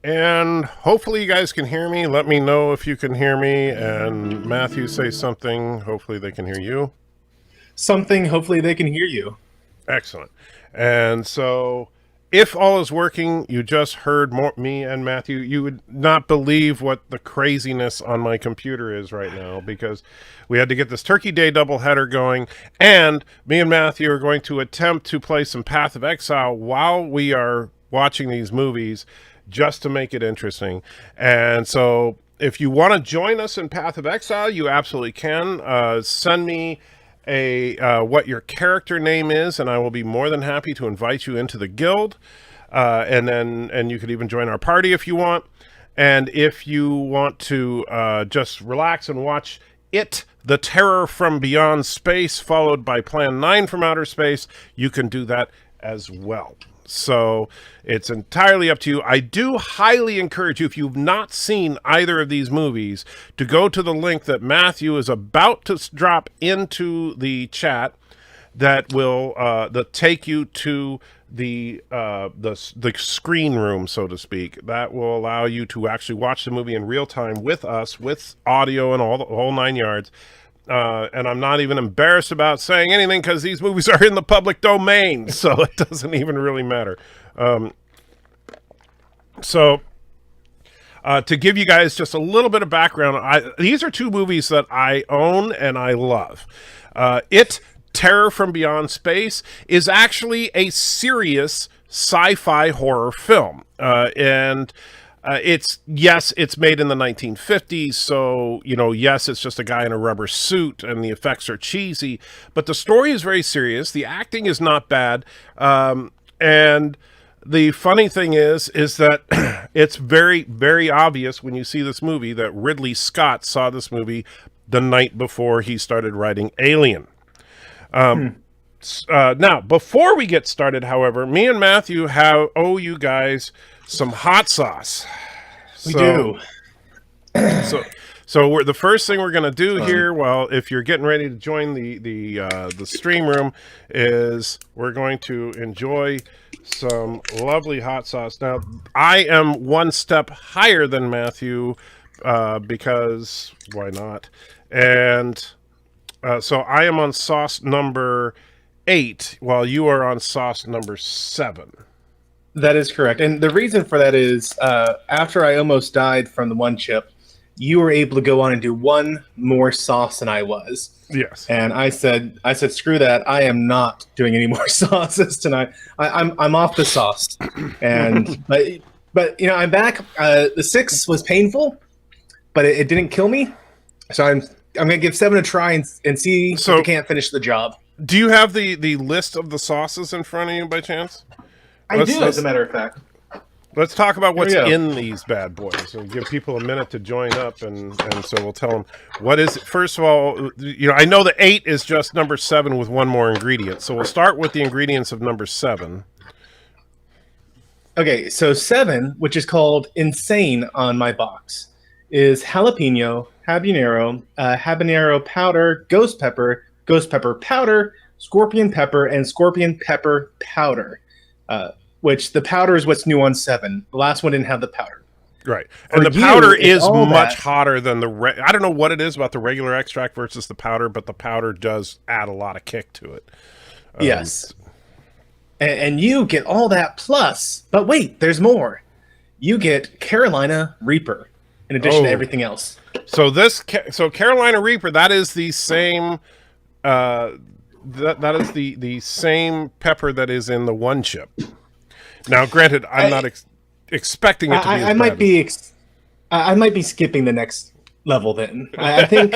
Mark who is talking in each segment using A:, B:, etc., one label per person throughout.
A: And hopefully you guys can hear me. Let me know if you can hear me. And Matthew, say something. Hopefully they can hear you.
B: Something, hopefully they can hear you.
A: Excellent. And so if all is working, you just heard me and Matthew. You would not believe what the craziness on my computer is right now because we had to get this Turkey Day doubleheader going. And me and Matthew are going to attempt to play some Path of Exile while we are watching these movies, just to make it interesting. And so if you want to join us in Path of Exile, you absolutely can. Send me what your character name is, and I will be more than happy to invite you into the guild. And you could even join our party if you want. And if you want to just relax and watch The Terror from Beyond Space, followed by Plan 9 from Outer Space, you can do that as well. So it's entirely up to you. I do highly encourage you, if you've not seen either of these movies, to go to the link that Matthew is about to drop into the chat that will take you to the screen room, so to speak. That will allow you to actually watch the movie in real time with us, with audio and all the whole 9 yards. And I'm not even embarrassed about saying anything because these movies are in the public domain, so it doesn't even really matter. To give you guys just a little bit of background, these are two movies that I own and I love. Terror from Beyond Space is actually a serious sci-fi horror film. It's made in the 1950s, so, yes, it's just a guy in a rubber suit and the effects are cheesy, but the story is very serious. The acting is not bad. And the funny thing is that it's very, very obvious when you see this movie that Ridley Scott saw this movie the night before he started writing Alien. Now, before we get started, however, me and Matthew owe you guys some hot sauce.
B: We do.
A: So the first thing we're going to do here, well, if you're getting ready to join the stream room, is we're going to enjoy some lovely hot sauce. Now, I am one step higher than Matthew because why not? And so I am on sauce number 8, while you are on sauce number 7.
B: That is correct. And the reason for that is after I almost died from the one chip, you were able to go on and do one more sauce than I was.
A: Yes.
B: And I said, screw that. I am not doing any more sauces tonight. I'm off the sauce. And but I'm back. The 6 was painful, but it didn't kill me. So I'm gonna give 7 a try and see if I can't finish the job.
A: Do you have the list of the sauces in front of you by chance?
B: I do, as a matter of fact.
A: Let's talk about what's in these bad boys and give people a minute to join up, and so we'll tell them what is it. First of all, I know the 8 is just number 7 with one more ingredient, so we'll start with the ingredients of number 7.
B: Okay, so 7, which is called Insane on my box, is jalapeno, habanero powder, ghost pepper powder, scorpion pepper, and scorpion pepper powder. Which the powder is what's new on 7. The last one didn't have the powder.
A: Right. And the powder is much hotter than I don't know what it is about the regular extract versus the powder, but the powder does add a lot of kick to it.
B: Yes. And you get all that plus, but wait, there's more. You get Carolina Reaper in addition to everything else.
A: So Carolina Reaper, that is the same that is the same pepper that is in the one chip. Now, granted, I'm not expecting it to be as bad.
B: I might be skipping the next level then. I think...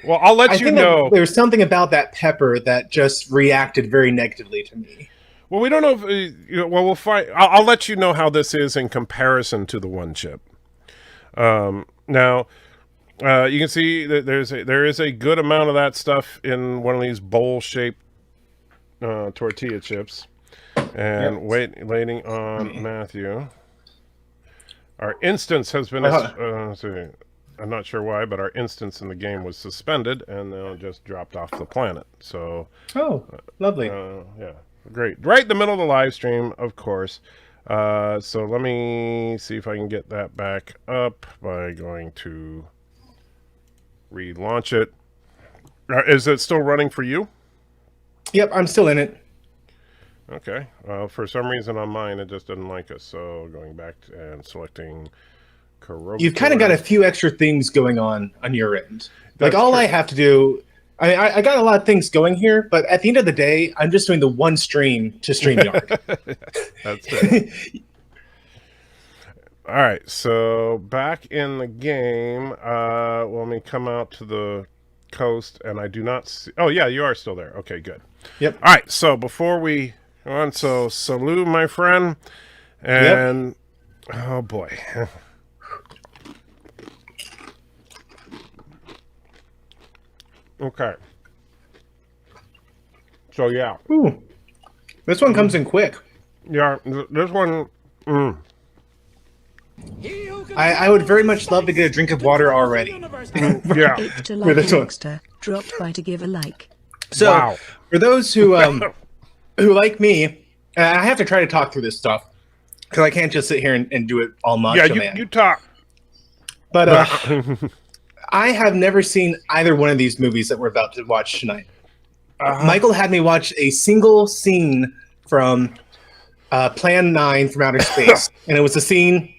A: well, I'll let you know.
B: There's something about that pepper that just reacted very negatively to me.
A: Well, we don't know if... well, we'll find... I'll let you know how this is in comparison to the one chip. Now, you can see that there is a good amount of that stuff in one of these bowl-shaped tortilla chips. And waiting on Matthew. Our instance has been... I'm not sure why, but our instance in the game was suspended and now just dropped off the planet. So...
B: Oh, lovely.
A: Yeah, great. Right in the middle of the live stream, of course. So let me see if I can get that back up by going to relaunch it. Is it still running for you?
B: Yep, I'm still in it.
A: Okay. For some reason on mine, it just didn't like us. So going back and selecting Crawford.
B: You've kind of got a few extra things going on your end.
A: That's
B: Like all
A: true.
B: I have to do, I got a lot of things going here, but at the end of the day, I'm just doing the one stream to StreamYard.
A: That's it. All right, so back in the game. Let me come out to the coast, and I do not see. Oh yeah, you are still there. Okay, good.
B: Yep.
A: All right, so before we go on, so salute, my friend, and oh boy. Okay. So yeah,
B: Ooh, this one comes in quick.
A: yeah. This one.
B: I would very much love to get a drink of water already.
A: Yeah.
C: It's to
B: For
C: like
B: this
C: an
B: one.
C: extra. Dropped by to give a like.
B: So
A: Wow.
B: for those who like me, I have to try to talk through this stuff because I can't just sit here and do it all
A: Yeah,
B: macho man.
A: you talk.
B: But I have never seen either one of these movies that we're about to watch tonight. Michael had me watch a single scene from Plan 9 from Outer Space, and it was a scene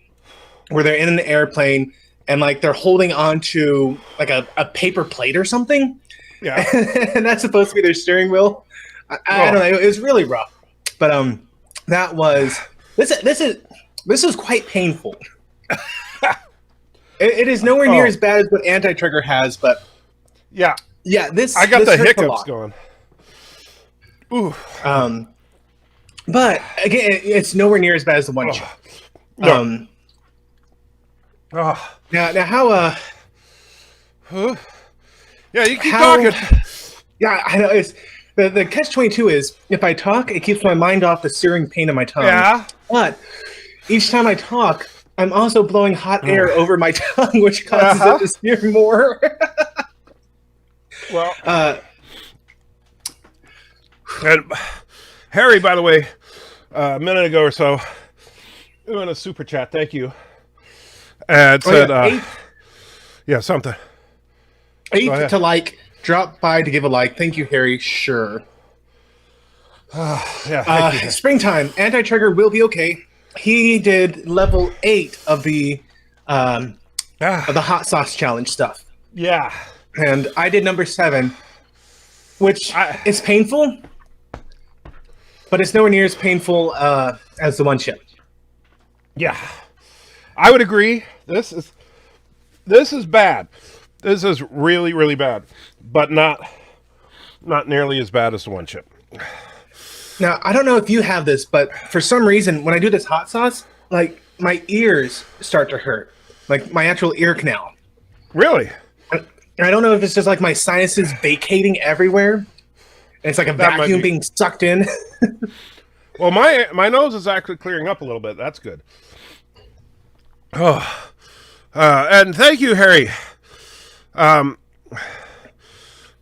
B: where they're in an airplane and like they're holding on to like a paper plate or something,
A: Yeah.
B: and that's supposed to be their steering wheel. I don't know. It was really rough, but that was this is quite painful. It is nowhere near as bad as what Anti-Trigger has, but
A: Yeah.
B: yeah, this
A: I got
B: this
A: the
B: hurts a
A: hiccups
B: lot.
A: going. Ooh.
B: But again, it's nowhere near as bad as the one shot.
A: No. Oh.
B: Now how
A: Yeah, you keep
B: How-
A: talking.
B: yeah, I know it's the catch-22 is if I talk, it keeps my mind off the searing pain in my tongue.
A: Yeah.
B: But each time I talk, I'm also blowing hot air over my tongue, which causes it to sear more.
A: Well, and Harry, by the way, a minute ago or so, doing a super chat. Thank you. And said, yeah, something. Go
B: 8
A: ahead.
B: to like, drop by to give a like. Thank you, Harry. Sure.
A: Yeah. Thank you.
B: Springtime. Anti-Trigger will be okay. He did level 8 of the hot sauce challenge stuff,
A: Yeah.
B: and I did number 7, which is painful, but it's nowhere near as painful as the one chip.
A: Yeah. I would agree. This is bad. This is really, really bad, but not nearly as bad as the one chip.
B: Now, I don't know if you have this, but for some reason, when I do this hot sauce, like my ears start to hurt, like my actual ear canal.
A: Really?
B: And I don't know if it's just like my sinuses vacating everywhere. And it's like a
A: That might
B: vacuum
A: be.
B: being sucked in.
A: Well, my nose is actually clearing up a little bit. That's good. Oh, and thank you, Harry.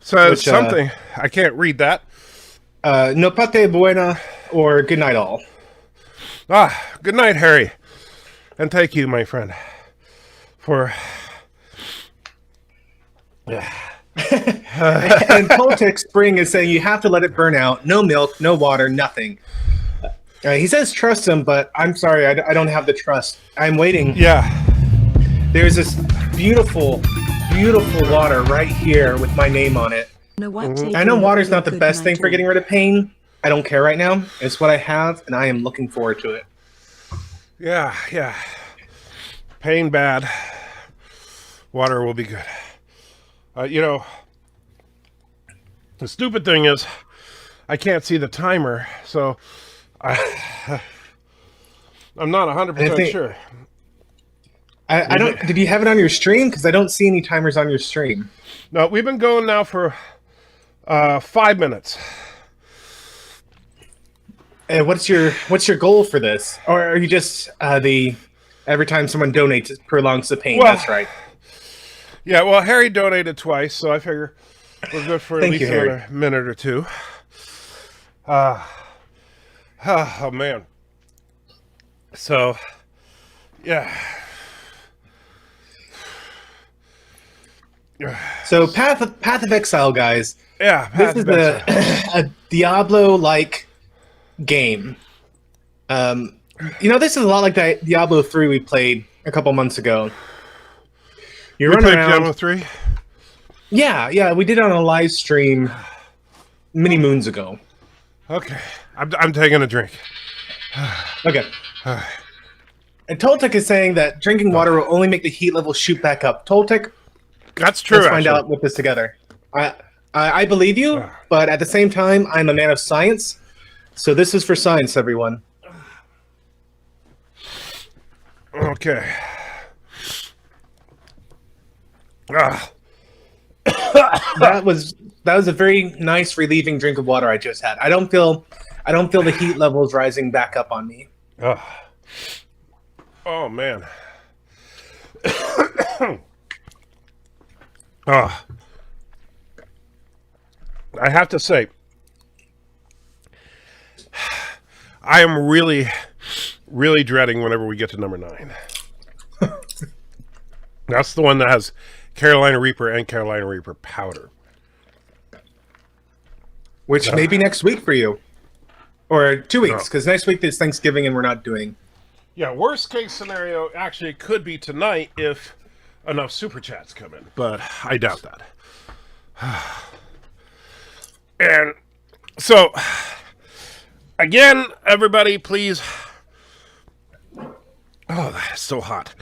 A: Says
B: Which,
A: something. I can't read that.
B: No pate buena or good night all.
A: Good night, Harry, and thank you, my friend, for.
B: And Politics Spring is saying you have to let it burn out. No milk, no water, nothing. He says trust him, but I'm sorry, I don't have the trust. I'm waiting.
A: Yeah.
B: There's this beautiful, beautiful water right here with my name on it. I know water's not the best thing for getting rid of pain. I don't care right now. It's what I have, and I am looking forward to it.
A: Yeah. Yeah. Pain bad. Water will be good. The stupid thing is, I can't see the timer, so I'm not 100% sure.
B: I don't. Did you have it on your stream? Because I don't see any timers on your stream.
A: No, we've been going now for 5 minutes.
B: And what's your goal for this? Or are you just every time someone donates, it prolongs the pain?
A: Well,
B: That's right.
A: Yeah, well, Harry donated twice, so I figure we're good for at
B: Thank
A: least
B: you, Harry.
A: another minute or two. Oh, man. So, yeah.
B: So Path of Exile, guys.
A: Yeah,
B: This is a Diablo-like game. This is a lot like that Diablo 3 we played a couple months ago. You run
A: played
B: around.
A: Diablo 3?
B: Yeah, we did it on a live stream many moons ago.
A: Okay, I'm taking a drink.
B: Okay. And Toltec is saying that drinking water will only make the heat level shoot back up. Toltec,
A: That's true.
B: let's find
A: actually.
B: out with this together. I believe you, but at the same time, I'm a man of science. So this is for science, everyone.
A: Okay.
B: That was a very nice, relieving drink of water I just had. I don't feel the heat levels rising back up on me.
A: Oh man. I have to say, I am really, really dreading whenever we get to number 9. That's the one that has Carolina Reaper and Carolina Reaper powder.
B: Which may be next week for you. Or 2 weeks, because next week is Thanksgiving and we're not doing...
A: Yeah, worst case scenario actually could be tonight if enough super chats come in, but I doubt that. And so, again, everybody, please. Oh, that is so hot.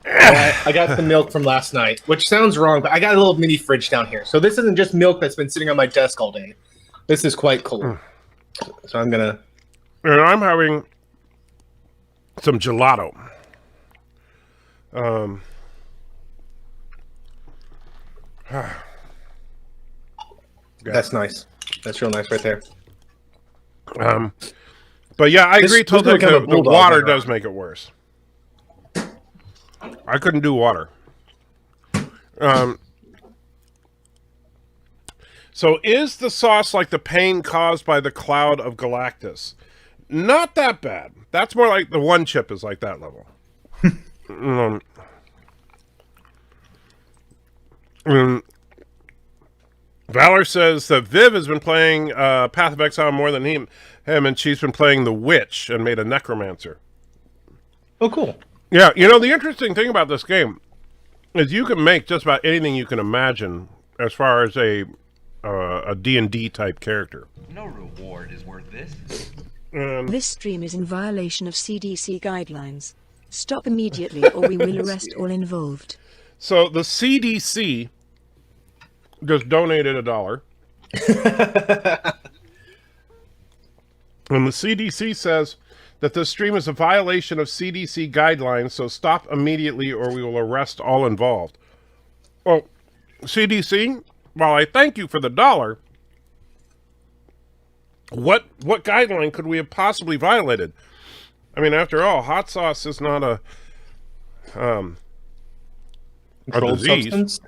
B: I got the milk from last night, which sounds wrong, but I got a little mini fridge down here. So this isn't just milk that's been sitting on my desk all day. This is quite cold. So I'm going to...
A: And I'm having some gelato.
B: That's nice. That's real nice right there.
A: But yeah, I agree totally.
B: This is kind of a
A: The
B: bulldog
A: water
B: later
A: does
B: on.
A: make it worse. I couldn't do water. So is the sauce like the pain caused by the cloud of Galactus? Not that bad. That's more like the one chip is like that level. Valor says that Viv has been playing Path of Exile more than him, and she's been playing the Witch and made a Necromancer.
B: Oh, cool.
A: Yeah, the interesting thing about this game is you can make just about anything you can imagine as far as a D&D type character.
D: No reward is worth this.
C: This stream is in violation of CDC guidelines. Stop immediately or we will arrest all involved.
A: So the CDC just donated $1. And the CDC says that this stream is a violation of CDC guidelines, so stop immediately or we will arrest all involved. Well, CDC, while I thank you for the $1, what guideline could we have possibly violated? I mean, after all, hot sauce is not a
B: Controlled
A: disease.
B: substance?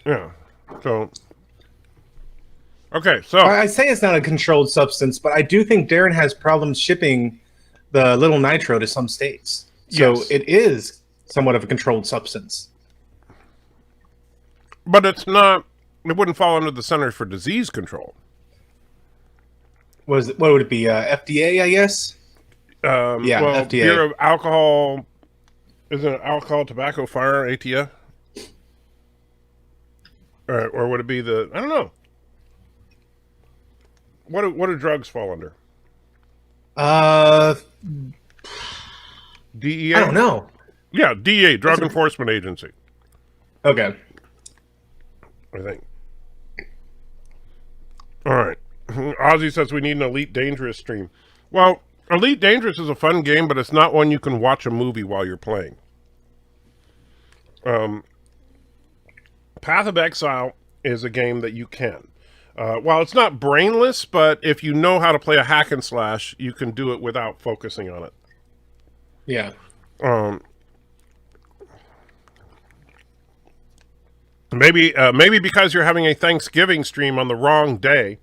A: Yeah. So, okay, so
B: I say it's not a controlled substance, but I do think Darren has problems shipping the little nitro to some states. So
A: Yes.
B: it is somewhat of a controlled substance.
A: but it's not. It wouldn't fall under the Centers for Disease Control.
B: What would it be? FDA, I guess? Yeah,
A: well,
B: FDA.
A: Bureau of Alcohol, isn't it Alcohol, Tobacco, Fire, ATF? Or would it be the? I don't know. What do drugs fall under? DEA.
B: I don't know.
A: Yeah, DEA, Drug Enforcement Agency.
B: Okay.
A: I think. All right. Ozzy says we need an Elite Dangerous stream. Well, Elite Dangerous is a fun game, but it's not one you can watch a movie while you're playing. Path of Exile is a game that you can. While it's not brainless, but if you know how to play a hack and slash, you can do it without focusing on it.
B: Yeah.
A: Maybe because you're having a Thanksgiving stream on the wrong day,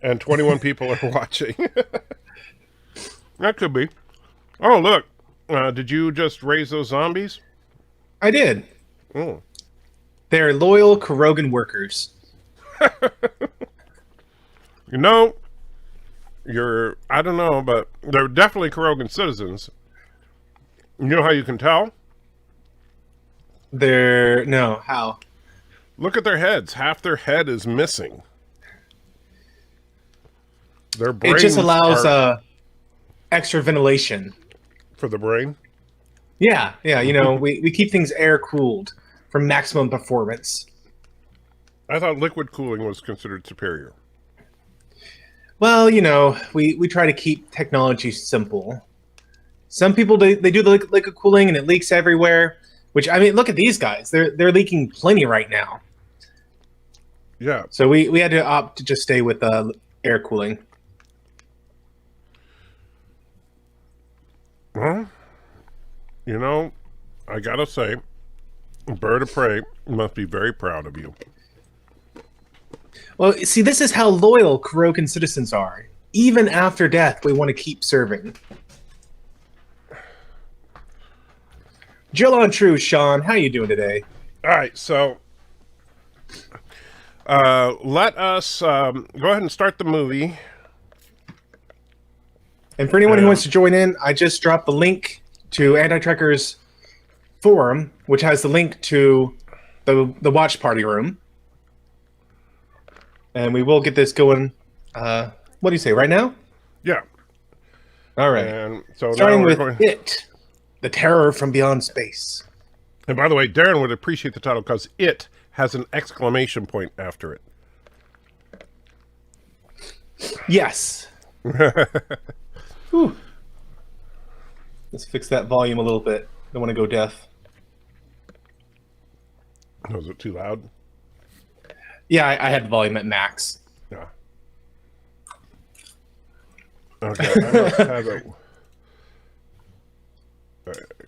A: and 21 people are watching. That could be. Oh, look, Did you just raise those zombies?
B: I did.
A: Oh.
B: They're loyal Kurogan workers.
A: You know, I don't know, but they're definitely Kurogan citizens. You know how you can tell?
B: How?
A: Look at their heads. Half their head is missing. Their brains
B: It just allows
A: are
B: extra ventilation.
A: for the brain.
B: Yeah, we keep things air cooled for maximum performance.
A: I thought liquid cooling was considered superior.
B: Well, we try to keep technology simple. Some people they do the liquid cooling and it leaks everywhere. Which, I mean, look at these guys. They're leaking plenty right now.
A: Yeah.
B: So we had to opt to just stay with air cooling.
A: Well, I gotta say, Bird of Prey must be very proud of you.
B: Well, see, this is how loyal Kurokan citizens are. Even after death, we want to keep serving. Jill on True, Sean, how you doing today?
A: All right, so let us go ahead and start the movie.
B: And for anyone who wants to join in, I just dropped the link to Anti-Trekker's forum, which has the link to the watch party room. And we will get this going. What do you say, right now?
A: Yeah.
B: All right.
A: And so
B: starting
A: now
B: with
A: going...
B: It, the Terror from Beyond Space.
A: And by the way, Darren would appreciate the title because it has an exclamation point after it.
B: Yes. Whew. Let's fix that volume a little bit. Don't want to go deaf.
A: Was it too loud?
B: Yeah, I had the volume at max.
A: Yeah. Okay, I must have it. There you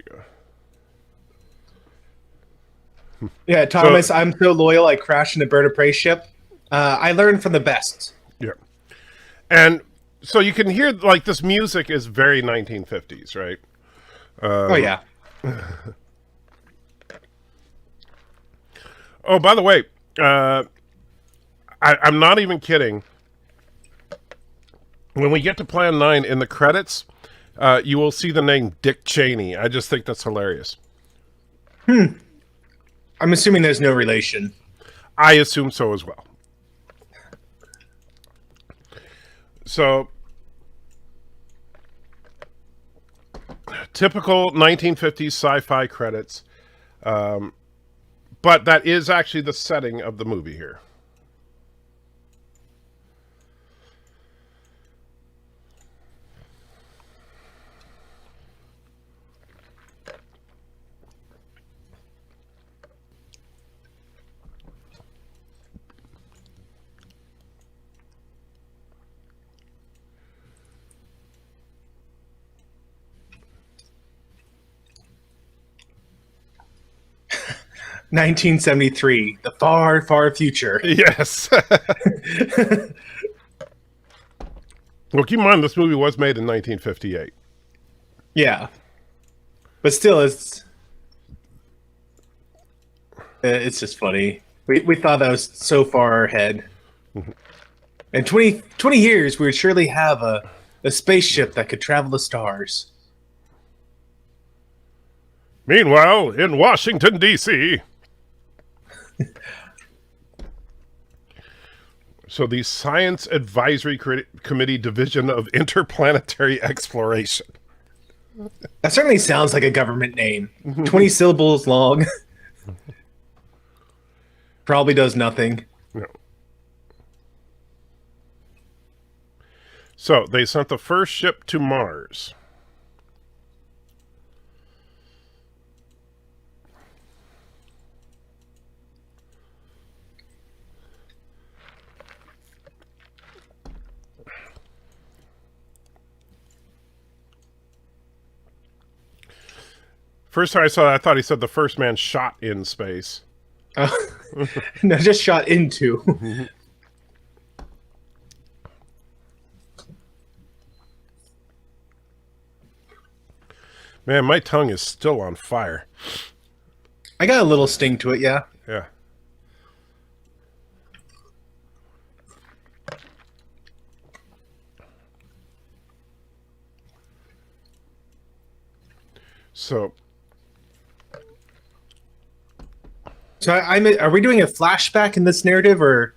A: go.
B: Yeah, Thomas, I'm so loyal. I crashed in a bird of prey ship. I learned from the best.
A: Yeah. And so you can hear, like, this music is very 1950s, right?
B: Oh, yeah.
A: Oh, by the way, I'm not even kidding. When we get to Plan 9 in the credits, you will see the name Dick Cheney. I just think that's hilarious.
B: I'm assuming there's no relation.
A: I assume so as well. So, typical 1950s sci-fi credits. But that is actually the setting of the movie here.
B: $1973, the far, far future.
A: Yes. Well, keep in mind, this movie was made in 1958.
B: Yeah. But still, it's just funny. We thought that was so far ahead. In 20 years, we would surely have a spaceship that could travel the stars.
A: Meanwhile, in Washington, D.C. So the Science Advisory Committee Division of Interplanetary Exploration.
B: That certainly sounds like a government name. 20 syllables long. Probably does nothing.
A: No. So they sent the first ship to Mars. First time I saw that, I thought he said the first man shot in space.
B: No, just shot into.
A: Man, my tongue is still on fire.
B: I got a little sting to it, yeah.
A: Yeah. So
B: Are we doing a flashback in this narrative, or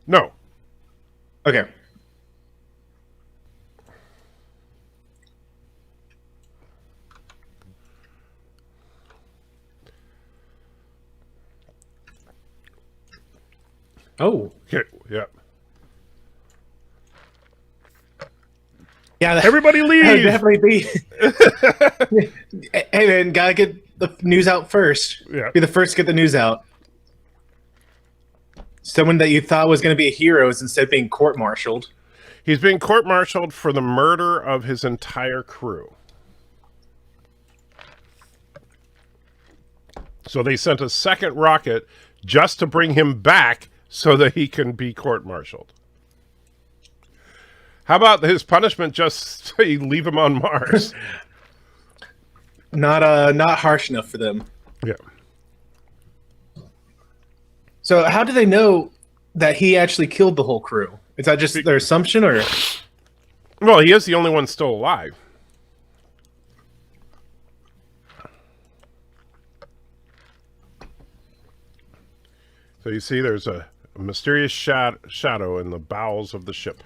A: no.
B: okay? Oh,
A: Okay. Yeah.
B: yeah.
A: Everybody
B: That would
A: leave.
B: definitely be. Hey man, gotta get the news out first.
A: Yeah.
B: Be the first to get the news out. Someone that you thought was going to be a hero is instead being court-martialed.
A: He's being court-martialed for the murder of his entire crew. So they sent a second rocket just to bring him back so that he can be court-martialed. How about his punishment just say leave him on Mars?
B: Not harsh enough for them.
A: Yeah.
B: So how do they know that he actually killed the whole crew? Is that just their assumption, or?
A: Well, he is the only one still alive. So you see there's a mysterious shadow in the bowels of the ship.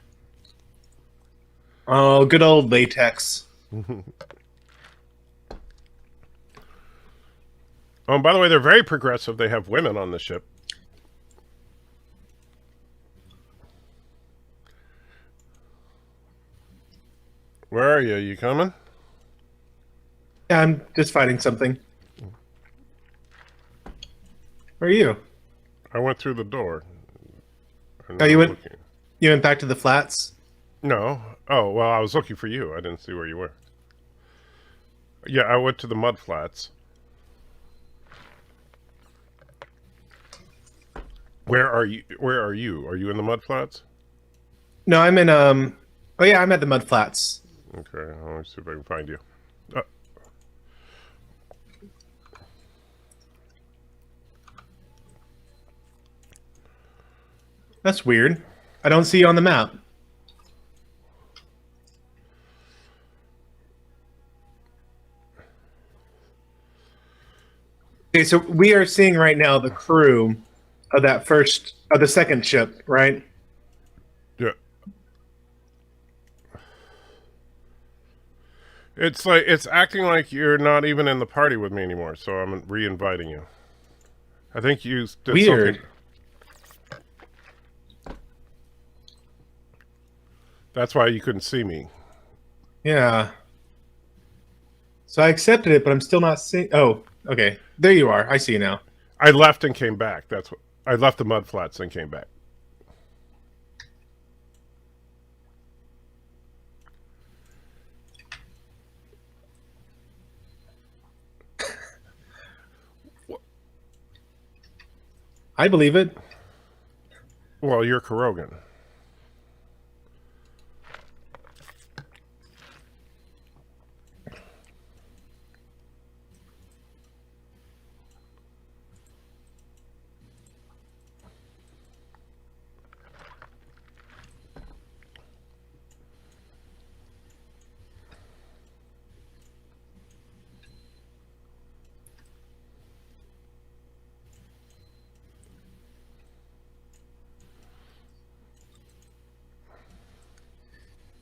B: Oh, good old latex.
A: Oh, and by the way, they're very progressive. They have women on the ship. Where are you? You coming?
B: Yeah, I'm just fighting something. Where are you?
A: I went through the door.
B: Oh, you went back to the flats?
A: No. Oh, well, I was looking for you. I didn't see where you were. Yeah, I went to the mud flats. Where are you? Where are you? Are you in the mud flats?
B: No, I'm in oh yeah, I'm at the mud flats.
A: Okay, let me see if I can find you.
B: That's weird. I don't see you on the map. Okay, so we are seeing right now the crew of the second ship, right?
A: Yeah. It's like it's acting like you're not even in the party with me anymore, so I'm re-inviting you. I think you did
B: Weird.
A: something. That's why you couldn't see me.
B: Yeah. So I accepted it, but I'm still not seeing. Oh, okay. There you are. I see you now.
A: I left and came back. That's what I left the mud flats and came back.
B: I believe it.
A: Well, you're Kurogan.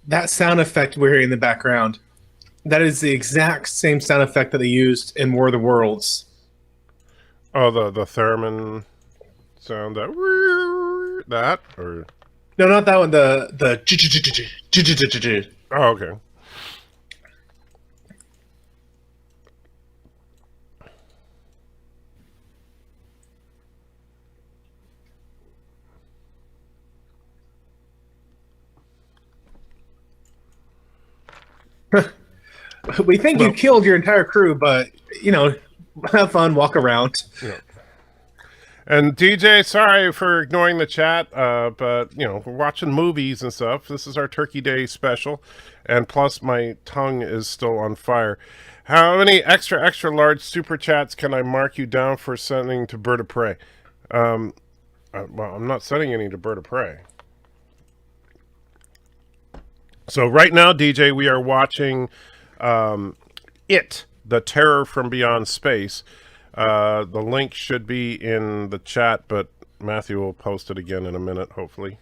B: That sound effect we're hearing in the background, that is the exact same sound effect that they used in War of the Worlds.
A: Oh, the theremin sound that or
B: No, not that one. The
A: oh, okay.
B: We think you killed your entire crew, but have fun, walk around.
A: Yeah. And DJ, sorry for ignoring the chat, but we're watching movies and stuff. This is our Turkey Day special, and plus my tongue is still on fire. How many extra large super chats can I mark you down for sending to Bird of Prey? Well, I'm not sending any to Bird of Prey. So right now, DJ, we are watching It, The Terror from Beyond Space. The link should be in the chat, but Matthew will post it again in a minute, hopefully.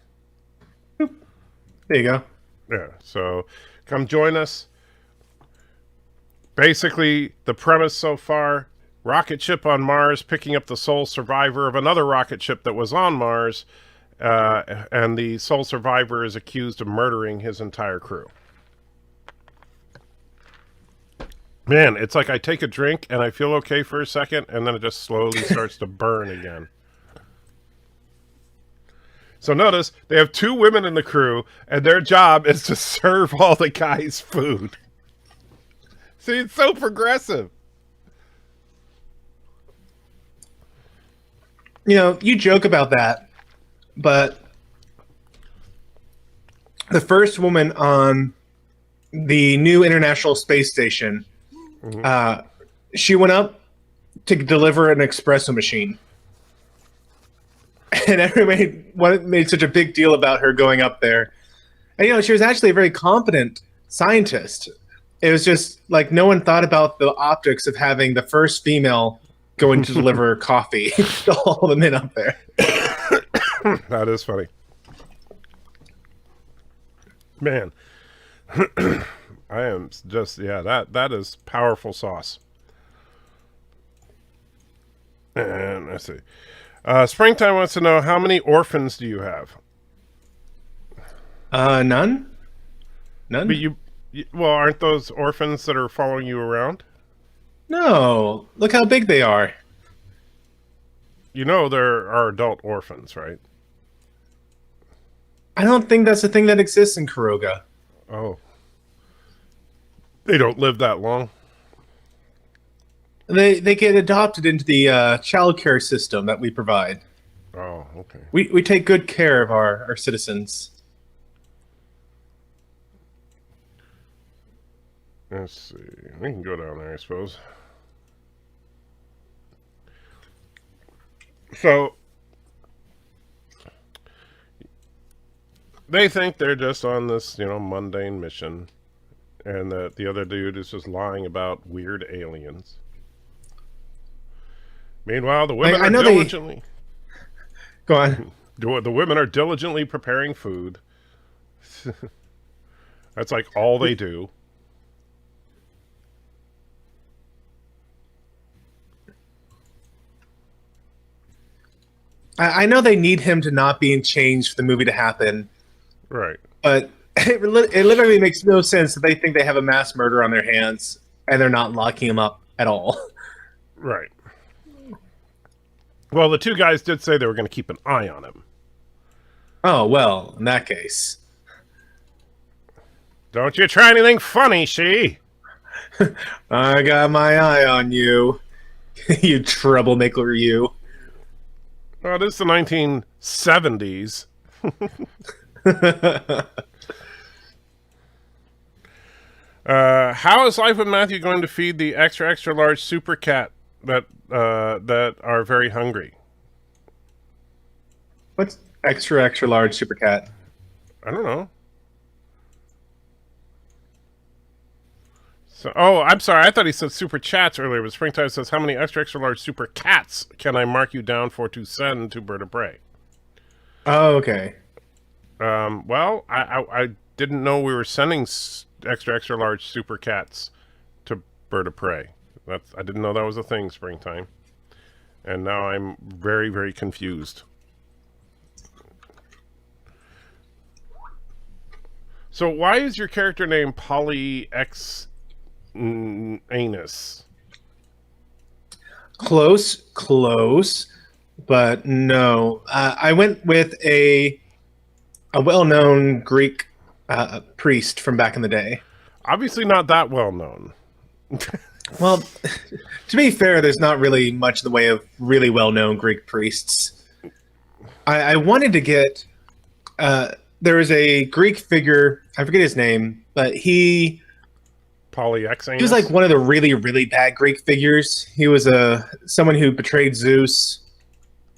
B: There you go.
A: Yeah, so come join us. Basically, the premise so far, rocket ship on Mars picking up the sole survivor of another rocket ship that was on Mars, and the sole survivor is accused of murdering his entire crew. Man, it's like I take a drink and I feel okay for a second, and then it just slowly starts to burn again. So notice, they have 2 women in the crew, and their job is to serve all the guys food. See, it's so progressive.
B: You know, you joke about that, but the first woman on the new International Space Station, she went up to deliver an espresso machine. And everybody made such a big deal about her going up there. And, you know, she was actually a very competent scientist. It was just like no one thought about the optics of having the first female going to deliver coffee to all the men up there.
A: That is funny. Man. I am just, yeah, that is powerful sauce. And let's see. Springtime wants to know, how many orphans do you have?
B: None?
A: But well, aren't those orphans that are following you around?
B: No. Look how big they are.
A: You know there are adult orphans, right?
B: I don't think that's a thing that exists in Kuroga.
A: Oh. They don't live that long?
B: They get adopted into the child care system that we provide.
A: Oh, okay.
B: We take good care of our citizens.
A: Let's see. We can go down there, I suppose. So, they think they're just on this, mundane mission, and that the other dude is just lying about weird aliens. Meanwhile, the women are diligently...
B: Go on.
A: The women are diligently preparing food. That's like all they do.
B: I know they need him to not be in change for the movie to happen.
A: Right.
B: But it literally makes no sense that they think they have a mass murder on their hands and they're not locking him up at all.
A: Right. Well, the 2 guys did say they were going to keep an eye on him.
B: Oh, well, in that case.
A: Don't you try anything funny, she.
B: I got my eye on you. You troublemaker, you.
A: Well, this is the 1970s. How is Life with Matthew going to feed the extra large super cat that are very hungry?
B: What's extra large super cat?
A: I don't know. So, oh, I'm sorry. I thought he said super chats earlier, but Springtime says, how many extra large super cats can I mark you down for to send to Bird of Prey?
B: Oh, okay.
A: Well, I didn't know we were sending extra large super cats to Bird of Prey. I didn't know that was a thing, Springtime. And now I'm very, very confused. So why is your character name Polly X Anus?
B: Close, but no. I went with a well-known Greek priest from back in the day.
A: Obviously not that well known.
B: Well, to be fair, there's not really much in the way of really well-known Greek priests. I wanted to get... there was a Greek figure, I forget his name, but he
A: Polyexanus.
B: He was like one of the really, really bad Greek figures. He was someone who betrayed Zeus.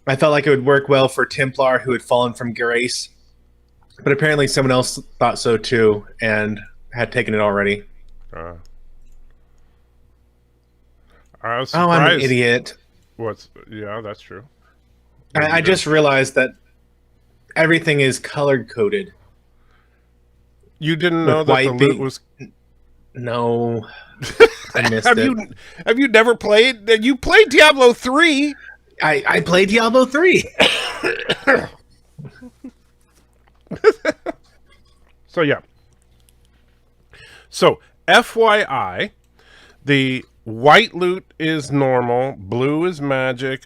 B: I felt like it would work well for Templar who had fallen from grace. But apparently someone else thought so too and had taken it already.
A: I was surprised.
B: Oh, I'm an idiot.
A: Yeah, that's true.
B: I just realized that everything is color coded.
A: You didn't know that the loot was...
B: No. I missed it.
A: Have you never played? You played Diablo 3.
B: I played Diablo 3.
A: So, yeah. So, FYI, the white loot is normal, blue is magic,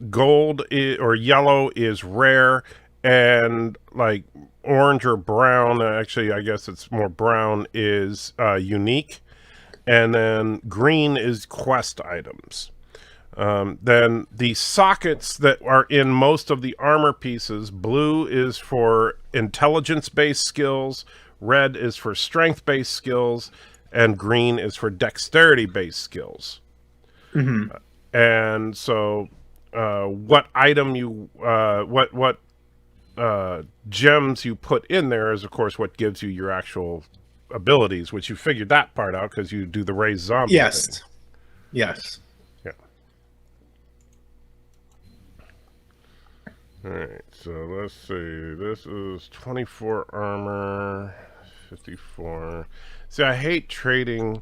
A: gold or yellow is rare, and like orange or brown, actually I guess it's more brown, is unique, and then green is quest items. Then the sockets that are in most of the armor pieces, blue is for intelligence-based skills, red is for strength-based skills, and green is for dexterity-based skills.
B: Mm-hmm.
A: And so what item you, what gems you put in there is, of course, what gives you your actual abilities, which you figured that part out because you do the raised zombie
B: Yes.
A: thing.
B: Yes.
A: Yeah. All right, so let's see. This is 24 armor, 54. See, I hate trading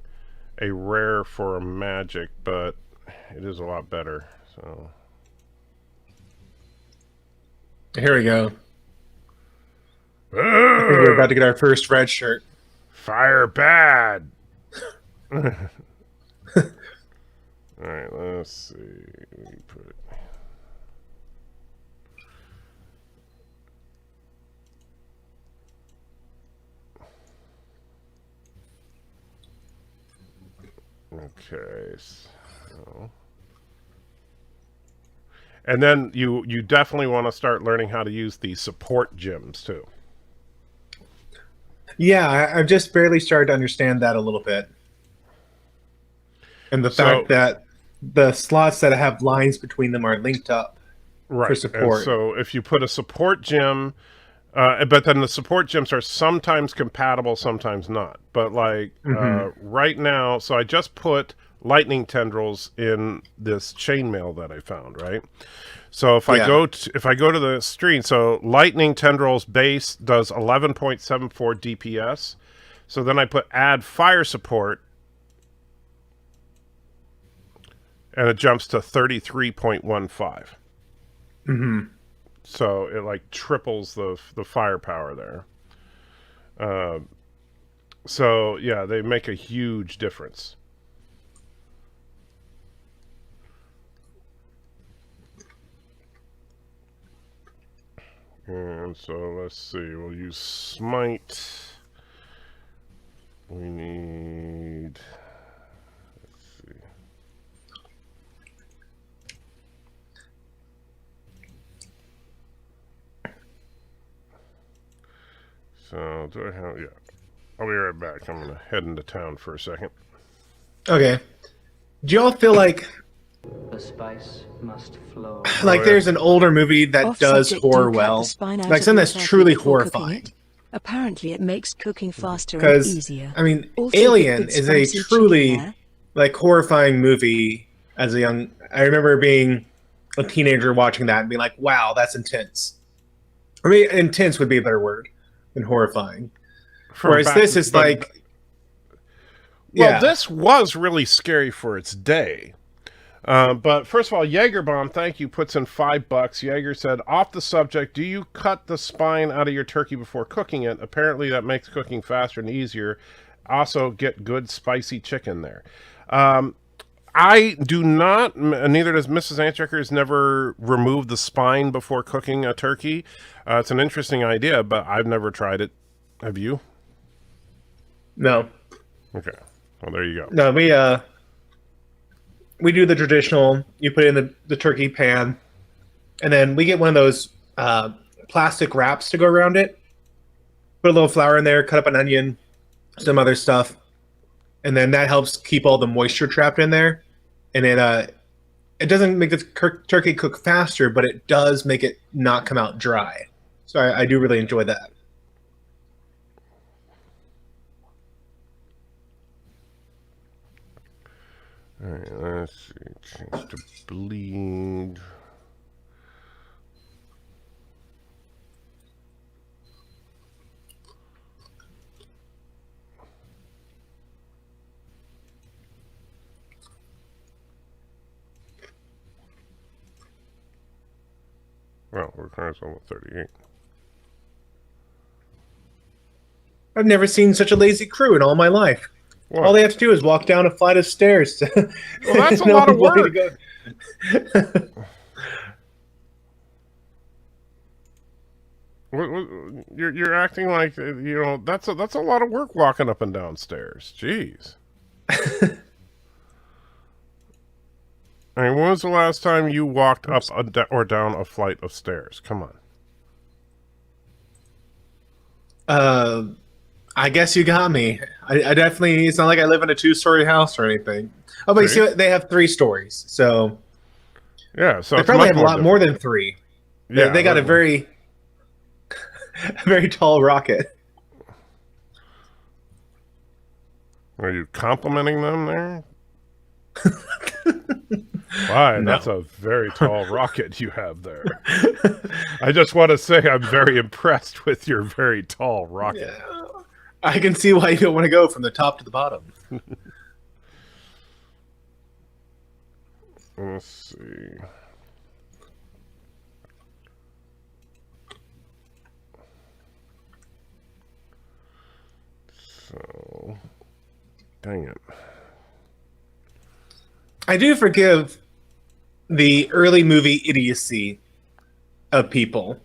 A: a rare for a magic, but it is a lot better. So
B: here we go. I think we're about to get our first red shirt.
A: Fire bad. All right, let's see. We put it. Okay, so, and then you definitely want to start learning how to use the support gems too.
B: Yeah, I've just barely started to understand that a little bit, and the fact that the slots that have lines between them are linked up for support.
A: And so if you put a support gem, but then the support gems are sometimes compatible, sometimes not. But like right now, so I just put lightning tendrils in this chainmail that I found, right? So if I go to the screen, so lightning tendrils base does 11.74 DPS. So then I put add fire support, and it jumps to 33.15.
B: Mm-hmm.
A: So it like triples the firepower there. So yeah, they make a huge difference. And so let's see, we'll use smite. We need, let's see. So do I have, yeah. I'll be right back. I'm gonna head into town for a second.
B: Okay. Do y'all feel like
E: the spice must flow?
B: Like there's an older movie that does horror well, like something that's truly horrifying.
C: Apparently, it makes cooking faster and
B: Because
C: easier.
B: I mean,
C: Also,
B: Alien
C: good
B: is a
C: spicy
B: truly
C: chicken there.
B: like horrifying movie. As a young, I remember being a teenager watching that and being like, "Wow, that's intense." I mean, intense would be a better word than horrifying. Whereas this is like,
A: well, this was really scary for its day. But first of all, Jaegerbomb, thank you, puts in $5. Jaeger said, off the subject, do you cut the spine out of your turkey before cooking it? Apparently that makes cooking faster and easier. Also, get good spicy chicken there. I do not, neither does Mrs. Antchecker, has never removed the spine before cooking a turkey. It's an interesting idea, but I've never tried it. Have you?
B: No.
A: Okay. Well, there you go.
B: No, we do the traditional, you put it in the turkey pan, and then we get one of those plastic wraps to go around it. Put a little flour in there, cut up an onion, some other stuff, and then that helps keep all the moisture trapped in there, and it doesn't make the turkey cook faster, but it does make it not come out dry. So I do really enjoy that.
A: All right, let's see. Change to bleed. Well, we're currently almost 38.
B: I've never seen such a lazy crew in all my life.
A: What?
B: All they have to do is walk down a flight of stairs.
A: Well, that's a lot of work. You're acting like, you know, that's a lot of work walking up and down stairs. Jeez. I mean, when was the last time you walked up or down a flight of stairs? Come on.
B: I guess you got me. I definitely. It's not like I live in a 2-story house or anything. Oh, but you see what? They have 3 stories, so
A: yeah. So
B: they
A: it's
B: probably
A: much
B: have a lot more than 3.
A: Yeah,
B: they got a very, a very tall rocket.
A: Are you complimenting them there? Why?
B: No.
A: That's a very tall rocket you have there. I just want to say I'm very impressed with your very tall rocket.
B: Yeah. I can see why you don't want to go from the top to the bottom.
A: Let's see. So, dang it.
B: I do forgive the early movie idiocy of people.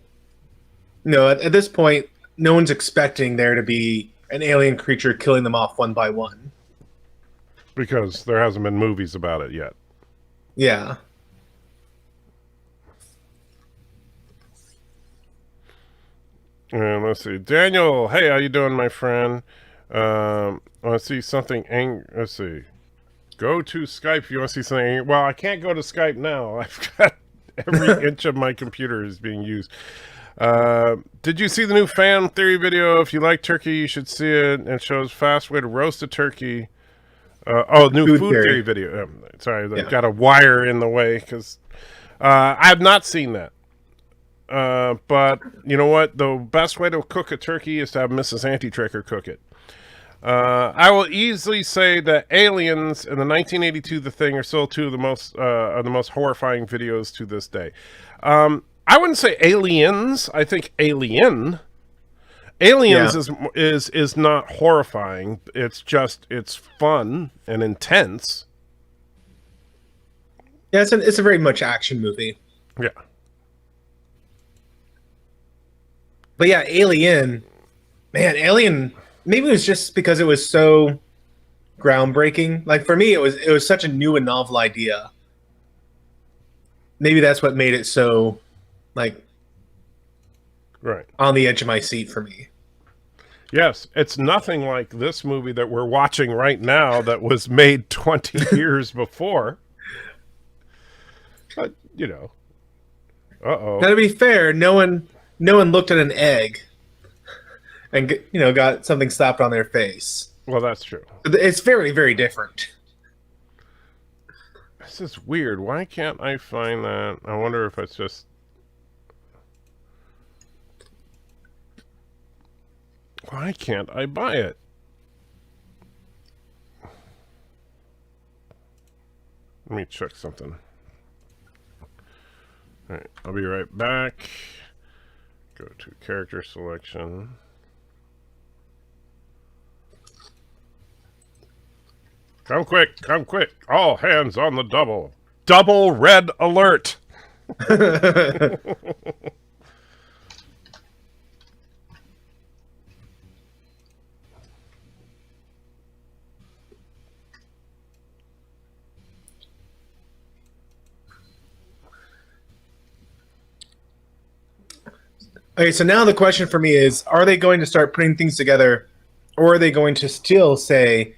B: No, at this point, no one's expecting there to be an alien creature killing them off one by one.
A: Because there hasn't been movies about it yet.
B: Yeah.
A: And let's see. Daniel, hey, how you doing, my friend? Let's see something. Let's see. Go to Skype if you want to see something. Well, I can't go to Skype now. I've got every inch of my computer is being used. Did you see the new fan theory video? If you like turkey, you should see it. It shows fast way to roast a turkey. New food theory video. Sorry, I've got a wire in the way because I have not seen that. But you know what? The best way to cook a turkey is to have Mrs. Anti-Tricker cook it. I will easily say that Aliens and the 1982 The Thing are still two of the most horrifying videos to this day. I wouldn't say Aliens. I think Alien. Aliens is not horrifying. It's fun and intense.
B: Yeah, it's a very much action movie.
A: Yeah.
B: But yeah, Alien, maybe it was just because it was so groundbreaking. Like for me, it was such a new and novel idea. Maybe that's what made it so, like,
A: right
B: on the edge of my seat for me.
A: Yes, it's nothing like this movie that we're watching right now that was made 20 years before. But, you know. Uh-oh.
B: Now, to be fair, no one looked at an egg and got something slapped on their face.
A: Well, that's true.
B: It's very, very different.
A: This is weird. Why can't I find that? I wonder if it's just... Why can't I buy it? Let me check something. All right, I'll be right back. Go to character selection. Come quick, come quick. All hands on the double. Double red alert.
B: Okay, so now the question for me is, are they going to start putting things together, or are they going to still say,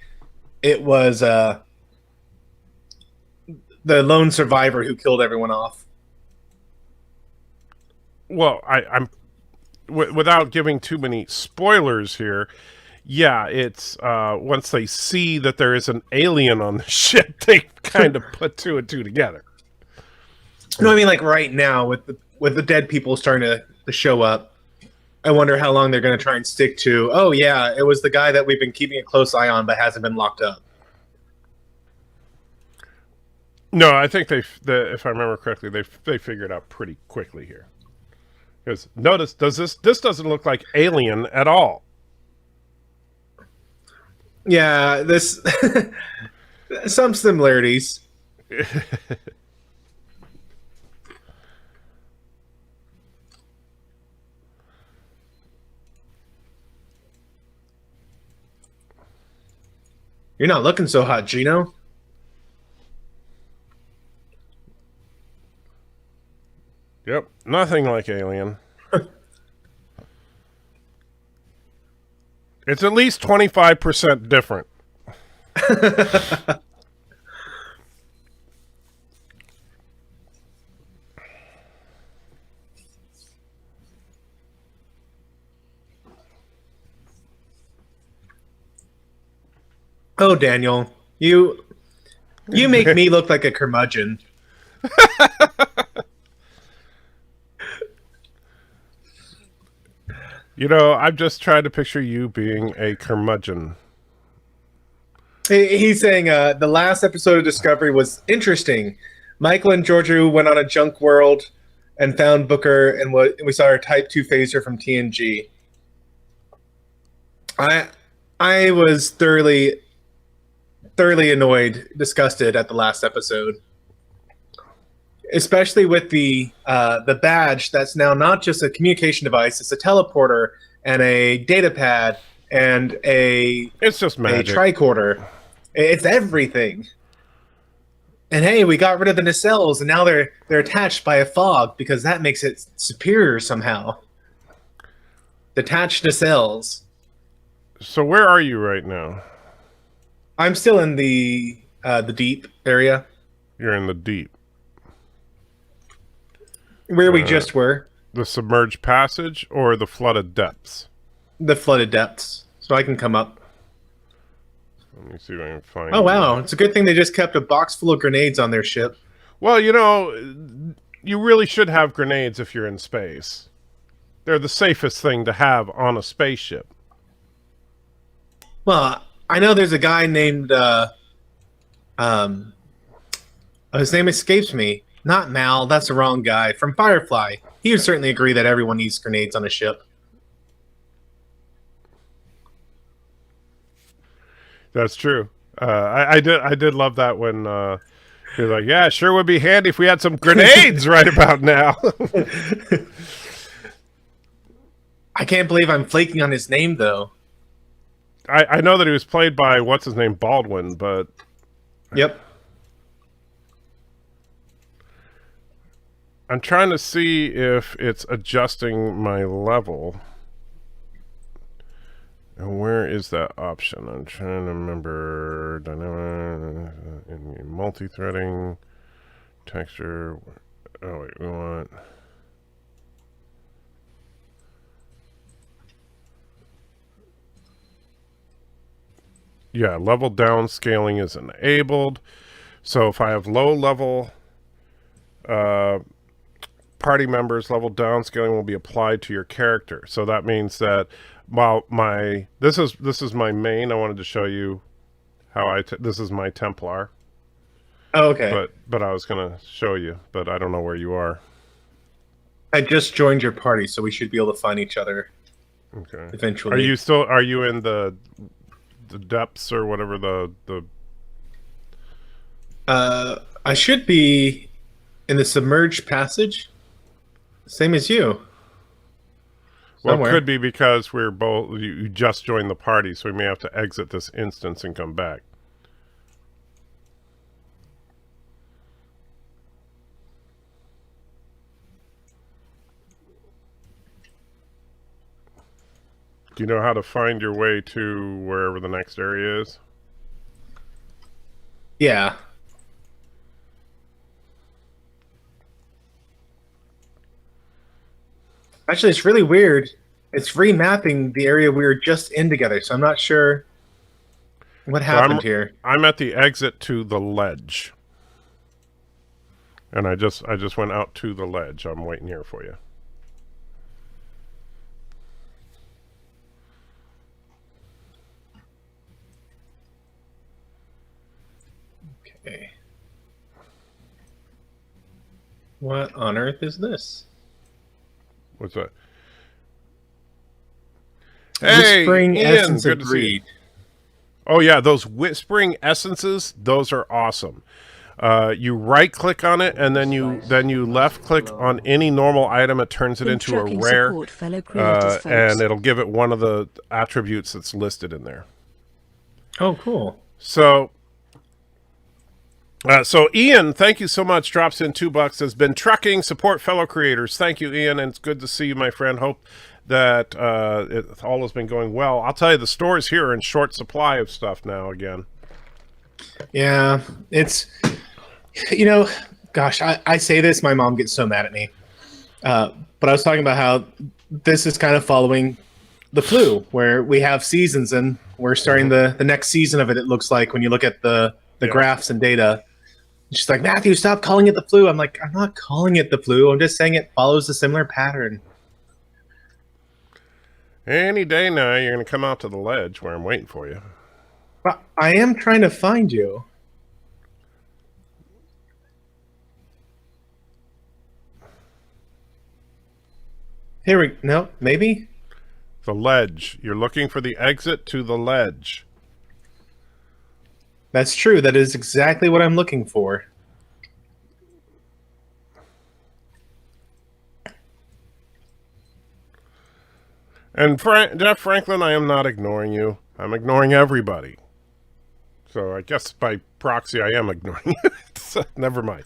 B: it was the lone survivor who killed everyone off.
A: Well, I'm without giving too many spoilers here. Yeah, it's once they see that there is an alien on the ship, they kind of put two and two together.
B: No, I mean like right now with the dead people starting to show up. I wonder how long they're going to try and stick to. Oh yeah, it was the guy that we've been keeping a close eye on, but hasn't been locked up.
A: No, I think if I remember correctly, they figured out pretty quickly here. Because notice, this doesn't look like Alien at all.
B: Yeah, this some similarities. You're not looking so hot, Gino.
A: Yep, nothing like Alien. It's at least 25% different.
B: Oh, Daniel, you make me look like a curmudgeon.
A: You know, I'm just trying to picture you being a curmudgeon.
B: He's saying the last episode of Discovery was interesting. Michael and Georgiou went on a junk world and found Booker, and we saw our Type 2 phaser from TNG. I was thoroughly annoyed, disgusted at the last episode, especially with the badge that's now not just a communication device; it's a teleporter and a data pad and
A: it's just magic.
B: a tricorder. It's everything. And hey, we got rid of the nacelles, and now they're attached by a fog because that makes it superior somehow. Detached nacelles.
A: So where are you right now?
B: I'm still in the deep area.
A: You're in the deep.
B: Where we just were.
A: The submerged passage or the flooded depths?
B: The flooded depths. So I can come up.
A: Let me see if I can find.
B: Oh wow, it's a good thing they just kept a box full of grenades on their ship.
A: Well, you know, you really should have grenades if you're in space. They're the safest thing to have on a spaceship.
B: Well, I know there's a guy named his name escapes me. Not Mal, that's the wrong guy. From Firefly. He would certainly agree that everyone needs grenades on a ship.
A: That's true. I did love that when he was like, "Yeah, sure would be handy if we had some grenades right about now."
B: I can't believe I'm flaking on his name though.
A: I know that he was played by what's his name, Baldwin, but
B: Yep.
A: I'm trying to see if it's adjusting my level. And where is that option? I'm trying to remember. Dynamic, in multi-threading, texture. Oh wait, we want. Yeah, level downscaling is enabled. So if I have low level party members, level downscaling will be applied to your character. So that means that while this is my main, I wanted to show you how this is my Templar.
B: Oh, okay.
A: But I was gonna show you, but I don't know where you are.
B: I just joined your party, so we should be able to find each other.
A: Okay.
B: Eventually.
A: Are you in the depths or whatever the
B: I should be in the submerged passage. Same as you.
A: Well,
B: Somewhere.
A: it could be because we're both. You just joined the party, so we may have to exit this instance and come back. Do you know how to find your way to wherever the next area is?
B: Yeah. Actually, it's really weird. It's remapping the area we were just in together, so I'm not sure what
A: So
B: happened here.
A: I'm at the exit to the ledge. And I just went out to the ledge. I'm waiting here for you.
B: Okay. What on earth is this?
A: What's that? Hey,
B: Whispering
A: Ian,
B: Essence
A: good
B: of
A: to see you.
B: Greed.
A: Oh yeah, those whispering essences, those are awesome. You right click on it, and then you left click on any normal item. It turns it
C: In
A: into a
C: trucking
A: rare,
C: support, fellow creators, folks.
A: and it'll give it one of the attributes that's listed in there.
B: Oh, cool.
A: So Ian, thank you so much. Drops in $2. Has been trucking support fellow creators. Thank you, Ian, and it's good to see you, my friend. Hope that it all has been going well. I'll tell you, the stores here are in short supply of stuff now again.
B: Yeah, it's, gosh, I say this, my mom gets so mad at me. But I was talking about how this is kind of following the flu, where we have seasons, and we're starting the next season of it, it looks like, when you look at the graphs and data. She's like, Matthew, stop calling it the flu. I'm like, I'm not calling it the flu. I'm just saying it follows a similar pattern.
A: Any day now, you're going to come out to the ledge where I'm waiting for you.
B: But I am trying to find you. Here we no, maybe?
A: The ledge. You're looking for the exit to the ledge.
B: That's true. That is exactly what I'm looking for.
A: And Jeff Franklin, I am not ignoring you. I'm ignoring everybody. So I guess by proxy, I am ignoring you. So, never mind.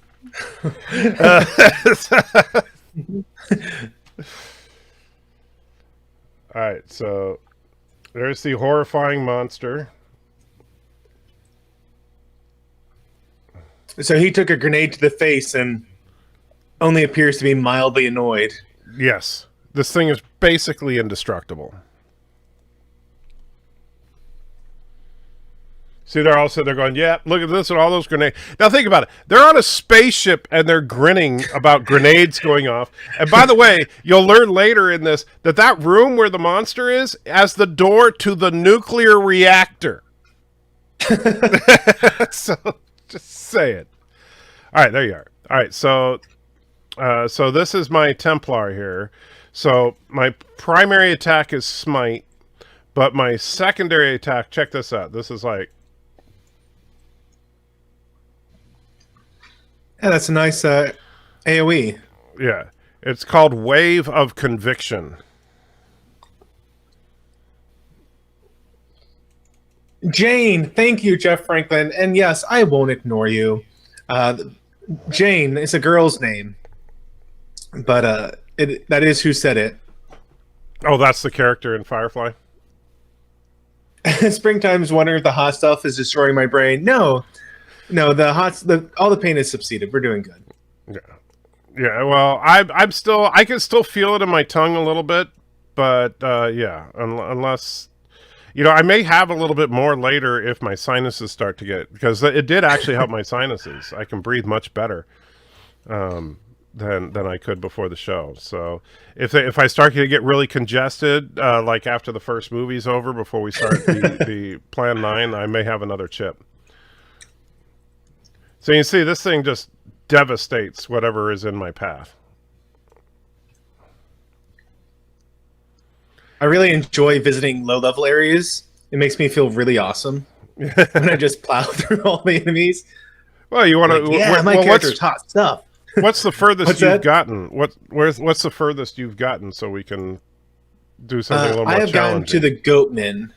A: All right, so there's the horrifying monster.
B: So he took a grenade to the face and only appears to be mildly annoyed.
A: Yes, this thing is basically indestructible. See, they're going, yeah, look at this and all those grenades. Now think about it. They're on a spaceship and they're grinning about grenades going off. And by the way, you'll learn later in this that room where the monster is has the door to the nuclear reactor. So just say it. All right, there you are. All right, so this is my Templar here. So my primary attack is Smite, but my secondary attack, check this out. This is like,
B: Yeah, that's a nice AoE.
A: yeah, it's called Wave of Conviction.
B: Jane, thank you, Jeff Franklin. And yes, I won't ignore you. Jane is a girl's name, but that is who said it.
A: Oh, that's the character in Firefly?
B: Springtime's wondering if the hot stuff is destroying my brain. No, all the pain is subsided. We're doing good.
A: Yeah. Well, I can still feel it in my tongue a little bit, but yeah, unless, I may have a little bit more later if my sinuses start to get, because it did actually help my sinuses. I can breathe much better than I could before the show. So if I start to get really congested, like after the first movie's over, before we start the Plan 9, I may have another chip. So you can see this thing just devastates whatever is in my path.
B: I really enjoy visiting low-level areas. It makes me feel really awesome when I just plow through all the enemies.
A: Well, you want to?
B: Yeah, my character's hot stuff.
A: What's the furthest
B: What's
A: you've
B: that?
A: gotten? What's the furthest you've gotten so we can do something a little more
B: I have gotten
A: challenging?
B: to the Goatman.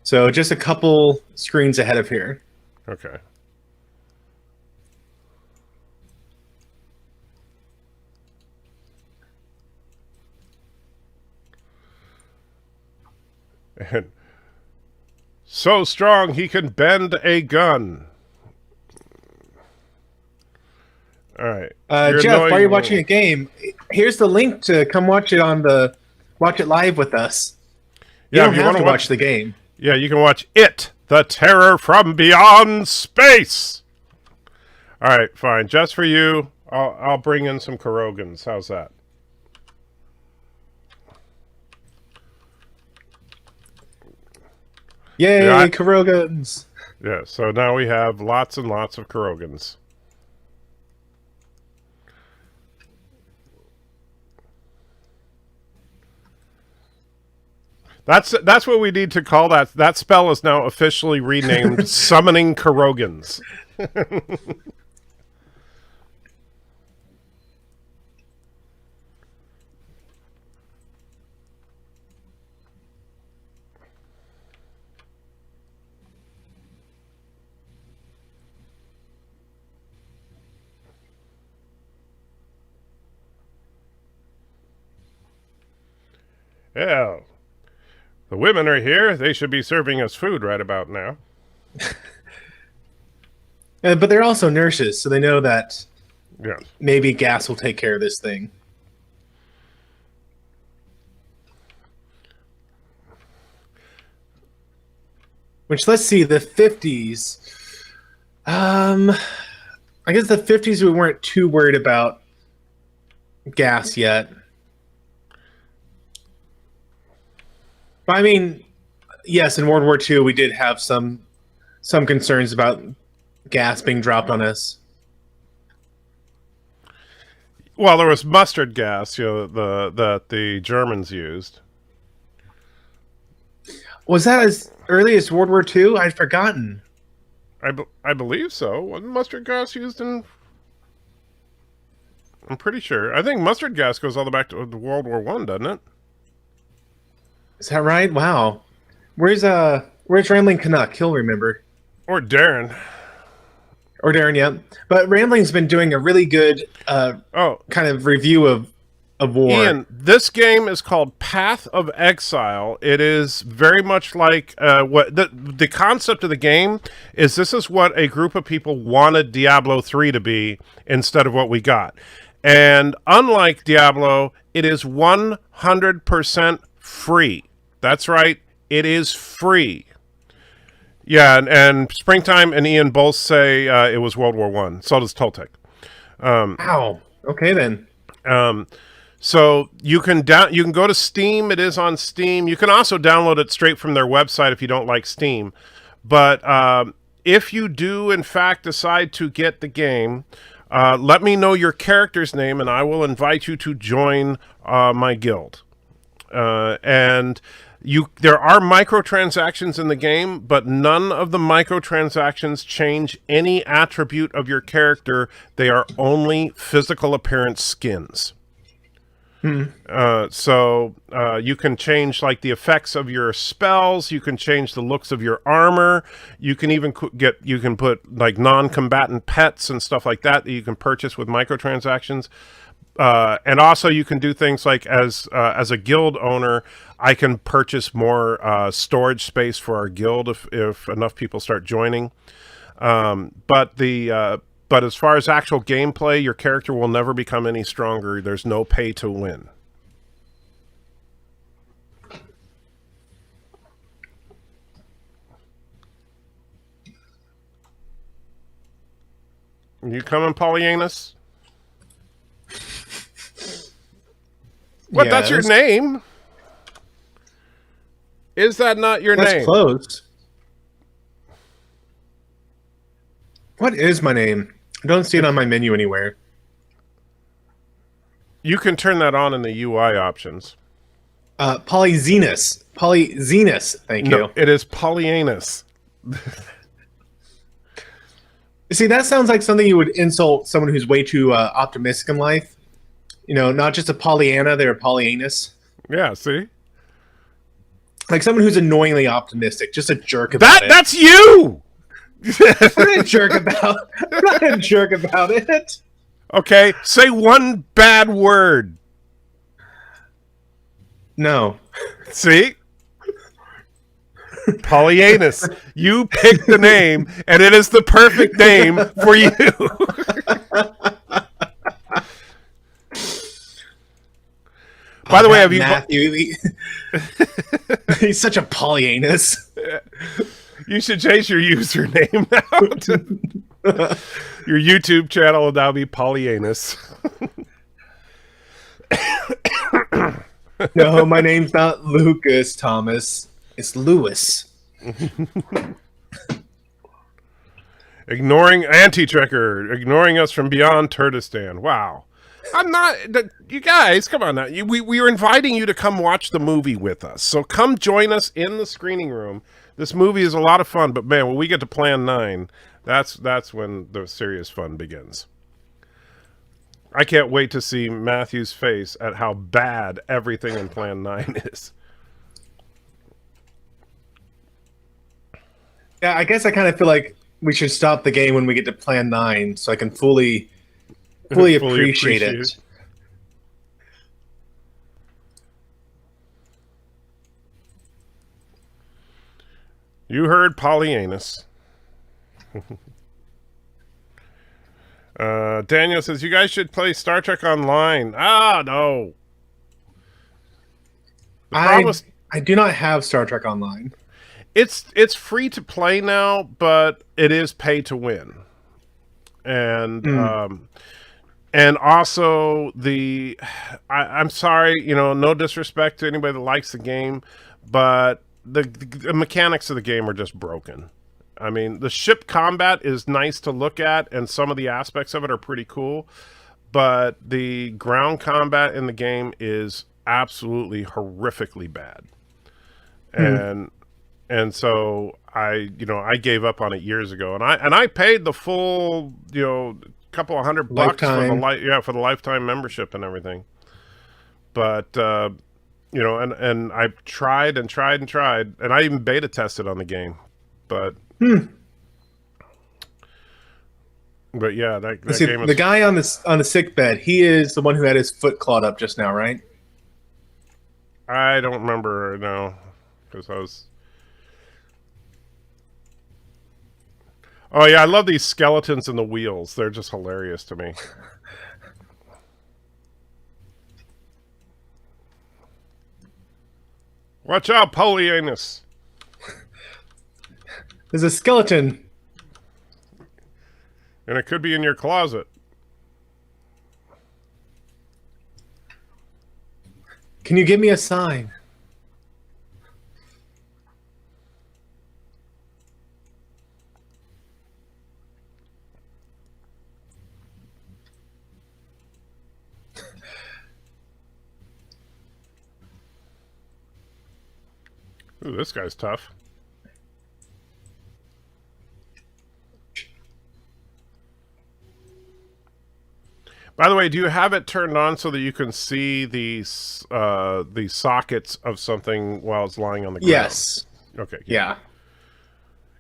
B: So just a couple screens ahead of here.
A: Okay. And So strong he can bend a gun. All right.
B: Jeff, while you're watching a game, here's the link to come watch it live with us. You don't have to watch the game.
A: Yeah, you can watch It, the Terror from Beyond Space. All right, fine. Just for you, I'll bring in some Kurogans. How's that?
B: Yay, Kurogans!
A: Yeah, so now we have lots and lots of Kurogans. That's what we need to call that. That spell is now officially renamed Summoning Kurogans. Yeah. The women are here. They should be serving us food right about now.
B: But they're also nurses, so they know that
A: Yes.
B: maybe gas will take care of this thing. Which, let's see, the 50s. I guess the 50s we weren't too worried about gas yet. But I mean, yes, in World War II we did have some concerns about gas being dropped on us.
A: Well, there was mustard gas, that the Germans used.
B: Was that as early as World War II? I'd forgotten.
A: I believe so. Wasn't mustard gas used in... I'm pretty sure. I think mustard gas goes all the way back to World War I, doesn't it?
B: Is that right? Wow. Where's Rambling Canuck? He'll remember.
A: Or Darren.
B: Or Darren, yeah. But Rambling's been doing a really good kind of review of war.
A: Ian, this game is called Path of Exile. It is very much like what the concept of the game is. This is what a group of people wanted Diablo 3 to be instead of what we got. And unlike Diablo, it is 100% free. That's right. It is free. Yeah, and Springtime and Ian both say it was World War I. So does Toltec.
B: Wow. Okay, then.
A: So you can go to Steam. It is on Steam. You can also download it straight from their website if you don't like Steam. But if you do, in fact, decide to get the game, let me know your character's name, and I will invite you to join my guild. And there are microtransactions in the game, but none of the microtransactions change any attribute of your character. They are only physical appearance skins. So you can change like the effects of your spells. You can change the looks of your armor. You can even put like non-combatant pets and stuff like that you can purchase with microtransactions. And also you can do things like as a guild owner, I can purchase more storage space for our guild if enough people start joining. But as far as actual gameplay, your character will never become any stronger. There's no pay to win. You coming, Polyanus? What?
B: Yes.
A: That's your name? Is that not your name?
B: That's close. What is my name? I don't see it on my menu anywhere.
A: You can turn that on in the UI options.
B: Polyxenus. Polyxenus, thank you.
A: No, it is Polyanus.
B: See, that sounds like something you would insult someone who's way too optimistic in life. You know, not just a Pollyanna, they're a Polyanus.
A: Yeah, see?
B: Like someone who's annoyingly optimistic, just a jerk about it.
A: That's you!
B: I'm not a jerk about I'm not a jerk about it.
A: Okay, say one bad word.
B: No.
A: See? Polyanus. You picked the name, and it is the perfect name for you. By the way, have you...
B: Matthew, he's such a Polyanus.
A: You should change your username now. Your YouTube channel will now be Polyanus.
B: No, my name's not Lucas Thomas. It's Lewis.
A: Ignoring Anti-Trekker, ignoring us from beyond Turtistan. Wow. I'm not... You guys, come on now. We were inviting you to come watch the movie with us. So come join us in the screening room. This movie is a lot of fun, but man, when we get to Plan 9, that's when the serious fun begins. I can't wait to see Matthew's face at how bad everything in Plan 9 is.
B: Yeah, I guess I kind of feel like we should stop the game when we get to Plan 9 so I can fully appreciate it.
A: You heard Polyanus. Daniel says, you guys should play Star Trek Online. Ah, no.
B: I do not have Star Trek Online.
A: It's free to play now, but it is pay to win. And also I'm sorry, no disrespect to anybody that likes the game, but the mechanics of the game are just broken. I mean, the ship combat is nice to look at, and some of the aspects of it are pretty cool, but the ground combat in the game is absolutely horrifically bad. And so I gave up on it years ago, and I paid the full, couple of $100 for the lifetime membership and everything. But and I've tried, and I even beta tested on the game, but yeah, that game is...
B: The guy on the sick bed, he is the one who had his foot clawed up just now, right?
A: I don't remember now, because I was... Oh yeah, I love these skeletons in the wheels. They're just hilarious to me. Watch out, Polyanus.
B: There's a skeleton.
A: And it could be in your closet.
B: Can you give me a sign?
A: Ooh, this guy's tough. By the way, do you have it turned on so that you can see the sockets of something while it's lying on the ground?
B: Yes.
A: Okay.
B: Yeah.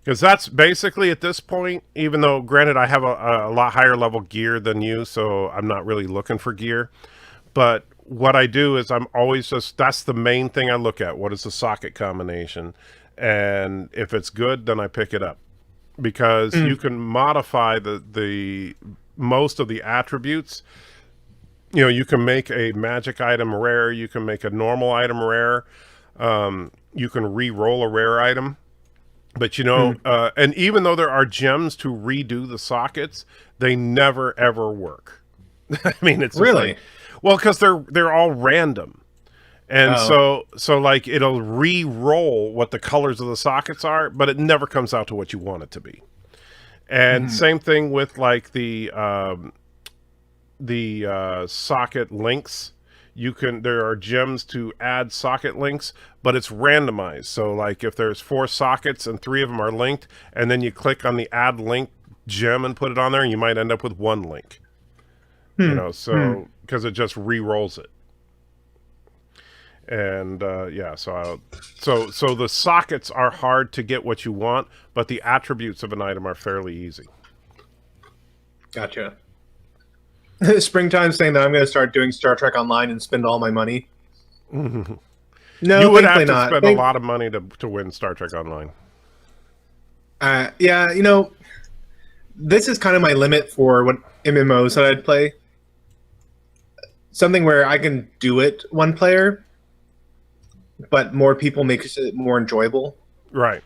A: Because that's basically, at this point, even though, granted, I have a lot higher level gear than you, so I'm not really looking for gear. But what I do is I'm always that's the main thing I look at. What is the socket combination? And if it's good, then I pick it up. Because you can modify the most of the attributes. You can make a magic item rare. You can make a normal item rare. You can re-roll a rare item. But, and even though there are gems to redo the sockets, they never, ever work. I mean, it's
B: really...
A: Well, because they're all random. And so like, it'll re-roll what the colors of the sockets are, but it never comes out to what you want it to be. And same thing with like the socket links. There are gems to add socket links, but it's randomized. So like if there's 4 sockets and 3 of them are linked, and then you click on the add link gem and put it on there, and you might end up with 1 link. Because it just re-rolls it. And yeah, so the sockets are hard to get what you want, but the attributes of an item are fairly easy.
B: Gotcha. Springtime saying that I'm going to start doing Star Trek Online and spend all my money. No,
A: You would have
B: thankfully
A: to
B: not.
A: spend a lot of money to win Star Trek Online.
B: Yeah, this is kind of my limit for what MMOs that I'd play. Something where I can do it one player, but more people makes it more enjoyable.
A: Right.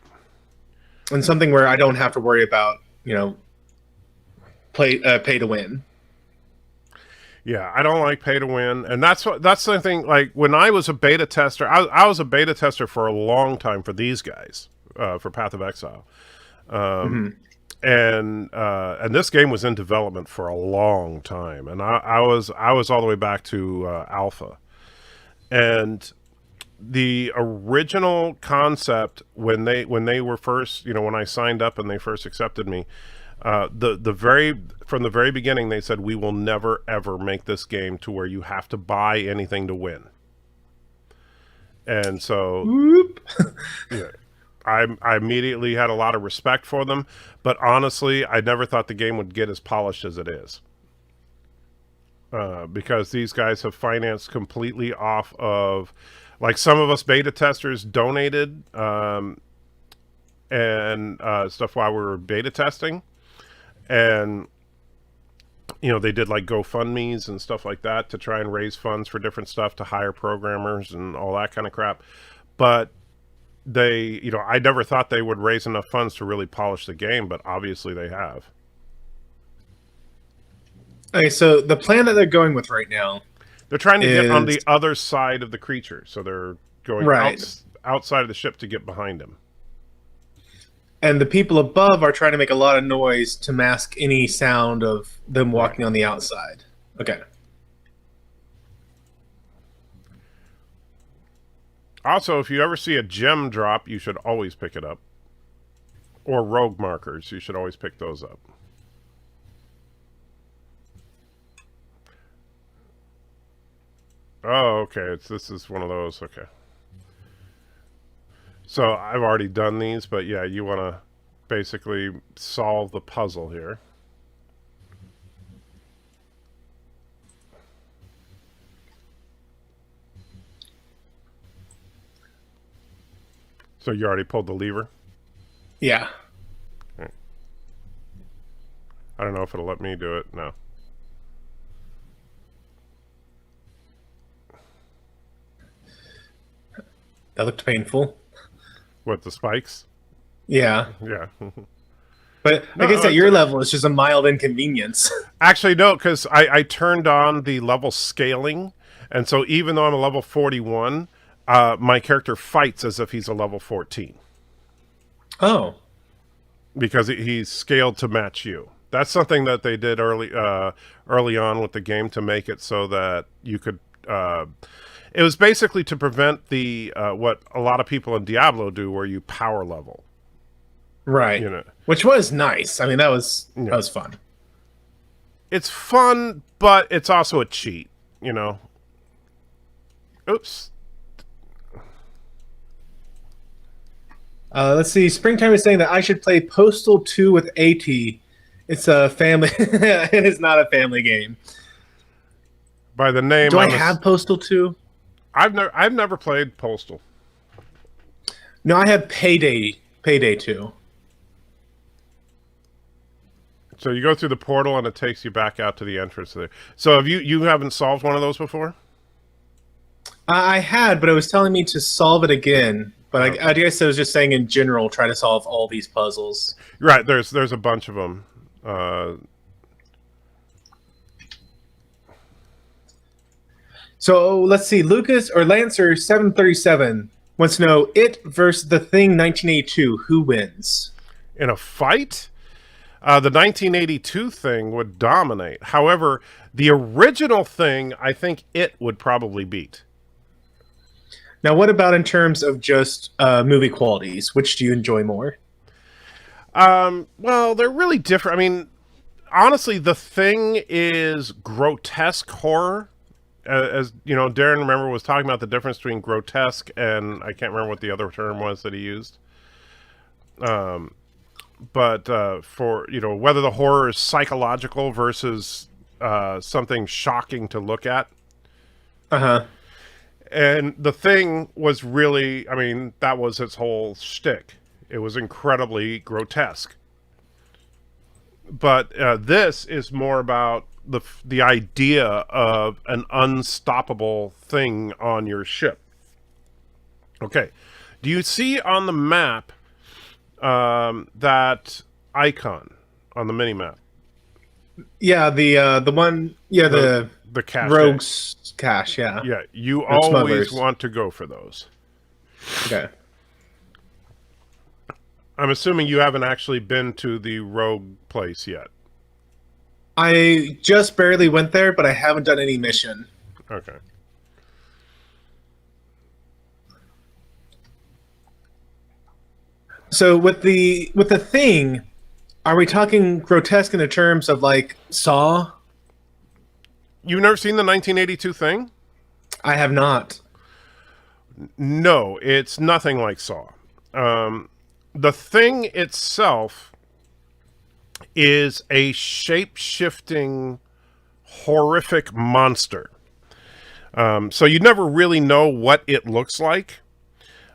B: And something where I don't have to worry about, pay to win.
A: Yeah, I don't like pay to win, and that's the thing. Like when I was a beta tester, I was a beta tester for a long time for these guys, for Path of Exile, and this game was in development for a long time, and I was all the way back to alpha, and the original concept when they were first, when I signed up and they first accepted me. From the very beginning, they said we will never ever make this game to where you have to buy anything to win. And so, yeah, I immediately had a lot of respect for them. But honestly, I never thought the game would get as polished as it is, because these guys have financed completely off of, like some of us beta testers donated and stuff while we were beta testing. And they did like GoFundMe's and stuff like that to try and raise funds for different stuff, to hire programmers and all that kind of crap. But they, I never thought they would raise enough funds to really polish the game, but obviously they have.
B: Okay, so the plan that they're going with right now,
A: they're trying to get on the other side of the creature, so they're going outside of the ship to get behind him. And
B: the people above are trying to make a lot of noise to mask any sound of them walking on the outside. Okay.
A: Also, if you ever see a gem drop, you should always pick it up. Or rogue markers, you should always pick those up. Oh, okay. This is one of those. Okay. So I've already done these, but yeah, you want to basically solve the puzzle here. So you already pulled the lever?
B: Yeah.
A: Okay. I don't know if it'll let me do it. No.
B: That looked painful.
A: What, the spikes?
B: Yeah.
A: Yeah.
B: But I guess at your level, it's just a mild inconvenience.
A: Actually, no, because I turned on the level scaling, and so even though I'm a level 41, my character fights as if he's a level 14.
B: Oh.
A: Because he's scaled to match you. That's something that they did early on with the game to make it so that you could... it was basically to prevent the what a lot of people in Diablo do, where you power level.
B: Right. Which was nice. I mean, that was fun.
A: It's fun, but it's also a cheat, Oops.
B: Let's see. Springtime is saying that I should play Postal 2 with AT. It's a family. It is not a family game.
A: By the name,
B: do I have Postal 2?
A: I've never played Postal.
B: No, I have Payday 2.
A: So you go through the portal and it takes you back out to the entrance there. So have you haven't solved one of those before?
B: I had, but it was telling me to solve it again. But I guess it was just saying in general, try to solve all these puzzles.
A: Right. There's a bunch of them.
B: So let's see. Lucas or Lancer 737 wants to know It versus The Thing 1982. Who wins?
A: In a fight? The 1982 Thing would dominate. However, the original Thing, I think It would probably beat.
B: Now, what about in terms of just movie qualities? Which do you enjoy more?
A: Well, they're really different. I mean, honestly, The Thing is grotesque horror. As Darren, remember, was talking about the difference between grotesque and I can't remember what the other term was that he used. But for, whether the horror is psychological versus something shocking to look at.
B: Uh-huh.
A: And the thing was really, I mean, that was its whole shtick. It was incredibly grotesque. But this is more about the idea of an unstoppable thing on your ship. Okay. Do you see on the map that icon on the mini map?
B: Yeah, the one. Yeah, the
A: cache.
B: rogues cache. Yeah.
A: Yeah, you
B: Or
A: always
B: smugglers.
A: want to go for those.
B: Okay.
A: I'm assuming you haven't actually been to the rogue place yet.
B: I just barely went there, but I haven't done any mission.
A: Okay.
B: So with the thing, are we talking grotesque in the terms of like Saw?
A: You've never seen the 1982 thing?
B: I have not.
A: No, it's nothing like Saw. The thing itself is a shape-shifting, horrific monster. So you never really know what it looks like.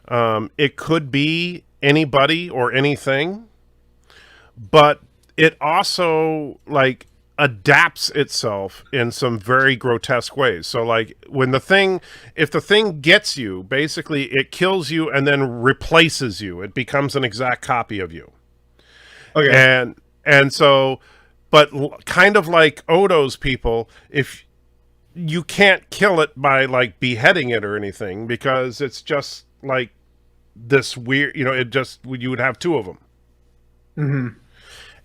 A: It could be anybody or anything, but it also like adapts itself in some very grotesque ways. So like if the thing gets you, basically it kills you and then replaces you. It becomes an exact copy of you.
B: Okay.
A: And so, but kind of like Odo's people, if you can't kill it by like beheading it or anything, because it's just like this weird, you would have two of them.
B: Mm-hmm.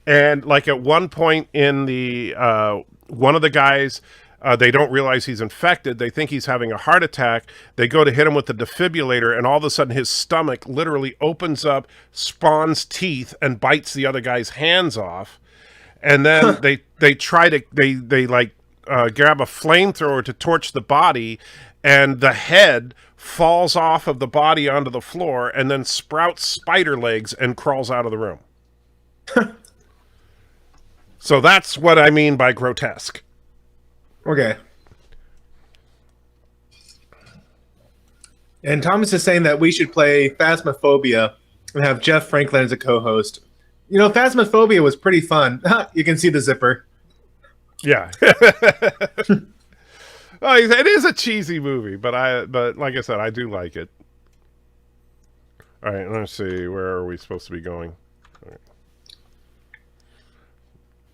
A: And like at one point in the one of the guys, they don't realize he's infected. They think he's having a heart attack. They go to hit him with the defibrillator, and all of a sudden his stomach literally opens up, spawns teeth, and bites the other guy's hands off. And then they grab a flamethrower to torch the body, and the head falls off of the body onto the floor, and then sprouts spider legs and crawls out of the room. So that's what I mean by grotesque.
B: Okay. And Thomas is saying that we should play Phasmophobia and have Jeff Franklin as a co-host. You know, Phasmophobia was pretty fun. You can see the zipper.
A: Yeah. Well, it is a cheesy movie, but like I said, I do like it. All right, let's see. Where are we supposed to be going? All right.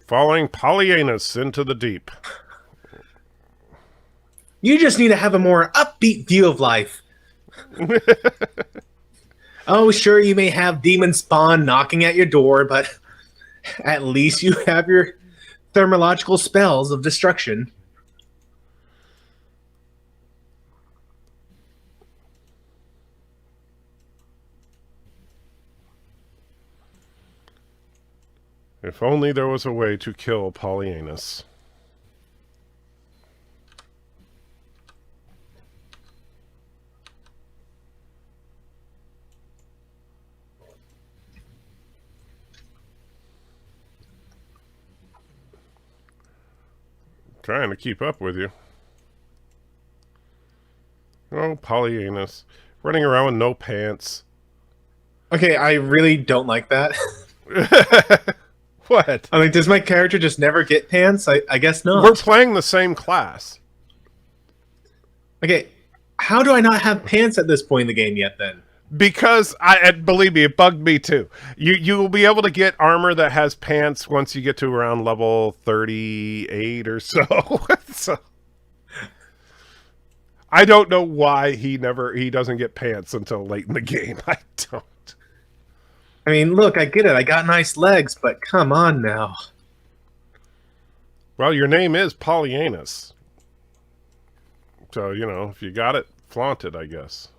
A: Following Polyanus into the deep.
B: You just need to have a more upbeat view of life. Oh, sure, you may have demon spawn knocking at your door, but at least you have your thermological spells of destruction.
A: If only there was a way to kill Polyanus. Trying to keep up with you. Oh, Polyanus. Running around with no pants.
B: Okay, I really don't like that.
A: What?
B: I mean, does my character just never get pants? I guess not.
A: We're playing the same class.
B: Okay, how do I not have pants at this point in the game yet, then?
A: Because, believe me, it bugged me too. You will be able to get armor that has pants once you get to around level 38 or so. So I don't know why he doesn't get pants until late in the game. I don't.
B: I mean, look, I get it. I got nice legs, but come on now.
A: Well, your name is Polyanus. So, if you got it, flaunt it, I guess.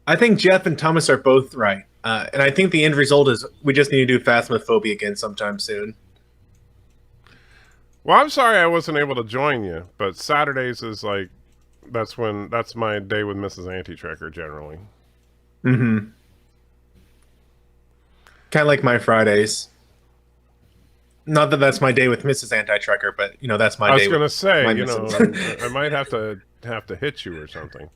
B: I think Jeff and Thomas are both right. And I think the end result is we just need to do Phasmophobia again sometime soon.
A: Well, I'm sorry I wasn't able to join you, but Saturdays is that's my day with Mrs. Anti-Tracker generally.
B: Mm-hmm. Kind of like my Fridays. Not that that's my day with Mrs. Anti-Trucker, but that's my
A: I was
B: day
A: going to
B: with
A: say,
B: my
A: you
B: missus.
A: know, I might have to hit you or something.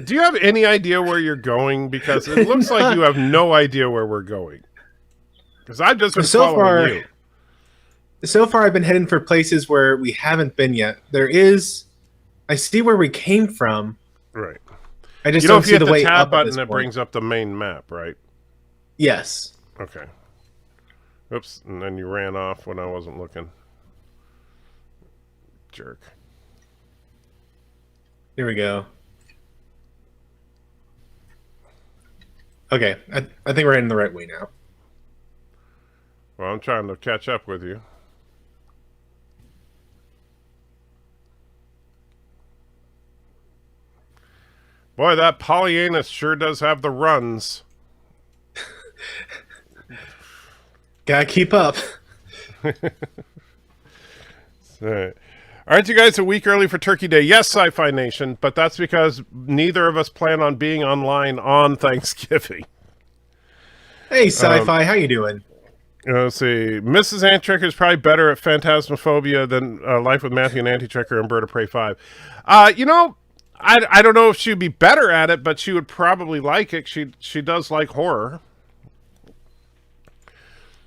A: Do you have any idea where you're going? Because it looks like you have no idea where we're going. Because I've just been
B: So
A: following
B: far,
A: you.
B: I've been heading for places where we haven't been yet. I see where we came from.
A: Right.
B: I just
A: You know,
B: don't
A: if you
B: see
A: hit
B: the
A: the
B: way
A: tab
B: up at
A: button,
B: this
A: it
B: point.
A: brings up the main map, right?
B: Yes.
A: Okay. Oops, and then you ran off when I wasn't looking. Jerk.
B: Here we go. Okay, I think we're heading the right way now.
A: Well, I'm trying to catch up with you. Boy, that Pollyanna sure does have the runs.
B: Gotta keep up.
A: Aren't you guys a week early for Turkey Day? Yes, Sci-Fi Nation, but that's because neither of us plan on being online on Thanksgiving.
B: Hey, Sci-Fi, how you doing?
A: Let's see. Mrs. Antricker is probably better at Phantasmophobia than Life with Matthew and Anti-Tricker and Bird of Prey 5. You know, I don't know if she'd be better at it, but she would probably like it. She does like horror.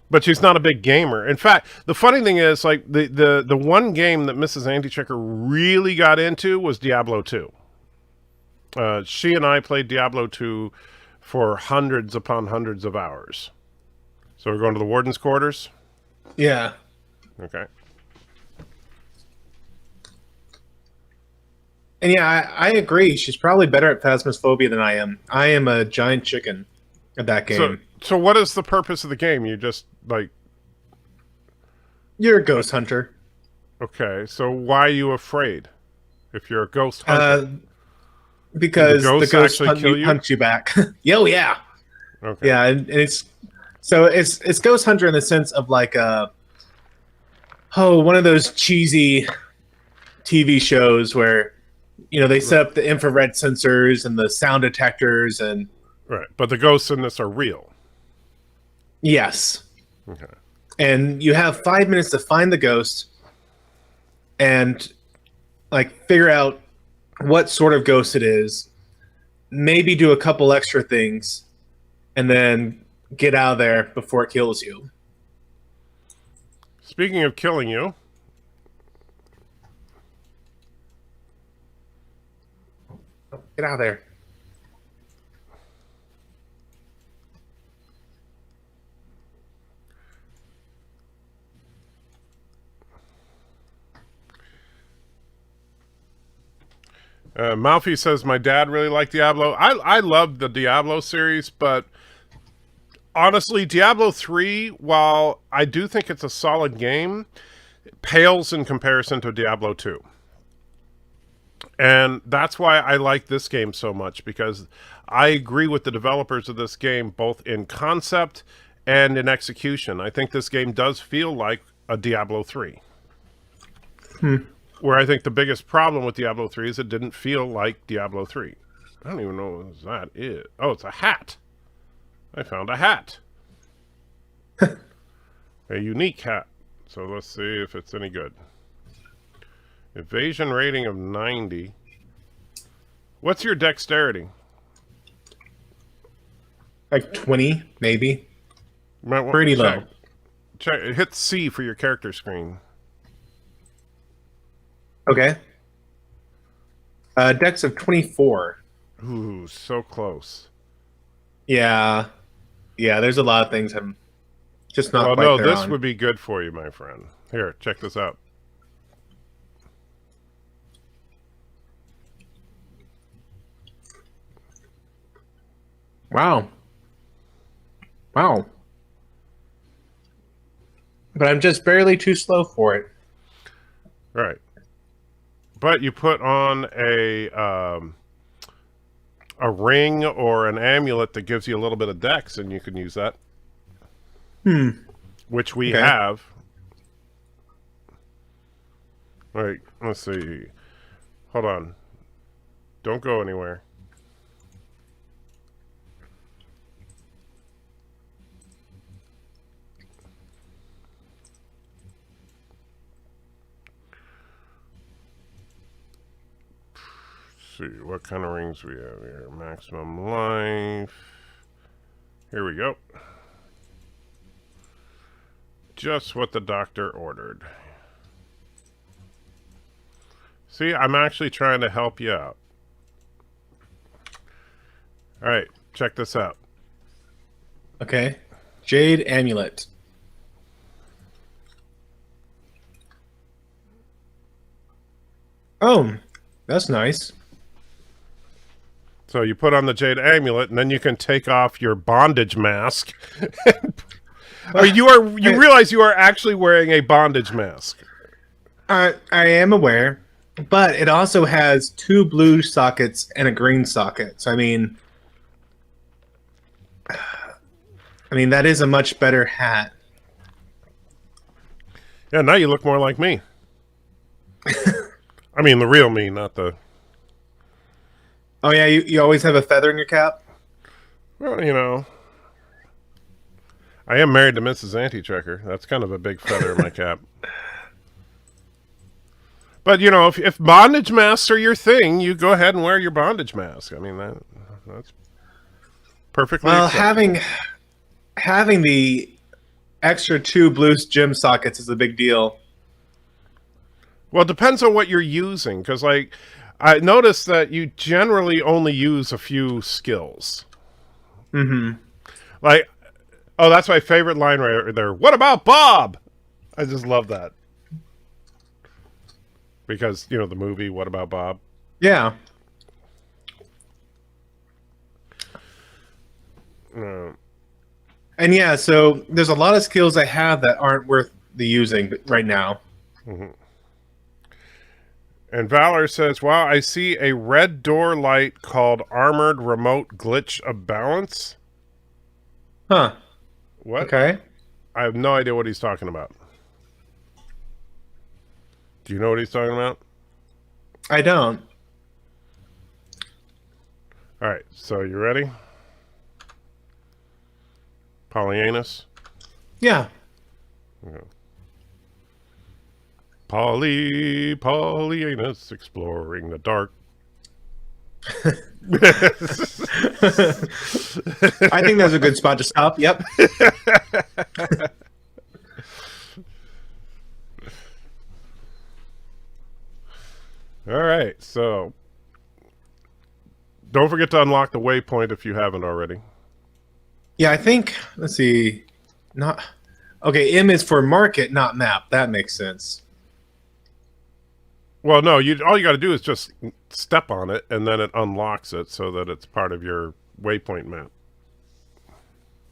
A: But she's not a big gamer. In fact, the funny thing is, like, the one game that Mrs. Anti-Checker really got into was Diablo 2. She and I played Diablo 2 for hundreds upon hundreds of hours. So we're going to the Warden's Quarters?
B: Yeah.
A: Okay.
B: And yeah, I agree. She's probably better at Phasmophobia than I am. I am a giant chicken at that game.
A: So what is the purpose of the game? You just, like...
B: You're a ghost hunter.
A: Okay, so why are you afraid if you're a ghost hunter?
B: Because the ghost
A: actually
B: hunts you back. Oh, yeah.
A: Okay.
B: Yeah, and it's ghost hunter in the sense of like one of those cheesy TV shows where they set up the infrared sensors and the sound detectors and
A: Right, but the ghosts in this are real.
B: yes.
A: Okay.
B: And you have 5 minutes to find the ghost and like figure out what sort of ghost it is, maybe do a couple extra things, and then get out of there before it kills you.
A: Speaking of killing you,
B: Get out of there.
A: Malfi says my dad really liked Diablo. I love the Diablo series, but honestly, Diablo 3, while I do think it's a solid game, pales in comparison to Diablo 2. And that's why I like this game so much, because I agree with the developers of this game, both in concept and in execution. I think this game does feel like a Diablo 3. Where I think the biggest problem with Diablo 3 is it didn't feel like Diablo 3. I don't even know what that is. Oh, it's a hat. I found a hat. A unique hat. So let's see if it's any good. Evasion rating of 90. What's your dexterity?
B: Like 20, maybe.
A: Might want
B: Pretty
A: to
B: low.
A: Check. Hit C for your character screen.
B: Okay. Dex of 24.
A: Ooh, so close.
B: Yeah. Yeah, there's a lot of things I'm just not
A: Well,
B: quite
A: no,
B: there
A: this
B: on.
A: would be good for you, my friend. Here, check this out.
B: Wow. Wow. But I'm just barely too slow for it.
A: Right. But you put on a ring or an amulet that gives you a little bit of dex, and you can use that. Which we
B: Okay.
A: have. Right, let's see. Hold on. Don't go anywhere. see what kind of rings we have here. Maximum life. Here we go. Just what the doctor ordered. See, I'm actually trying to help you out. All right, check this out.
B: Okay. Jade amulet. Oh, that's nice.
A: So you put on the jade amulet, and then you can take off your bondage mask. Or you realize you are actually wearing a bondage mask.
B: I am aware, but it also has 2 blue sockets and a green socket. So I mean that is a much better hat.
A: Yeah, now you look more like me. I mean, the real me, not the...
B: Oh yeah, you always have a feather in your cap?
A: Well, you know... I am married to Mrs. Anti-Trekker. That's kind of a big feather in my cap. But, you know, if bondage masks are your thing, you go ahead and wear your bondage mask. I mean, that's perfectly acceptable.
B: Having the extra 2 blue gem sockets is a big deal.
A: Well, it depends on what you're using, because, like, I noticed that you generally only use a few skills.
B: Mm-hmm.
A: Like, oh, that's my favorite line right there. What about Bob? I just love that. Because, you know, the movie, What About Bob?
B: Yeah. And yeah, so there's a lot of skills I have that aren't worth the using right now.
A: Mm-hmm. And Valor says, wow, I see a red door light called Armored Remote Glitch of Balance.
B: Huh.
A: What?
B: Okay.
A: I have no idea what he's talking about. Do you know what he's talking about?
B: I don't.
A: All right, so you ready? Polyanus?
B: Yeah.
A: Okay. Polyanus exploring the dark.
B: I think that's a good spot to stop. Yep.
A: All right, so don't forget to unlock the waypoint if you haven't already.
B: Yeah, I think, let's see. Not okay, M is for market, not map. That makes sense.
A: Well, no, all you got to do is just step on it, and then it unlocks it so that it's part of your waypoint map.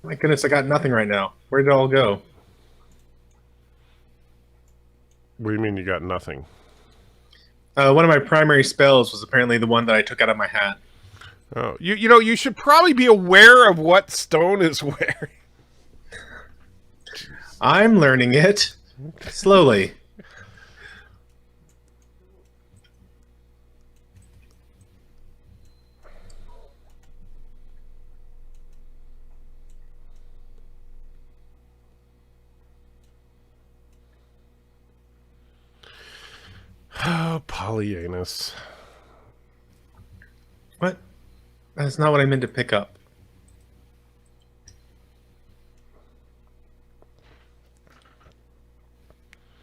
B: My goodness, I got nothing right now. Where did it all go?
A: What do you mean you got nothing?
B: One of my primary spells was apparently the one that I took out of my hat.
A: Oh, you know, you should probably be aware of what stone is where.
B: I'm learning it slowly.
A: Oh, Polyanus.
B: What? That's not what I meant to pick up.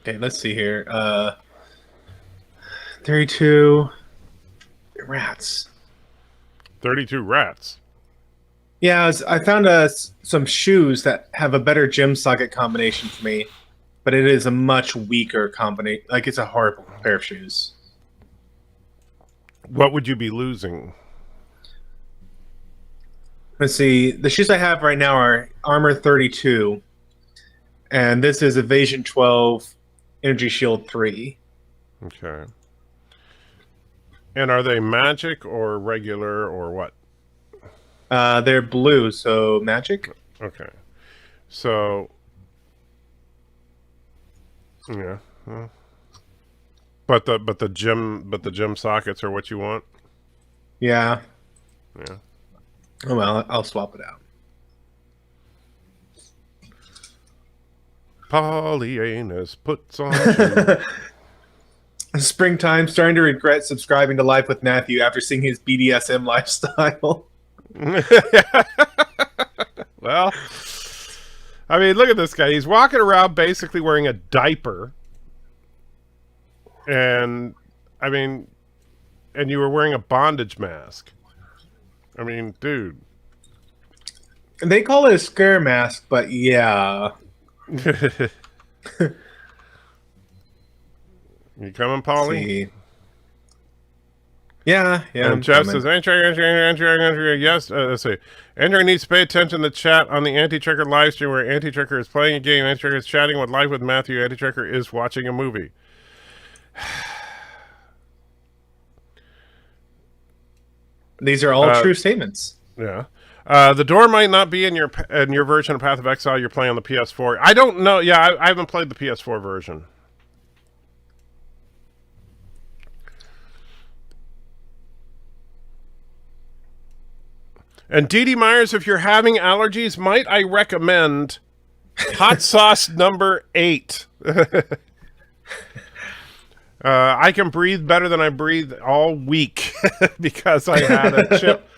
B: Okay, let's see here. 32 rats.
A: 32 rats.
B: Yeah, I found some shoes that have a better gem socket combination for me, but it is a much weaker combination. Like, it's a horrible pair of shoes.
A: What would you be losing?
B: Let's see. The shoes I have right now are Armor 32, and this is Evasion 12, Energy Shield 3.
A: Okay. And are they magic or regular or what?
B: They're blue, so magic.
A: Okay. So, yeah. Well, but the gem sockets are what you want?
B: Yeah.
A: Yeah.
B: Oh well, I'll swap it out.
A: Polyanus puts on shoes.
B: Springtime, starting to regret subscribing to Live with Matthew after seeing his BDSM lifestyle.
A: Well, I mean, look at this guy. He's walking around basically wearing a diaper. And, I mean, and you were wearing a bondage mask. I mean, dude.
B: They call it a scare mask, but yeah.
A: You coming, Paulie?
B: See. Yeah.
A: And Jeff says, Andrew, yes. Let's see. Andrew needs to pay attention to the chat on the Anti-Checker live stream where Anti-Checker is playing a game. Anti-Checker is chatting with Live with Matthew. Anti-Checker is watching a movie.
B: These are all true statements.
A: Yeah. The door might not be in your version of Path of Exile you're playing on the PS4. I don't know. Yeah, I haven't played the PS4 version. And Dee Dee Myers, if you're having allergies, might I recommend hot sauce number 8. I can breathe better than I breathed all week because I had a chip.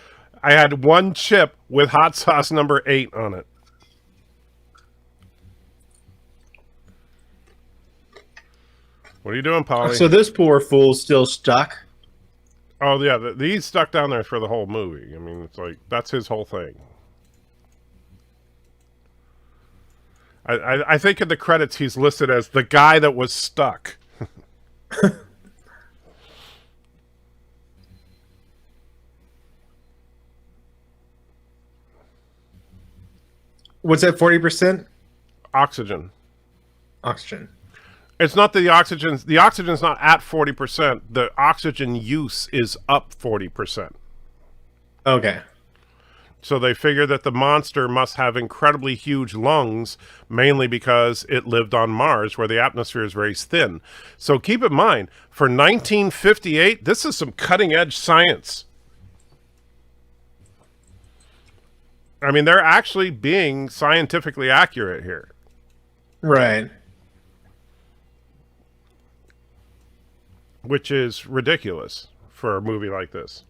A: I had one chip with hot sauce number 8 on it. What are you doing, Polly?
B: So this poor fool's still stuck.
A: Oh, yeah. He's stuck down there for the whole movie. I mean, it's like, that's his whole thing. I think in the credits he's listed as the guy that was stuck.
B: What's that, 40%?
A: Oxygen.
B: Oxygen.
A: It's not the oxygen. The oxygen's not at 40%. The oxygen use is up 40%.
B: Okay.
A: So they figure that the monster must have incredibly huge lungs, mainly because it lived on Mars, where the atmosphere is very thin. So keep in mind, for 1958, this is some cutting-edge science. I mean, they're actually being scientifically accurate here.
B: Right.
A: Which is ridiculous for a movie like this.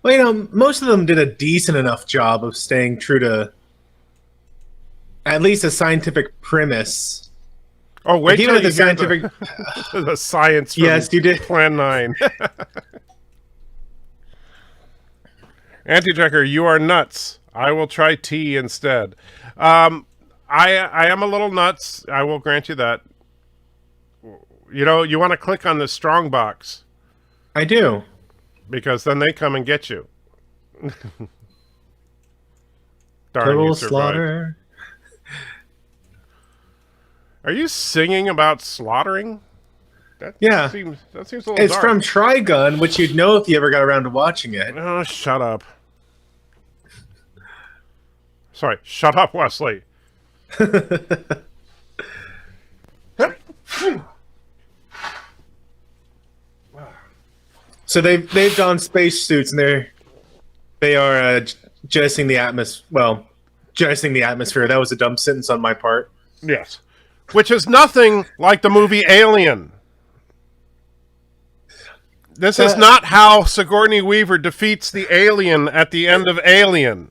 B: Well, you know, most of them did a decent enough job of staying true to at least a scientific premise.
A: Oh, wait till
B: even
A: you
B: the
A: hear
B: scientific.
A: the science from
B: Yes, you did.
A: Plan 9. Anti-Checker, you are nuts. I will try tea instead. I am a little nuts. I will grant you that. You know, you want to click on the strong box.
B: I do.
A: Because then they come and get you. Darn,
B: Total
A: you survived.
B: slaughter.
A: Are you singing about slaughtering? That
B: Yeah.
A: seems a little
B: It's
A: dark.
B: from Trigun, which you'd know if you ever got around to watching it.
A: Oh, shut up. Sorry, shut up, Wesley.
B: So they've donned space suits and they are jettisoning the atmosphere. Well, jettisoning the atmosphere. That was a dumb sentence on my part.
A: Yes. Which is nothing like the movie Alien. This is not how Sigourney Weaver defeats the alien at the end of Alien.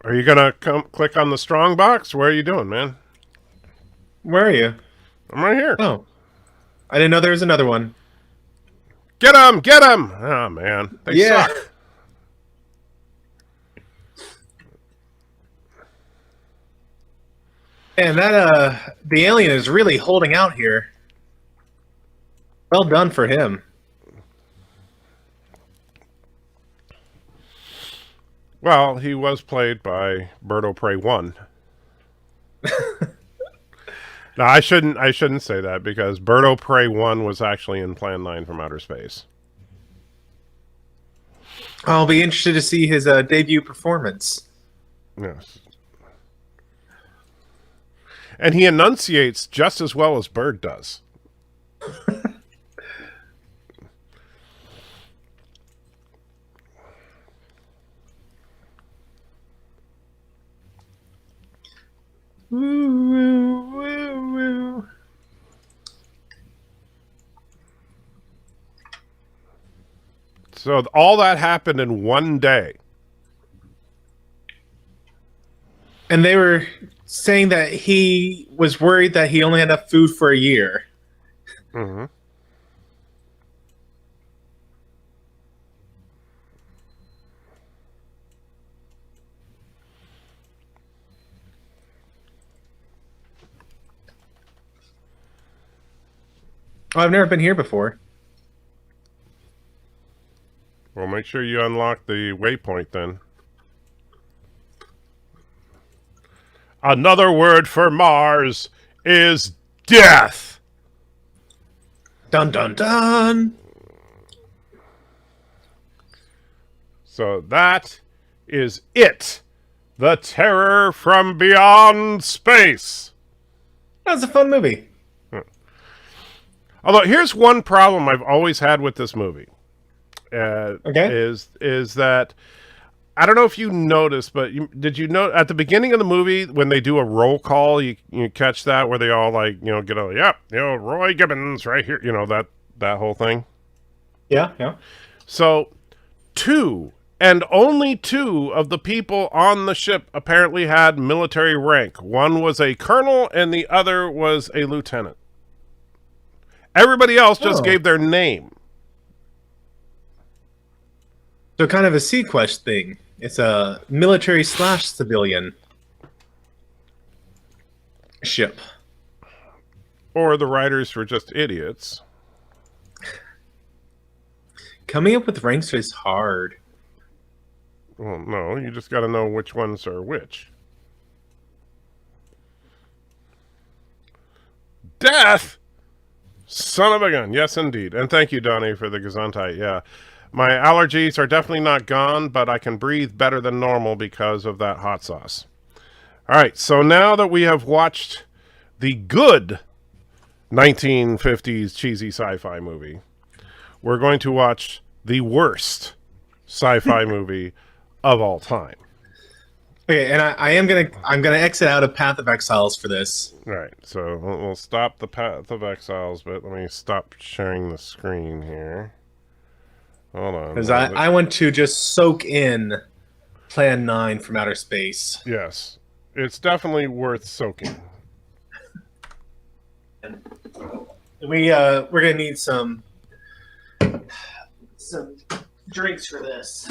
A: Are you going to click on the strong box? Where are you doing, man?
B: Where are you?
A: I'm right here.
B: Oh, I didn't know there was another one.
A: Get him! Get him! Oh, man. They
B: Yeah.
A: suck.
B: And that the alien is really holding out here. Well done for him.
A: Well, he was played by Bird of Prey 1. No, I shouldn't say that because Bird of Prey 1 was actually in Plan 9 from Outer Space.
B: I'll be interested to see his debut performance.
A: Yes. And he enunciates just as well as Bird does. So all that happened in one day.
B: And they were saying that he was worried that he only had enough food for a year.
A: Mm-hmm.
B: Oh, I've never been here before.
A: Well, make sure you unlock the waypoint then. Another word for Mars is death.
B: Dun dun dun.
A: So that is it. The Terror from Beyond Space.
B: That was a fun movie.
A: Although here's one problem I've always had with this movie.
B: Okay.
A: Is that I don't know if you noticed, but did you know at the beginning of the movie when they do a roll call, you catch that where they all like get a Roy Gibbons right here, that whole thing.
B: Yeah.
A: So 2 and only 2 of the people on the ship apparently had military rank. One was a colonel and the other was a lieutenant. Everybody else just gave their name.
B: So kind of a Sequest thing. It's a military/civilian ship.
A: Or the writers were just idiots.
B: Coming up with ranks is hard.
A: Well, no, you just got to know which ones are which. Death! Son of a gun. Yes, indeed. And thank you, Donnie, for the Gesundheit. Yeah. My allergies are definitely not gone, but I can breathe better than normal because of that hot sauce. All right, so now that we have watched the good 1950s cheesy sci-fi movie, we're going to watch the worst sci-fi movie of all time.
B: Okay, and I'm gonna exit out of Path of Exiles for this.
A: All right, so we'll stop the Path of Exiles, but let me stop sharing the screen here. Hold on.
B: Because I want to just soak in Plan 9 from outer space.
A: Yes, it's definitely worth soaking.
B: We're gonna need some drinks for this.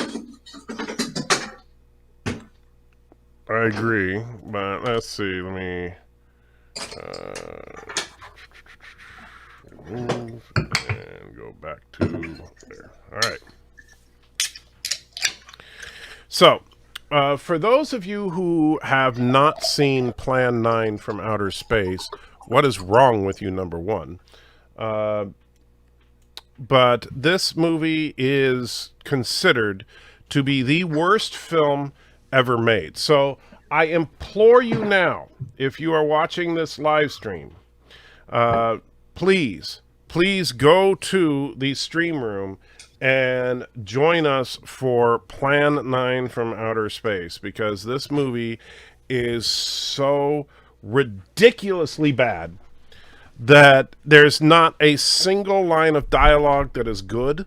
A: I agree, but let's see. Let me remove and go back to there. All right. So, for those of you who have not seen Plan 9 from outer space, what is wrong with you, number one? But this movie is considered to be the worst film ever made. So I implore you now, if you are watching this live stream, please go to the stream room and join us for Plan 9 from Outer Space, because this movie is so ridiculously bad that there's not a single line of dialogue that is good.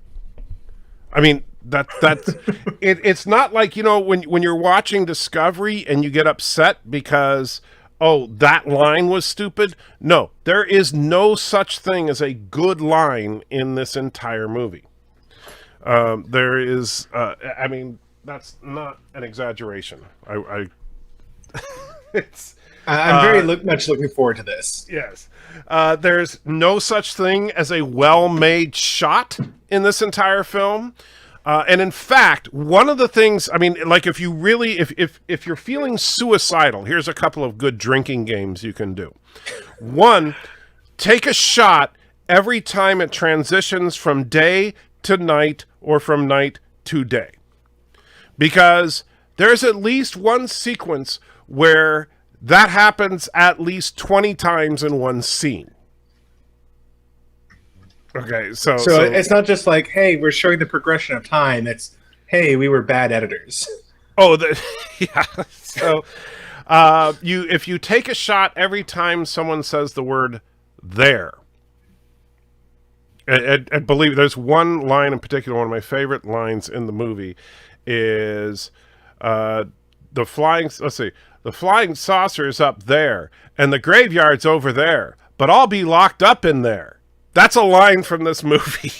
A: I mean, that's it's not like, when you're watching Discovery and you get upset because that line was stupid. No, there is no such thing as a good line in this entire movie. There is I mean, that's not an exaggeration.
B: I'm very much looking forward to this.
A: Yes. There's no such thing as a well-made shot in this entire film. And in fact, one of the things, I mean, like if you really, if you're feeling suicidal, here's a couple of good drinking games you can do. One, take a shot every time it transitions from day to night or from night to day. Because there's at least one sequence where that happens at least 20 times in one scene. Okay, so
B: it's not just like, hey, we're showing the progression of time. It's, hey, we were bad editors.
A: Yeah. So, If you take a shot every time someone says the word "there," and believe there's one line in particular, one of my favorite lines in the movie is the flying. Let's see, the flying saucer's up there, and the graveyard's over there, but I'll be locked up in there. That's a line from this movie.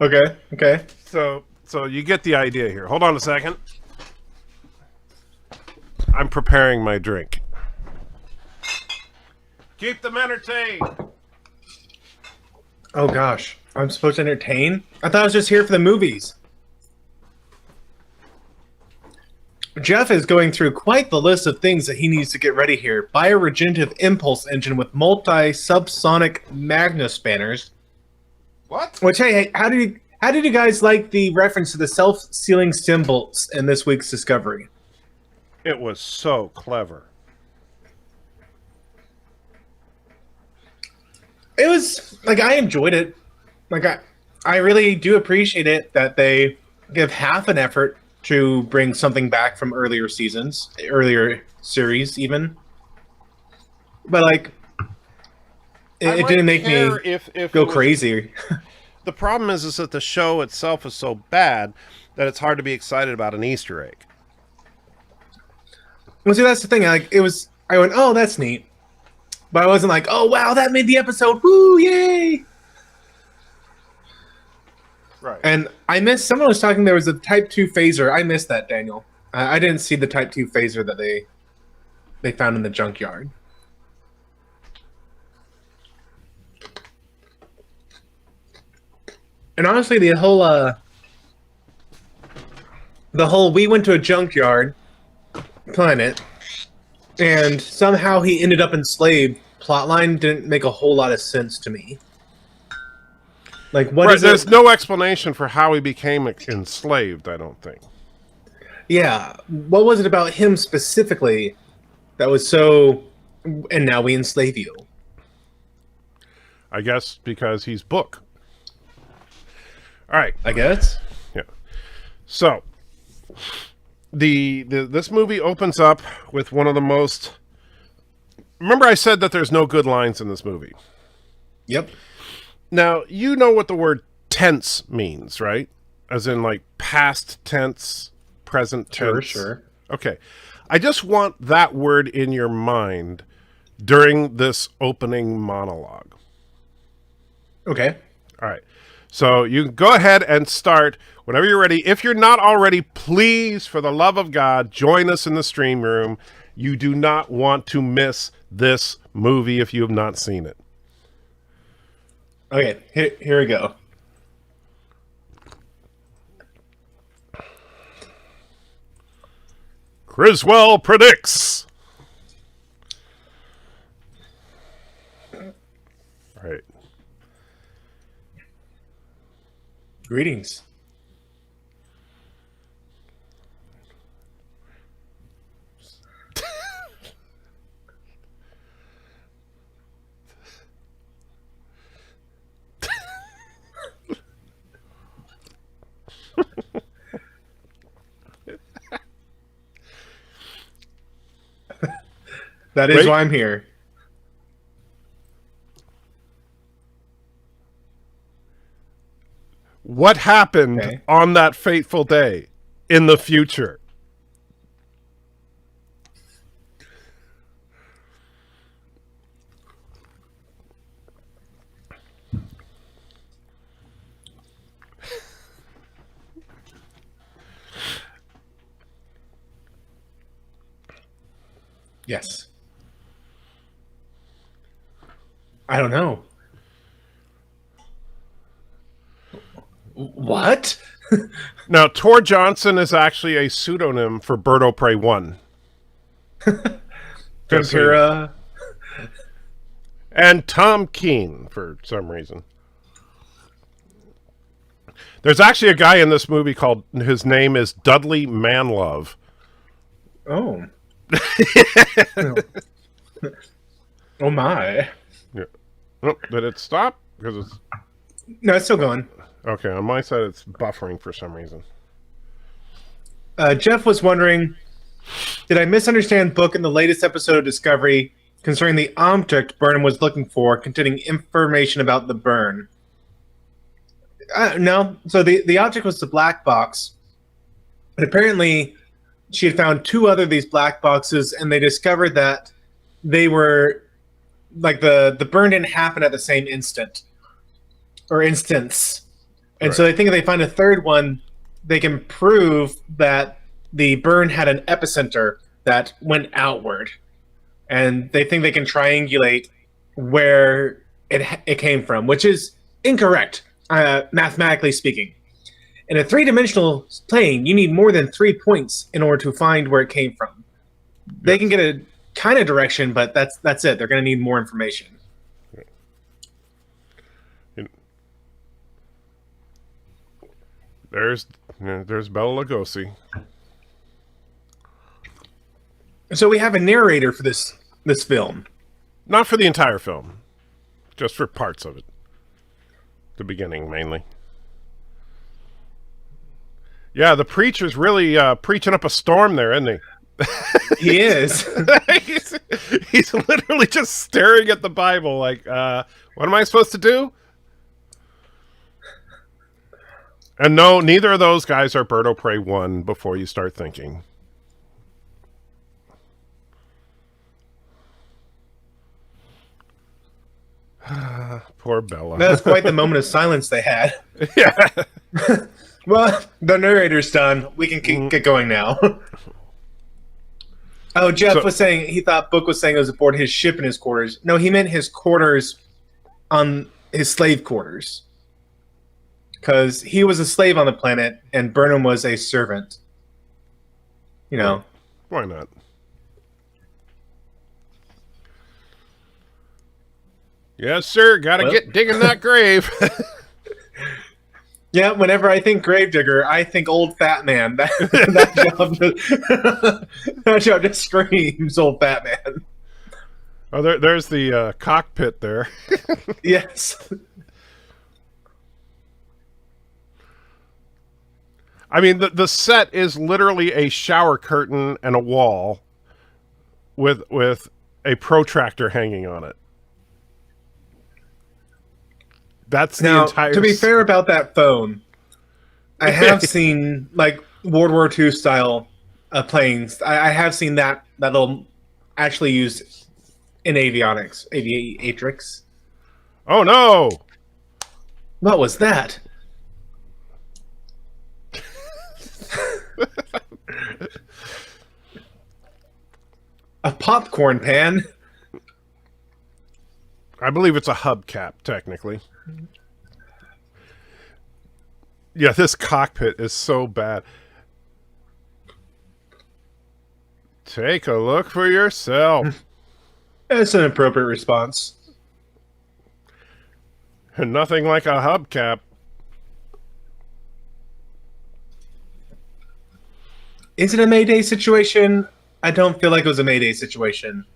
B: Okay.
A: So you get the idea here. Hold on a second. I'm preparing my drink. Keep them entertained.
B: Oh gosh, I'm supposed to entertain? I thought I was just here for the movies. Jeff is going through quite the list of things that he needs to get ready here. Bioregenerative impulse engine with multi-subsonic magna spanners.
A: What?
B: Which, hey, how did you guys like the reference to the self-sealing symbols in this week's Discovery?
A: It was so clever.
B: It was like I enjoyed it. Like I really do appreciate it that they give half an effort to bring something back from earlier seasons, earlier series even. But like it didn't make me
A: if
B: go crazy.
A: The problem is that the show itself is so bad that it's hard to be excited about an Easter egg.
B: Well, see, that's the thing. Like I went, oh, that's neat. But I wasn't like, oh, wow, that made the episode. Woo, yay!
A: Right.
B: And I missed, someone was talking, there was a Type 2 phaser. I missed that, Daniel. I didn't see the Type 2 phaser that they found in the junkyard. And honestly, the whole we went to a junkyard planet and somehow he ended up enslaved plotline didn't make a whole lot of sense to me. Like, what
A: right,
B: is
A: there's
B: it?
A: no explanation for how he became enslaved, I don't think.
B: Yeah, what was it about him specifically that was so? And now we enslave you.
A: I guess because he's Book. All right.
B: I guess.
A: Yeah. So this movie opens up with one of the most. Remember, I said that there's no good lines in this movie.
B: Yep.
A: Now, you know what the word tense means, right? As in, like, past tense, present tense.
B: Sure.
A: Okay. I just want that word in your mind during this opening monologue.
B: Okay.
A: All right. So you can go ahead and start whenever you're ready. If you're not already, please, for the love of God, join us in the stream room. You do not want to miss this movie if you have not seen it.
B: Okay, here we go.
A: Criswell predicts. All right.
B: Greetings. That is
A: Wait.
B: why I'm here.
A: What happened
B: Okay.
A: on that fateful day in the future?
B: Yes. I don't know. What?
A: Now, Tor Johnson is actually a pseudonym for Bird O' Prey 1. Just so you know.
B: Vampira.
A: And Tom Keane, for some reason. There's actually a guy in this movie called, his name is Dudley Manlove.
B: Oh. Oh my.
A: Yeah. Oh, did it stop? Because it's
B: No, it's still going.
A: okay. On my side, it's buffering for some reason.
B: Jeff was wondering Did I misunderstand Book in the latest episode of Discovery concerning the object Burnham was looking for containing information about the burn? No. So the object was the black box. But apparently she had found two other of these black boxes, and they discovered that they were like the burn didn't happen at the same instant or instance. And so they think if they find a third one, they can prove that the burn had an epicenter that went outward. And they think they can triangulate where it came from, which is incorrect, mathematically speaking. In a three-dimensional plane, you need more than 3 points in order to find where it came from. They can get a kind of direction, but that's it. They're going to need more information.
A: There's Bela Lugosi.
B: So we have a narrator for this film.
A: Not for the entire film, just for parts of it. The beginning, mainly. Yeah, the preacher's really preaching up a storm there, isn't he?
B: He is.
A: he's literally just staring at the Bible like, what am I supposed to do? And no, neither of those guys are Bird Prey 1 before you start thinking. Poor Bella.
B: That's quite the moment of silence they had.
A: Yeah.
B: Well, the narrator's done. We can get going now. Oh, Jeff was saying he thought Book was saying it was aboard his ship in his quarters. No, he meant his quarters on his slave quarters. Because he was a slave on the planet and Burnham was a servant. You know.
A: Why not? Yes, sir. Gotta get digging that grave.
B: Yeah, whenever I think gravedigger, I think old fat man. That job just screams old fat man.
A: Oh, there's the cockpit there.
B: Yes.
A: I mean, the set is literally a shower curtain and a wall with a protractor hanging on it. That's the entire...
B: To be fair about that phone, I have seen like World War II style planes. I have seen that they'll actually use in avionics, aviatrix.
A: Oh no!
B: What was that? A popcorn pan.
A: I believe it's a hubcap, technically. Yeah, this cockpit is so bad. Take a look for yourself.
B: That's an appropriate response.
A: Nothing like a hubcap.
B: Is it a Mayday situation? I don't feel like it was a Mayday situation.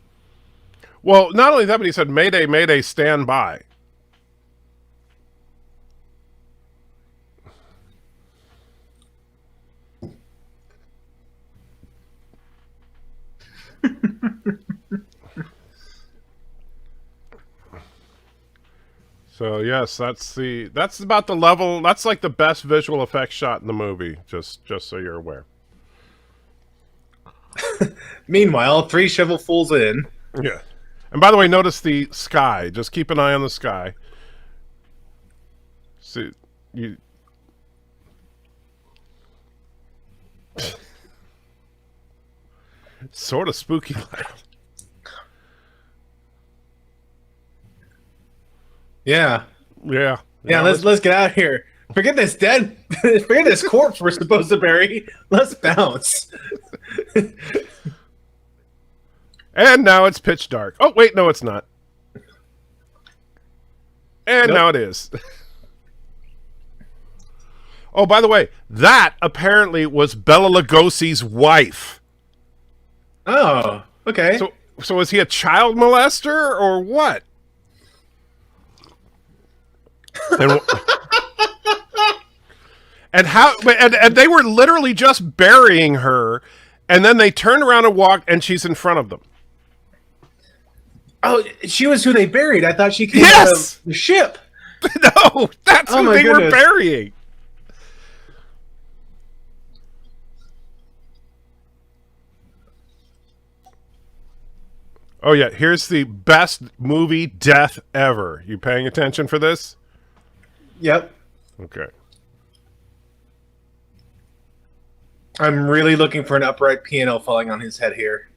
A: Well, not only that, but he said, Mayday, Mayday, stand by. So yes, that's about the level. That's like the best visual effects shot in the movie. Just so you're aware.
B: Meanwhile, 3 shovelfuls in.
A: Yeah. And by the way, notice the sky. Just keep an eye on the sky. See, you... It's sort of spooky.
B: Yeah.
A: Yeah.
B: Yeah, let's get out of here. Forget this forget this corpse we're supposed to bury. Let's bounce.
A: And now it's pitch dark. Oh, wait, no, it's not. And now it is. Oh, by the way, that apparently was Bela Lugosi's wife.
B: Oh, okay.
A: So is he a child molester or what? And how? And they were literally just burying her, And then they turn around and walk, and she's in front of them.
B: Oh, she was who they buried. I thought she came out
A: Yes!
B: of the ship.
A: No, that's
B: Oh
A: who
B: my
A: they were
B: goodness.
A: burying. Oh, yeah, here's the best movie death ever. You paying attention for this?
B: Yep.
A: Okay.
B: I'm really looking for an upright piano falling on his head here.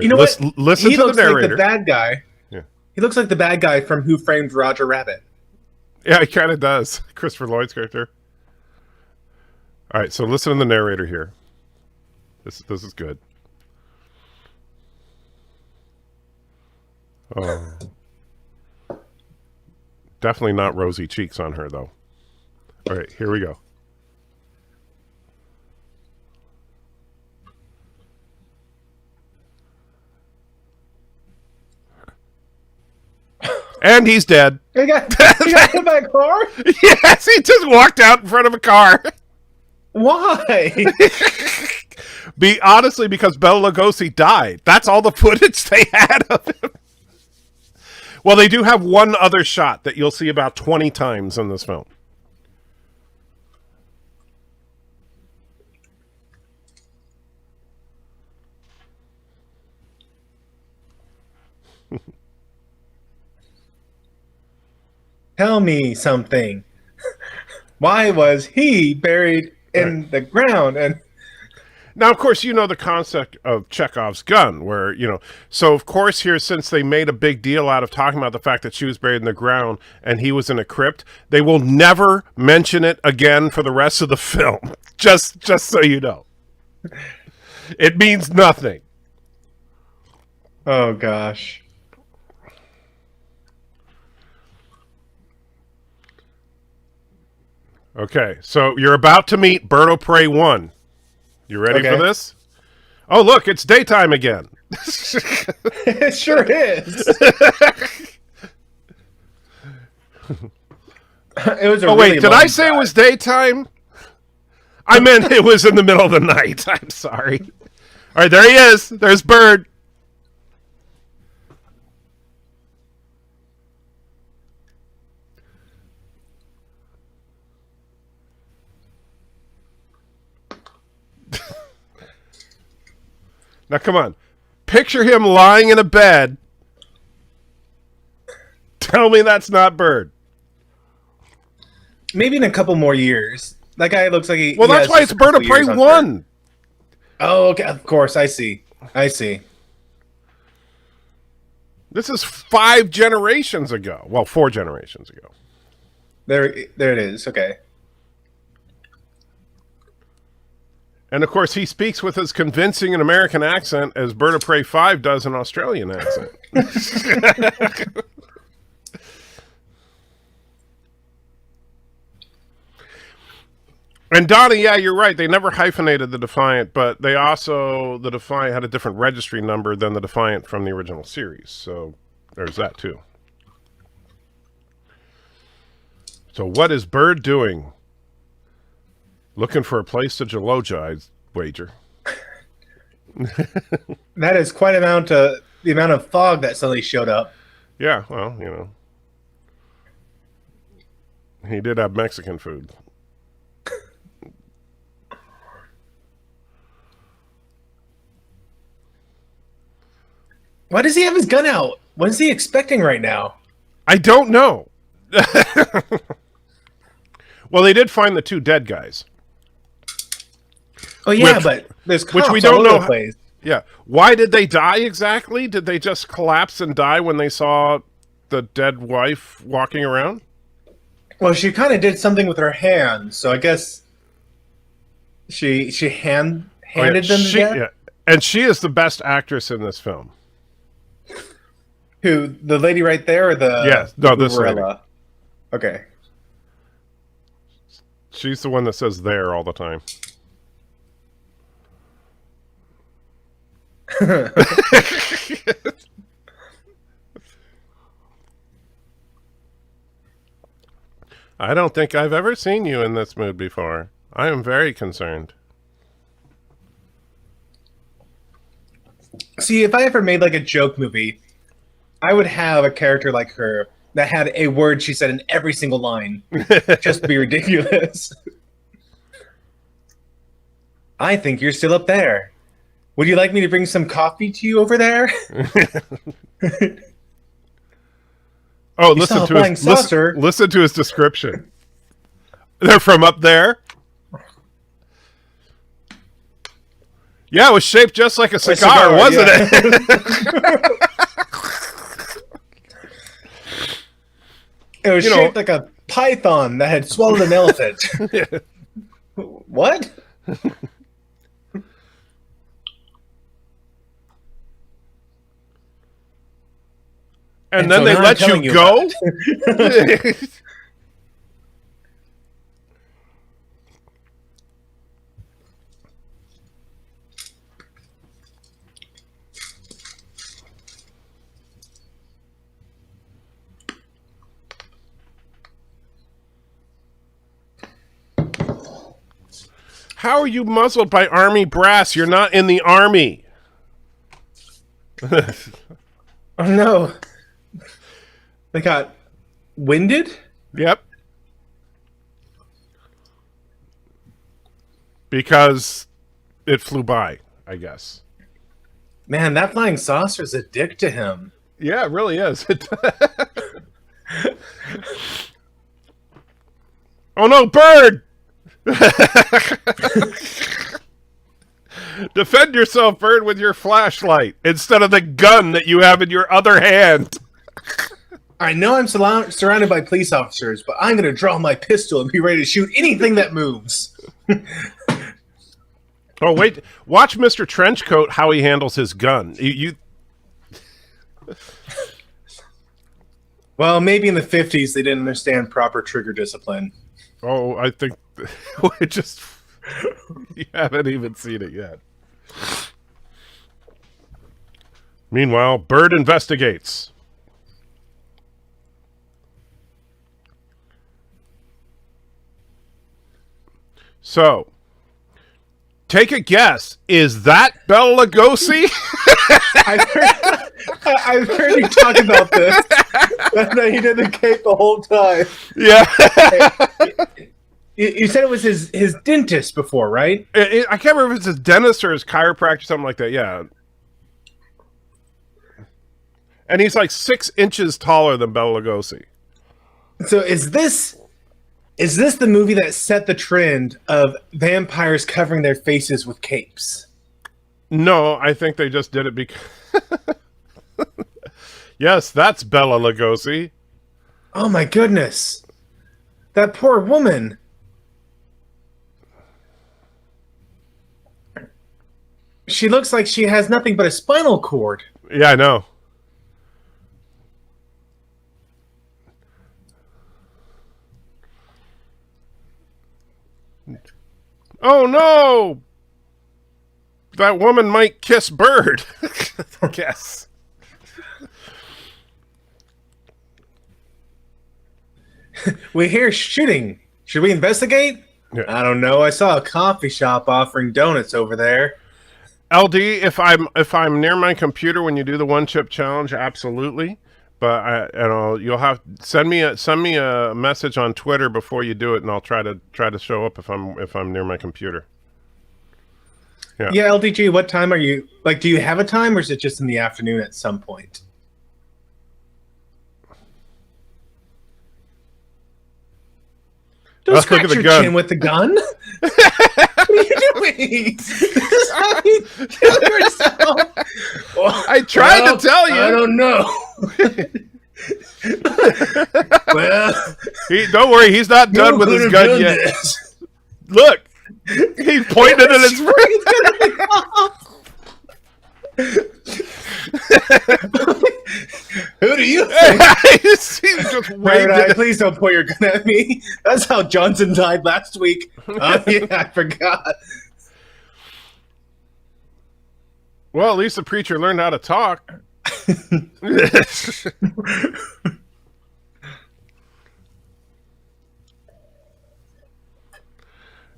B: You know what?
A: Listen
B: He
A: to the
B: looks like
A: narrator.
B: the bad guy.
A: Yeah.
B: He looks like the bad guy from Who Framed Roger Rabbit.
A: Yeah, he kind of does. Christopher Lloyd's character. All right, so listen to the narrator here. This is good. Oh. Definitely not rosy cheeks on her, though. All right, here we go. And he's dead.
B: He got hit by a car?
A: Yes, he just walked out in front of a car.
B: Why?
A: Honestly, because Bela Lugosi died. That's all the footage they had of him. Well, they do have one other shot that you'll see about 20 times in this film.
B: Tell me something. Why was he buried in the ground? And
A: Now, of course, you know the concept of Chekhov's gun, where, so of course here, since they made a big deal out of talking about the fact that she was buried in the ground and he was in a crypt, they will never mention it again for the rest of the film. Just so you know. It means nothing.
B: oh gosh.
A: Okay, so you're about to meet Bird of Prey 1. You ready
B: Okay.
A: for this? Oh, look, it's daytime again.
B: It sure is. It was a
A: Oh, wait,
B: really
A: did
B: long
A: I say it
B: drive.
A: was daytime? I meant it was in the middle of the night. I'm sorry. All right, there he is. There's Bird. Now, come on. Picture him lying in a bed. Tell me that's not Bird.
B: Maybe in a couple more years. That guy looks like he.
A: Well,
B: he
A: that's
B: has
A: why
B: just
A: it's
B: a
A: Bird of
B: couple
A: Prey
B: years on
A: 1.
B: Bird. Oh, okay. Of course, I see.
A: This is 5 generations ago. Well, 4 generations ago.
B: There it is. Okay.
A: And, of course, he speaks with as convincing an American accent as Bird of Prey 5 does an Australian accent. And Donnie, yeah, you're right. They never hyphenated the Defiant, but the Defiant had a different registry number than the Defiant from the original series. So there's that too. So what is Bird doing? Looking for a place to geologize, wager.
B: That is quite the amount of fog that suddenly showed up.
A: Yeah, well, he did have Mexican food.
B: Why does he have his gun out? What is he expecting right now?
A: I don't know. Well, they did find the 2 dead guys.
B: Oh yeah,
A: Which-
B: but there's
A: which
B: cops
A: we don't
B: all over
A: know
B: the place.
A: Yeah. Why did they die exactly? Did they just collapse and die when they saw the dead wife walking around?
B: Well, she kind of did something with her hand, so I guess she handed them to death.
A: Yeah. And she is the best actress in this film.
B: Who, the lady right there, or the
A: Yes, no, this
B: gorilla? Okay.
A: She's the one that says there all the time. I don't think I've ever seen you in this mood before. I am very concerned.
B: See, if I ever made like a joke movie, I would have a character like her that had a word she said in every single line, just to be ridiculous. I think you're still up there. Would you like me to bring some coffee to you over there?
A: Oh,
B: You saw a flying saucer.
A: Listen to his description. They're from up there. Yeah, it was shaped just like a cigar, wasn't it?
B: It was shaped like a python that had swallowed an elephant. What?
A: And then
B: so
A: they
B: now
A: let
B: I'm
A: you
B: telling
A: go? How are you muzzled by army brass? You're not in the army.
B: Oh no. They got winded?
A: Yep. Because it flew by, I guess.
B: Man, that flying saucer's a dick to him.
A: Yeah, it really is. Oh no, bird! Defend yourself, bird, with your flashlight instead of the gun that you have in your other hand.
B: I know I'm surrounded by police officers, but I'm going to draw my pistol and be ready to shoot anything that moves.
A: Oh, wait. Watch Mr. Trenchcoat, how he handles his gun.
B: Well, maybe in the 50s they didn't understand proper trigger discipline.
A: Oh, I think you haven't even seen it yet. Meanwhile, Bird investigates. So, take a guess. Is that Bela Lugosi?
B: I've heard you talk about this. That he did the cape the whole time.
A: Yeah.
B: You said it was his dentist before, right?
A: I can't remember if it's his dentist or his chiropractor, something like that. Yeah. And he's like 6 inches taller than Bela Lugosi.
B: So is this the movie that set the trend of vampires covering their faces with capes?
A: No, I think they just did it because... Yes, that's Bela Lugosi.
B: Oh my goodness. That poor woman. She looks like she has nothing but a spinal cord.
A: Yeah, I know. Oh no! That woman might kiss Bird. Guess.
B: We hear shooting. Should we investigate?
A: Yeah.
B: I don't know. I saw a coffee shop offering donuts over there.
A: LD, if I'm near my computer when you do the 1-chip challenge, absolutely. But you'll have send me a message on Twitter before you do it, and I'll try to show up if I'm near my computer.
B: Yeah, LDG, what time are you? Like, do you have a time, or is it just in the afternoon at some point? Don't scratch
A: look at the
B: your
A: gun.
B: chin with the gun. What are you doing? This is how you kill yourself. Well,
A: I tried to tell you.
B: I don't know. Well,
A: Don't worry, he's not done with his gun yet.
B: This.
A: Look, he's pointing at his
B: It's gonna be off. Who do you think?
A: He's just waving.
B: Please don't point your gun at me. That's how Johnson died last week. Oh yeah, I forgot.
A: Well, at least the preacher learned how to talk.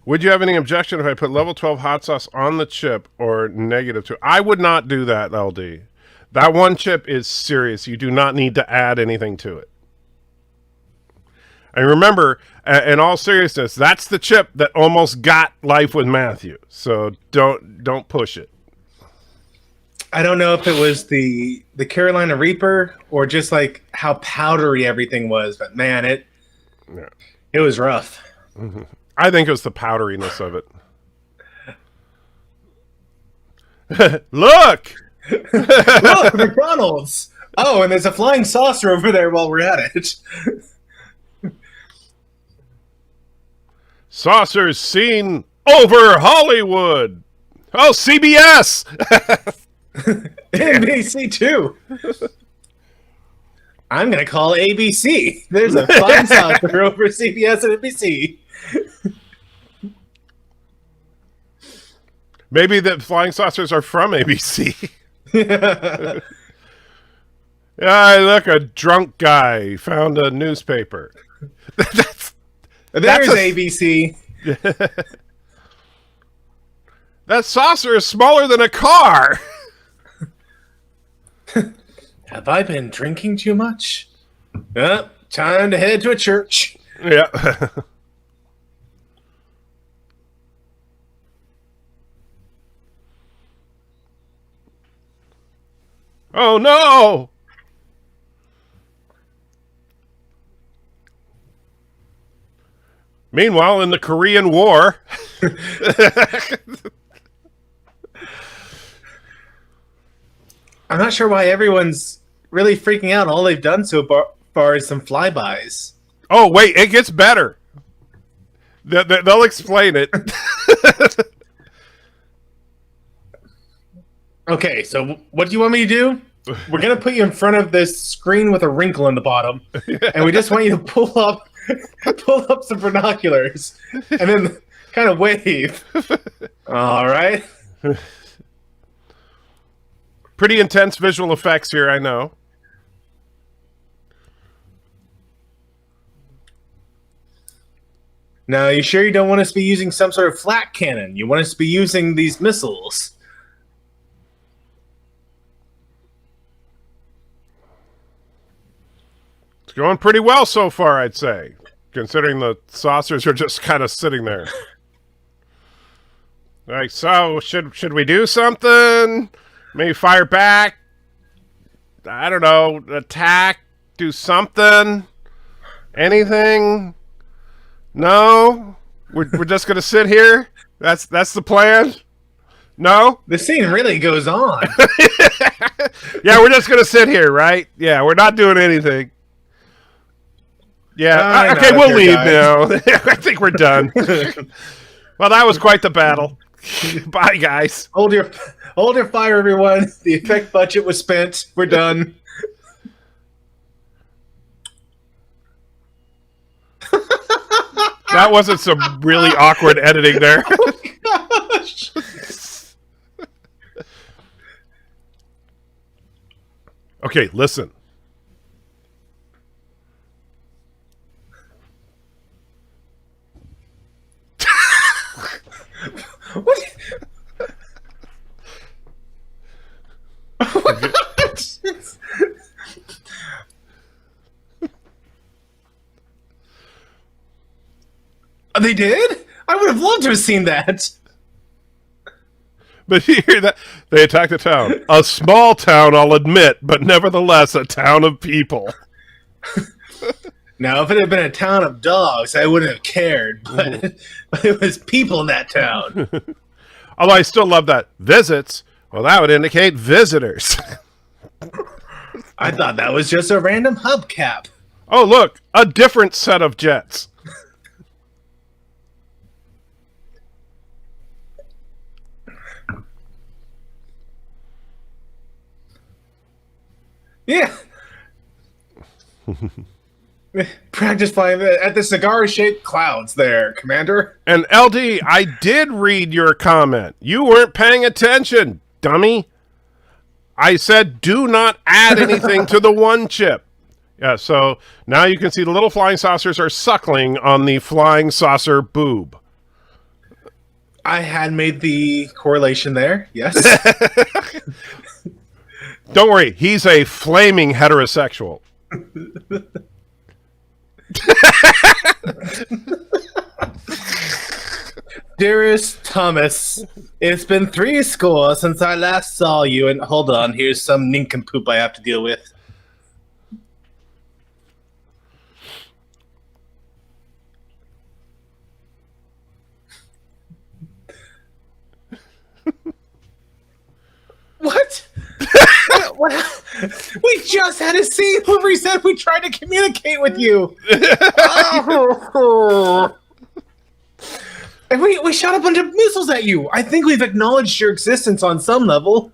A: Would you have any objection if I put level 12 hot sauce on the chip or -2? I would not do that, LD. That one chip is serious. You do not need to add anything to it. And remember, in all seriousness, that's the chip that almost got Life with Matthew. So don't push it.
B: I don't know if it was the Carolina Reaper or just like how powdery everything was, but man, it was rough.
A: Mm-hmm. I think it was the powderiness of it. Look!
B: Look, McDonald's! Oh, and there's a flying saucer over there while we're at it.
A: Saucers seen over Hollywood. Oh, CBS!
B: NBC too. I'm gonna call ABC. There's a flying saucer over CBS and NBC.
A: Maybe the flying saucers are from ABC. Yeah, look, a drunk guy found a newspaper.
B: There's ABC.
A: That saucer is smaller than a car.
B: Have I been drinking too much? Time to head to a church.
A: Yeah. Oh no! Meanwhile, in the Korean War,
B: I'm not sure why everyone's really freaking out. All they've done so far is some flybys.
A: oh wait, it gets better. They'll explain it.
B: Okay, so what do you want me to do? We're going to put you in front of this screen with a wrinkle in the bottom, and we just want you to pull up some binoculars, and then kind of wave. All right.
A: Pretty intense visual effects here, I know.
B: Now, you sure you don't want us to be using some sort of flak cannon? You want us to be using these missiles?
A: It's going pretty well so far, I'd say, considering the saucers are just kind of sitting there. Like, so should we do something? Maybe fire back? I don't know, attack, do something? Anything? No? We're just gonna sit here? That's the plan? No?
B: The scene really goes on.
A: Yeah, we're just gonna sit here, right? Yeah, we're not doing anything. Yeah, okay, we'll leave now. I think we're done. Well, that was quite the battle. Bye, guys.
B: Hold your fire, everyone. The effect budget was spent. We're done.
A: That wasn't some really awkward editing there.
B: Oh, gosh.
A: Okay, listen.
B: What? They did? I would have loved to have seen that.
A: But you hear that? They attacked the town. A small town, I'll admit, but nevertheless a town of people.
B: Now, if it had been a town of dogs, I wouldn't have cared, but it was people in that town.
A: Although I still love that. Visits? Well, that would indicate visitors.
B: I thought that was just a random hubcap.
A: Oh, look, a different set of jets.
B: Yeah. Practice flying at the cigar-shaped clouds there, Commander.
A: And LD, I did read your comment. You weren't paying attention, dummy. I said do not add anything to the one chip. Yeah, so now you can see the little flying saucers are suckling on the flying saucer boob.
B: I had made the correlation there. Yes.
A: Don't worry, he's a flaming heterosexual.
B: Dearest Thomas, it's been 3 scores since I last saw you, and hold on, here's some nincompoop I have to deal with. What? What? We just had a scene where we said we tried to communicate with you. Oh. And we shot a bunch of missiles at you. I think we've acknowledged your existence on some level.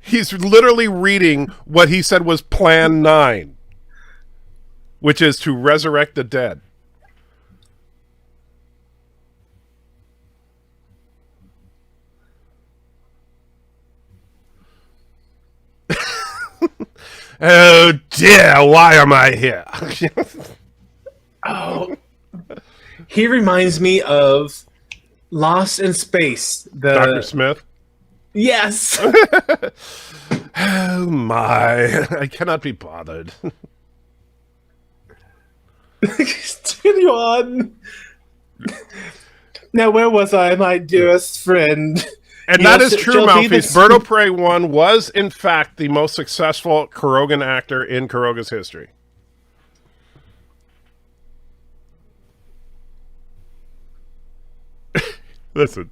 A: He's literally reading what he said was Plan 9, which is to resurrect the dead. Oh dear, why am I here?
B: Oh, he reminds me of Lost in Space.
A: Dr. Smith?
B: Yes.
A: Oh my, I cannot be bothered.
B: Continue on. Now, where was I, my dearest friend?
A: And that is true, Malphys. Berto Prey 1 was, in fact, the most successful Kurogan actor in Kuroga's history. Listen.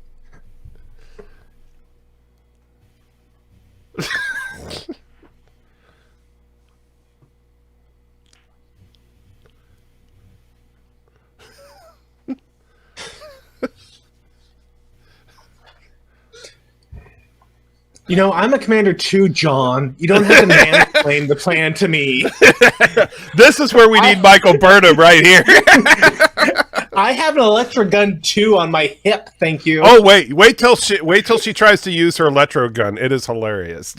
B: You know, I'm a Commander too, John. You don't have to mansplain the plan to me.
A: This is where we need Michael Burnham right here.
B: I have an electro gun too on my hip. Thank you.
A: Oh wait till she tries to use her electro gun. It is hilarious.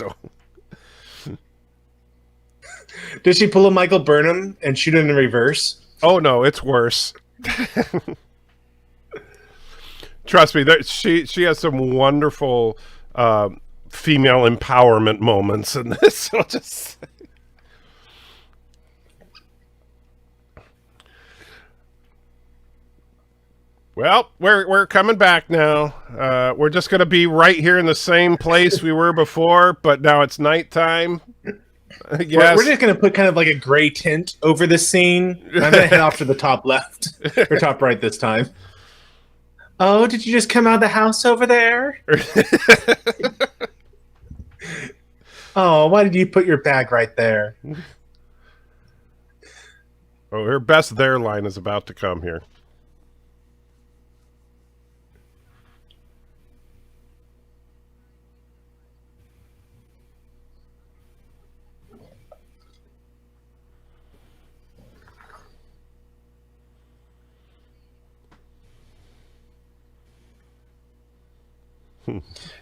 B: Did she pull a Michael Burnham and shoot it in reverse?
A: Oh no, it's worse. Trust me, she has some wonderful female empowerment moments in this. So just well, we're coming back now. We're just going to be right here in the same place we were before, but now it's nighttime. Yes.
B: We're just going to put kind of like a gray tint over this scene. I'm going to head off to the top left or top right this time. Oh, did you just come out of the house over there? Oh, why did you put your bag right there?
A: Oh, her best there line is about to come here.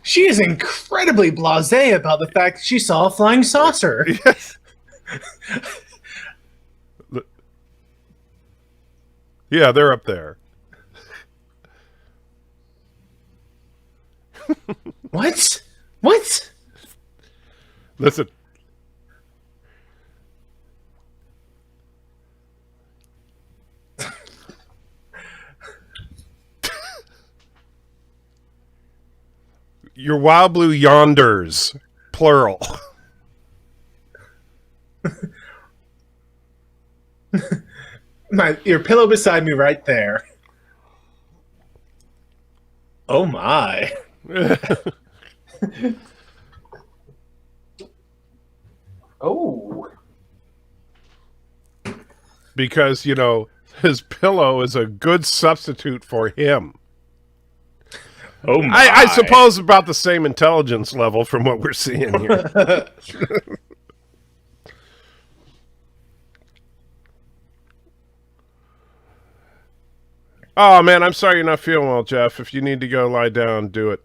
B: She is incredibly blasé about the fact that she saw a flying saucer.
A: Yes. Yeah, they're up there.
B: What? What?
A: Listen. Your wild blue yonders, plural.
B: Your pillow beside me right there. Oh my. Oh.
A: Because, you know, his pillow is a good substitute for him.
B: Oh my.
A: I suppose about the same intelligence level from what we're seeing here. Oh, man, I'm sorry you're not feeling well, Jeff. If you need to go lie down, do it.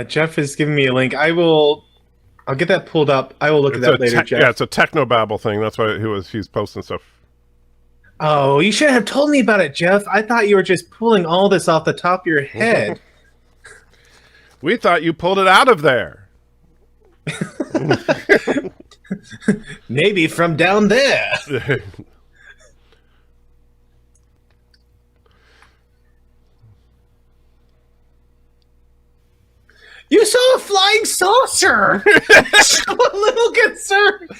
B: Jeff is giving me a link. I will I'll get that pulled up. I will look at that later, Jeff.
A: Yeah, it's a technobabble thing. That's why he's posting stuff.
B: Oh, you should have told me about it, Jeff. I thought you were just pulling all this off the top of your head.
A: We thought you pulled it out of there.
B: Maybe from down there. You saw a flying saucer. I'm a little concerned.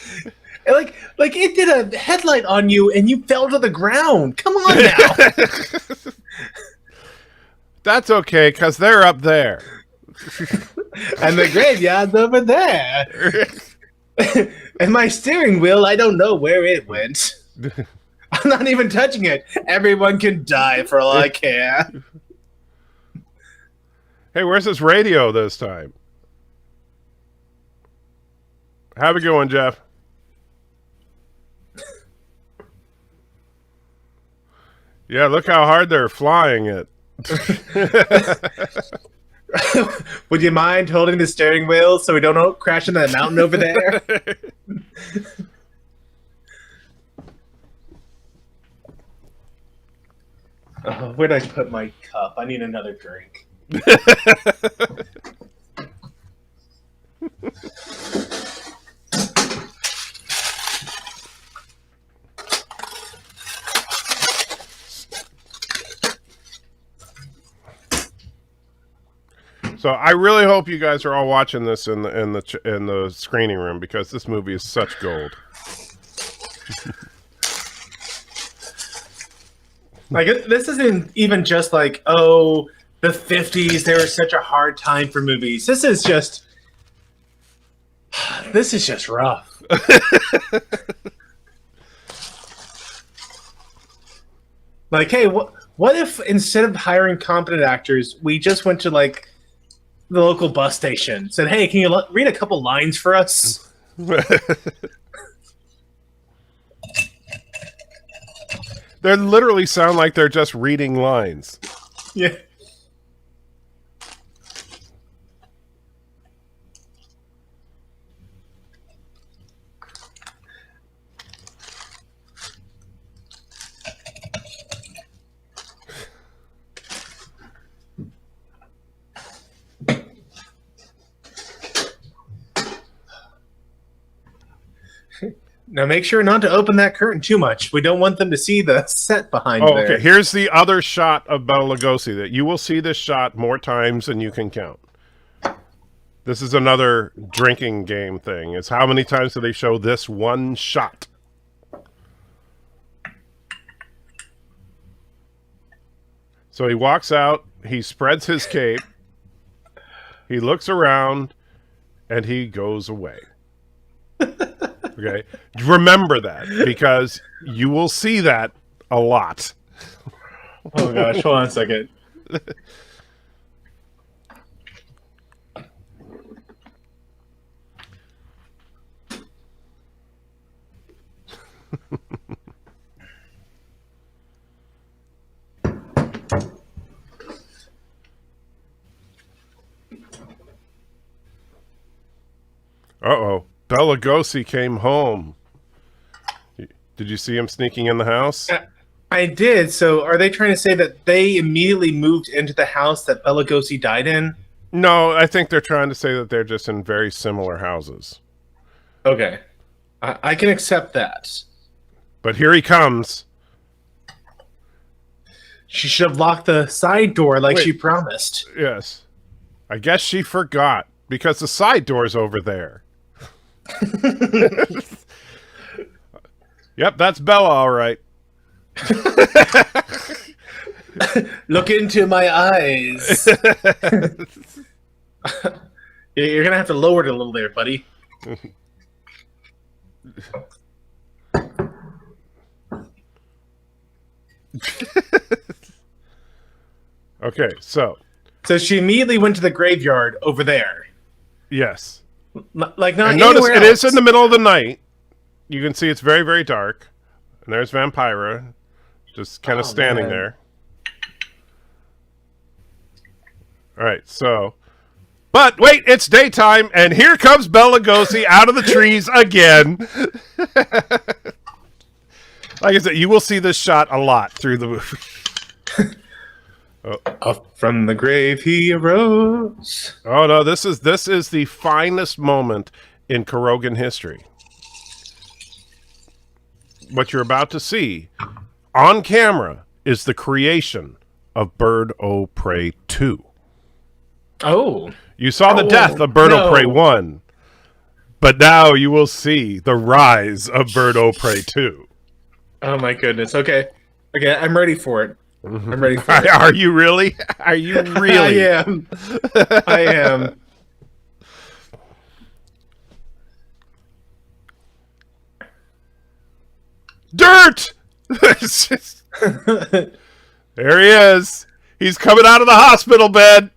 B: Like it did a headlight on you and you fell to the ground. Come on now.
A: That's okay, because they're up there.
B: And the graveyard's over there. And my steering wheel, I don't know where it went. I'm not even touching it. Everyone can die for all I care.
A: Hey, where's this radio this time? Have a good one, Jeff. Yeah, look how hard they're flying it.
B: Would you mind holding the steering wheel so we don't crash into that mountain over there? Oh, where did I put my cup? I need another drink.
A: So I really hope you guys are all watching this in the screening room, because this movie is such gold.
B: Like, this isn't even just like, oh, the 50s, they were such a hard time for movies. This is just rough. Like, hey, what if instead of hiring competent actors, we just went to like the local bus station, said, hey, can you read a couple lines for us?
A: They literally sound like they're just reading lines.
B: Yeah. Now make sure not to open that curtain too much. We don't want them to see the set behind there.
A: Okay. Here's the other shot of Bela Lugosi. That you will see this shot more times than you can count. This is another drinking game thing. It's how many times do they show this one shot? So he walks out, he spreads his cape, he looks around, and he goes away. Okay? Remember that, because you will see that a lot.
B: Oh gosh, hold on a second.
A: Uh-oh. Bela Lugosi came home. Did you see him sneaking in the house?
B: I did. So are they trying to say that they immediately moved into the house that Bela Lugosi died in?
A: No, I think they're trying to say that they're just in very similar houses.
B: Okay. I can accept that.
A: But here he comes.
B: She should have locked the side door like she promised.
A: Yes. I guess she forgot, because the side door's over there. Yep, that's Bella, all right.
B: Look into my eyes. You're going to have to lower it a little there, buddy.
A: Okay, so
B: she immediately went to the graveyard over there.
A: yes.
B: Like not
A: and notice
B: anywhere
A: it
B: else.
A: is in the middle of the night. You can see it's very, very dark. And there's Vampira just kind of standing there. All right, so But wait, it's daytime, and here comes Bela Lugosi out of the trees again. Like I said, you will see this shot a lot through the movie.
B: Up from the grave he arose.
A: Oh no, this is the finest moment in Kurogan history. What you're about to see on camera is the creation of Bird O' Prey 2.
B: Oh.
A: You saw the death of Bird O' Prey 1, but now you will see the rise of Bird O' Prey 2.
B: Oh my goodness. Okay. Okay, I'm ready for it. I'm ready for it.
A: Are you really? Are you really?
B: I am. I am.
A: Dirt! There he is. He's coming out of the hospital bed.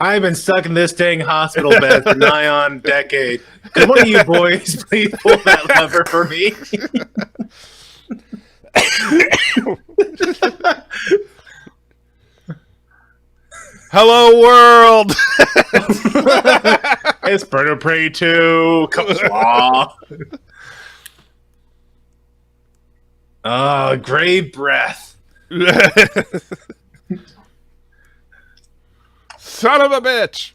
B: I've been stuck in this dang hospital bed for nigh on a decade. Could one of you boys please pull that lever for me?
A: Hello, world.
B: It's Bird O' Prey 2. Come on. Grave breath.
A: Son of a bitch.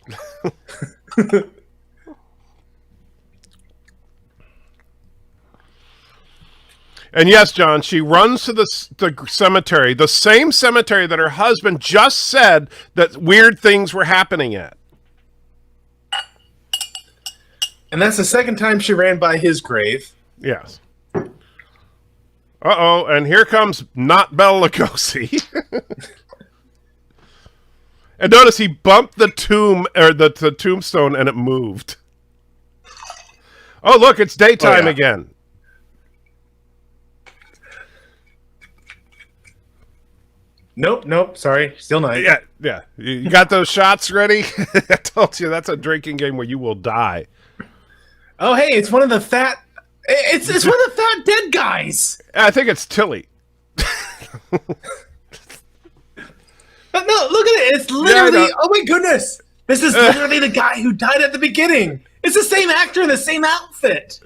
A: And yes, John, she runs to the cemetery, the same cemetery that her husband just said that weird things were happening at.
B: And that's the second time she ran by his grave.
A: Yes. Uh-oh, and here comes not Bela Lugosi. And notice he bumped the tomb, or the tombstone, and it moved. Oh, look, it's daytime again.
B: Nope. Sorry, still night.
A: Yeah. You got those shots ready? I told you, that's a drinking game where you will die.
B: Oh, hey, it's one of the fat... It's one of the fat dead guys!
A: I think it's Tilly.
B: But no, look at it. It's literally... oh, my goodness. This is literally the guy who died at the beginning. It's the same actor in the same outfit.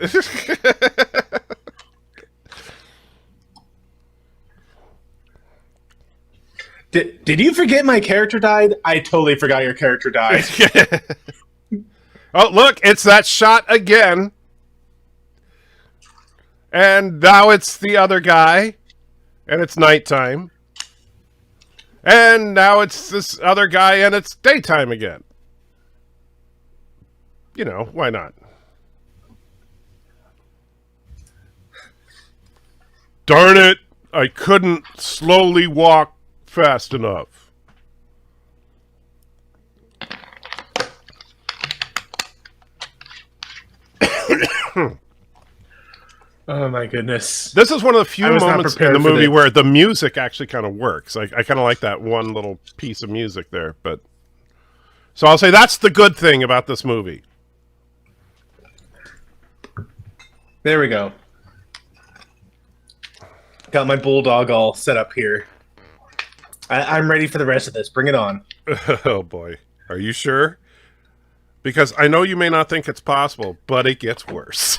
B: Did you forget my character died? I totally forgot your character died.
A: Oh, look, it's that shot again. And now it's the other guy. And it's nighttime. And now it's this other guy and it's daytime again. You know, why not? Darn it! I couldn't slowly walk fast enough.
B: Oh my goodness.
A: This is one of the few moments in the movie
B: this.
A: where the music actually kind of works. I kind of like that one little piece of music there. But so I'll say that's the good thing about this movie.
B: There we go. Got my bulldog all set up here. I'm ready for the rest of this. Bring it on.
A: Oh boy. Are you sure? Because I know you may not think it's possible, but it gets worse.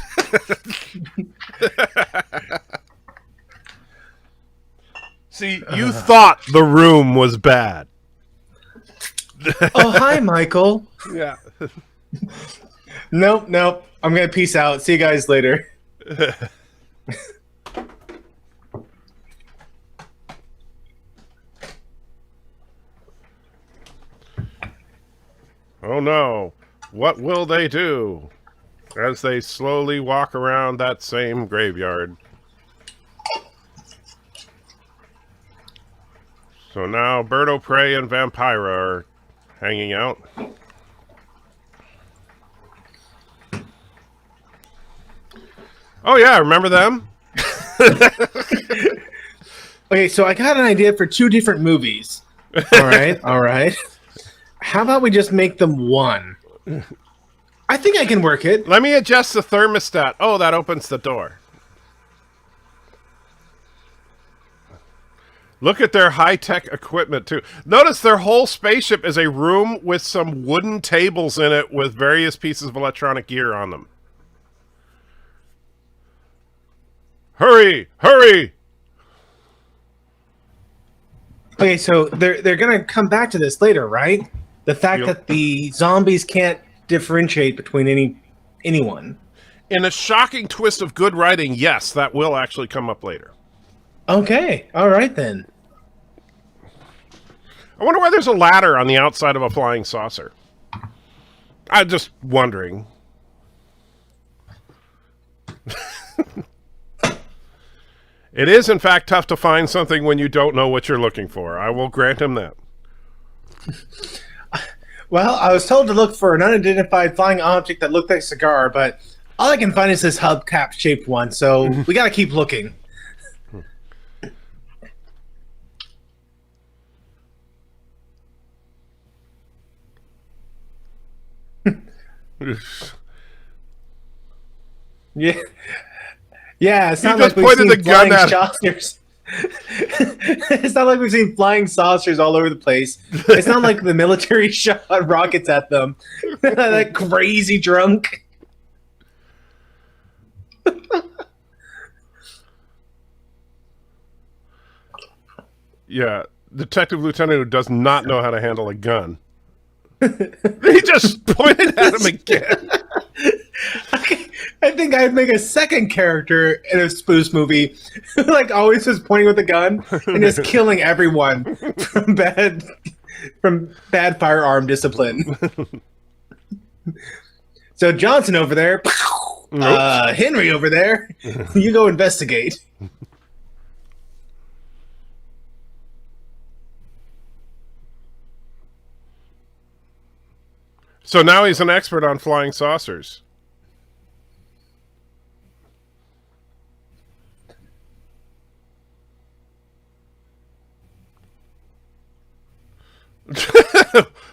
A: See, you thought The Room was bad.
B: Oh, hi, Michael.
A: Yeah.
B: Nope. I'm going to peace out. See you guys later.
A: Oh no. What will they do as they slowly walk around that same graveyard? So now Bird O' Prey and Vampira are hanging out. Oh yeah, remember them?
B: Okay, so I got an idea for 2 different movies. All right. How about we just make them one? I think I can work it.
A: Let me adjust the thermostat. Oh, that opens the door. Look at their high-tech equipment, too. Notice their whole spaceship is a room with some wooden tables in it with various pieces of electronic gear on them. Hurry! Hurry!
B: Okay, so they're gonna come back to this later, right? The fact that the zombies can't differentiate between anyone.
A: In a shocking twist of good writing, yes, that will actually come up later.
B: Okay, all right then.
A: I wonder why there's a ladder on the outside of a flying saucer. I'm just wondering. It is, in fact, tough to find something when you don't know what you're looking for. I will grant him that.
B: Well, I was told to look for an unidentified flying object that looked like a cigar, but all I can find is this hubcap-shaped one, so we gotta keep looking. Yeah. Yeah, it's not
A: just
B: like we've
A: pointed
B: seen
A: the gun
B: flying
A: at
B: saucers. It's not like we've seen flying saucers all over the place. It's not like the military shot rockets at them. That crazy drunk.
A: Yeah, detective lieutenant who does not know how to handle a gun. He just pointed at him again.
B: I think I'd make a second character in a spoof movie, like always just pointing with a gun and just killing everyone from bad firearm discipline. So Johnson over there, Henry over there, you go investigate.
A: So now he's an expert on flying saucers.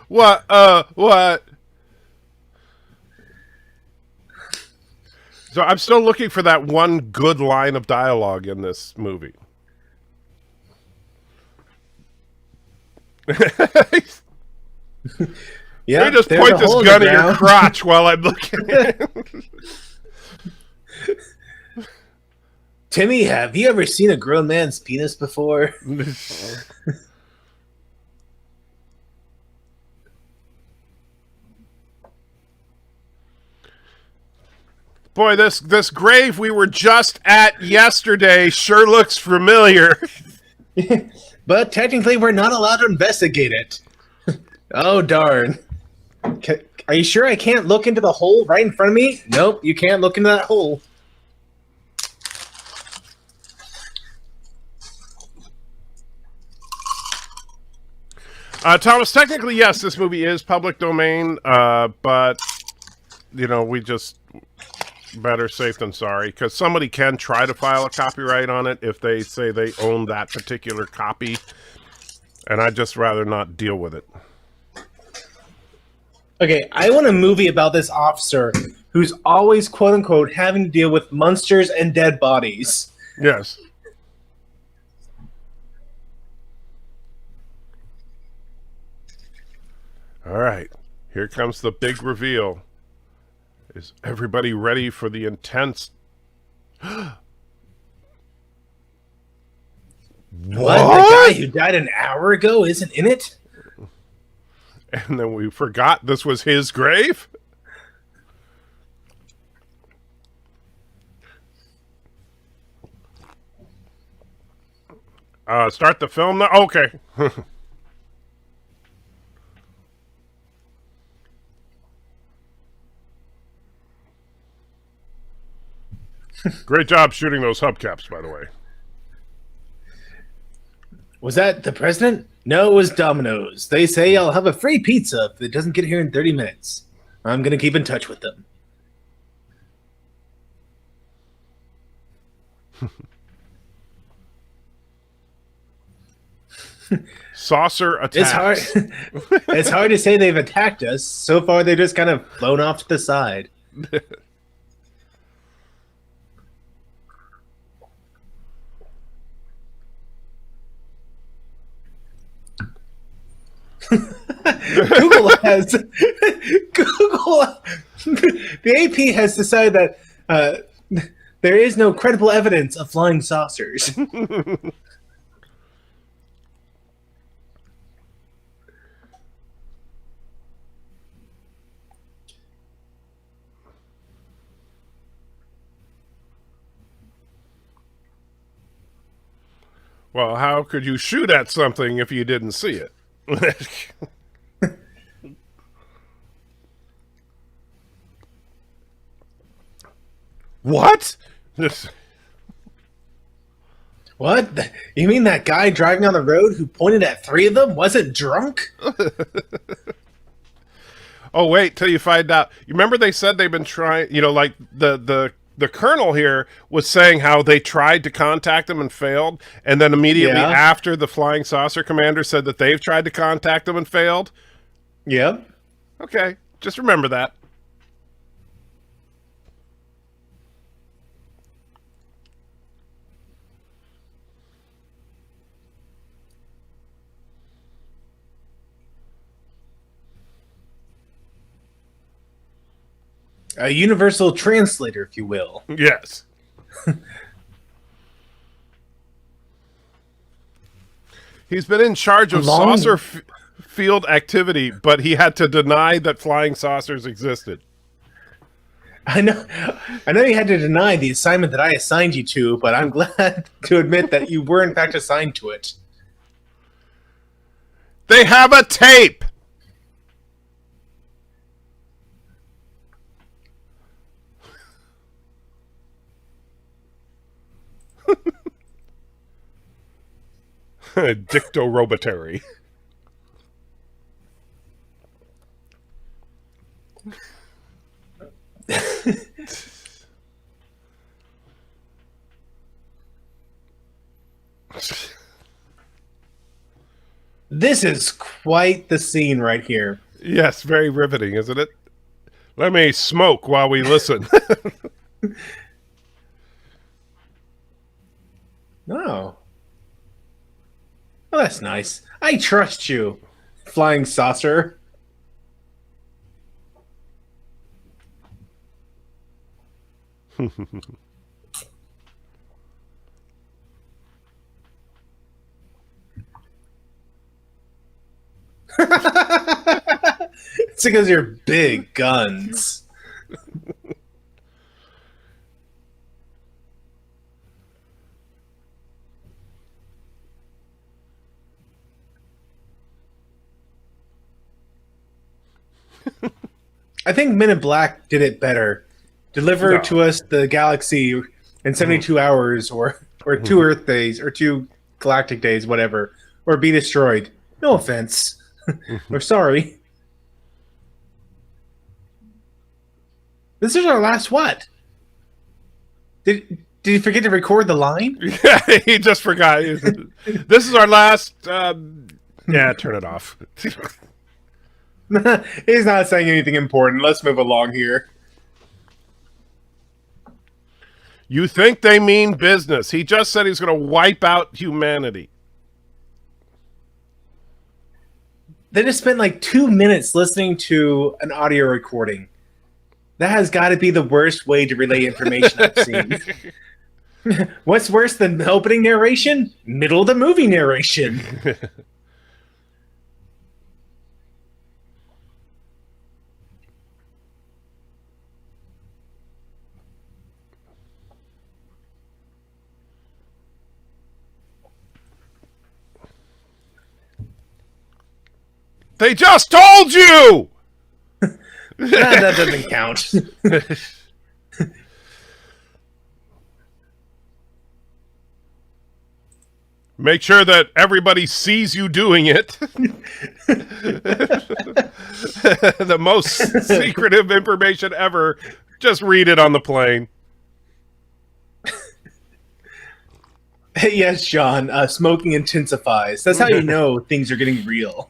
A: What? What? So I'm still looking for that one good line of dialogue in this movie.
B: Yeah,
A: you just point this gun at your crotch while I'm looking at it.
B: Timmy, have you ever seen a grown man's penis before?
A: Boy, this grave we were just at yesterday sure looks familiar.
B: But technically, we're not allowed to investigate it. Oh, darn. Are you sure I can't look into the hole right in front of me? Nope, you can't look into that hole.
A: Thomas, technically, yes, this movie is public domain, but, you know, we just better safe than sorry, because somebody can try to file a copyright on it if they say they own that particular copy, and I'd just rather not deal with it.
B: Okay, I want a movie about this officer who's always, quote-unquote, having to deal with monsters and dead bodies.
A: Yes. All right, here comes the big reveal. Is everybody ready for the intense...
B: What? The guy who died an hour ago isn't in it?
A: And then we forgot this was his grave? Start the film now? Okay. Great job shooting those hubcaps, by the way.
B: Was that the president? No, it was Domino's. They say I'll have a free pizza if it doesn't get here in 30 minutes. I'm going to keep in touch with them.
A: Saucer attacks.
B: It's hard to say they've attacked us. So far, they've just kind of flown off to the side. Google has Google. The AP has decided that there is no credible evidence of flying saucers.
A: Well, how could you shoot at something if you didn't see it? What?
B: What? You mean that guy driving on the road who pointed at 3 of them wasn't drunk?
A: Oh, wait till you find out. You remember they said they've been trying, like the colonel here was saying how they tried to contact them and failed, and then immediately after the flying saucer commander said that they've tried to contact them and failed?
B: Yep.
A: Okay, just remember that.
B: A universal translator, if you will.
A: Yes. He's been in charge of saucer field activity, but he had to deny that flying saucers existed.
B: I know you had to deny the assignment that I assigned you to, but I'm glad to admit that you were in fact assigned to it.
A: They have a tape! Dictorobotary.
B: This is quite the scene right here.
A: Yes, very riveting, isn't it? Let me smoke while we listen.
B: Oh. Oh, that's nice. I trust you, flying saucer. It's because you're big guns. I think Men in Black did it better. Deliver to us the galaxy in 72 hours or 2 Earth days or 2 galactic days, whatever, or be destroyed. No offense. We're sorry. This is our last what? Did you forget to record the line?
A: Yeah, he just forgot. This is our last... yeah, turn it off.
B: He's not saying anything important. Let's move along here.
A: You think they mean business. He just said he's going to wipe out humanity.
B: They just spent like 2 minutes listening to an audio recording. That has got to be the worst way to relay information I've seen. What's worse than the opening narration? Middle of the movie narration.
A: They just told you!
B: That doesn't count.
A: Make sure that everybody sees you doing it. The most secretive information ever. Just read it on the plane.
B: Yes, John. Smoking intensifies. That's how you know things are getting real.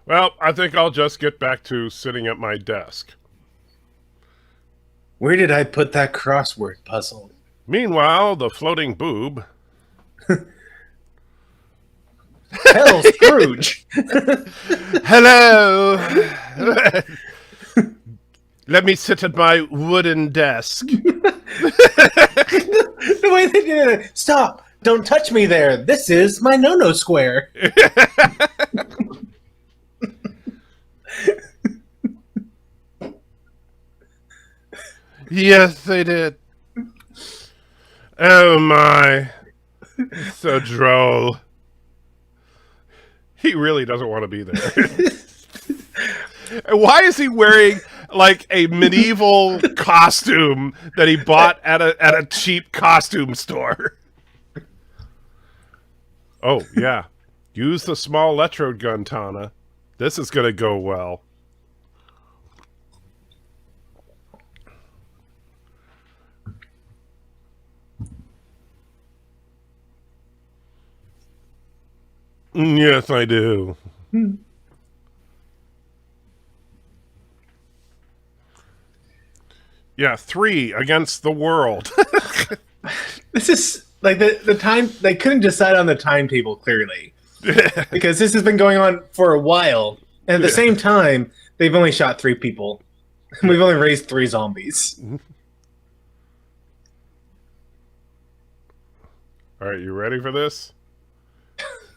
A: Well, I think I'll just get back to sitting at my desk.
B: Where did I put that crossword puzzle?
A: Meanwhile, the floating boob...
B: hell, Scrooge?
A: Hello. Let me sit at my wooden desk.
B: The way they did it. Stop! Don't touch me there. This is my no-no square.
A: Yes, they did. Oh my. So droll. He really doesn't want to be there. And why is he wearing like a medieval costume that he bought at a cheap costume store? Oh, yeah. Use the small electrode gun, Tana. This is going to go well. Yes, I do. Yeah, 3 against the world.
B: This is like the time. They couldn't decide on the timetable clearly because this has been going on for a while, and at the same time, they've only shot 3 people. We've only raised 3 zombies.
A: All right, you ready for this?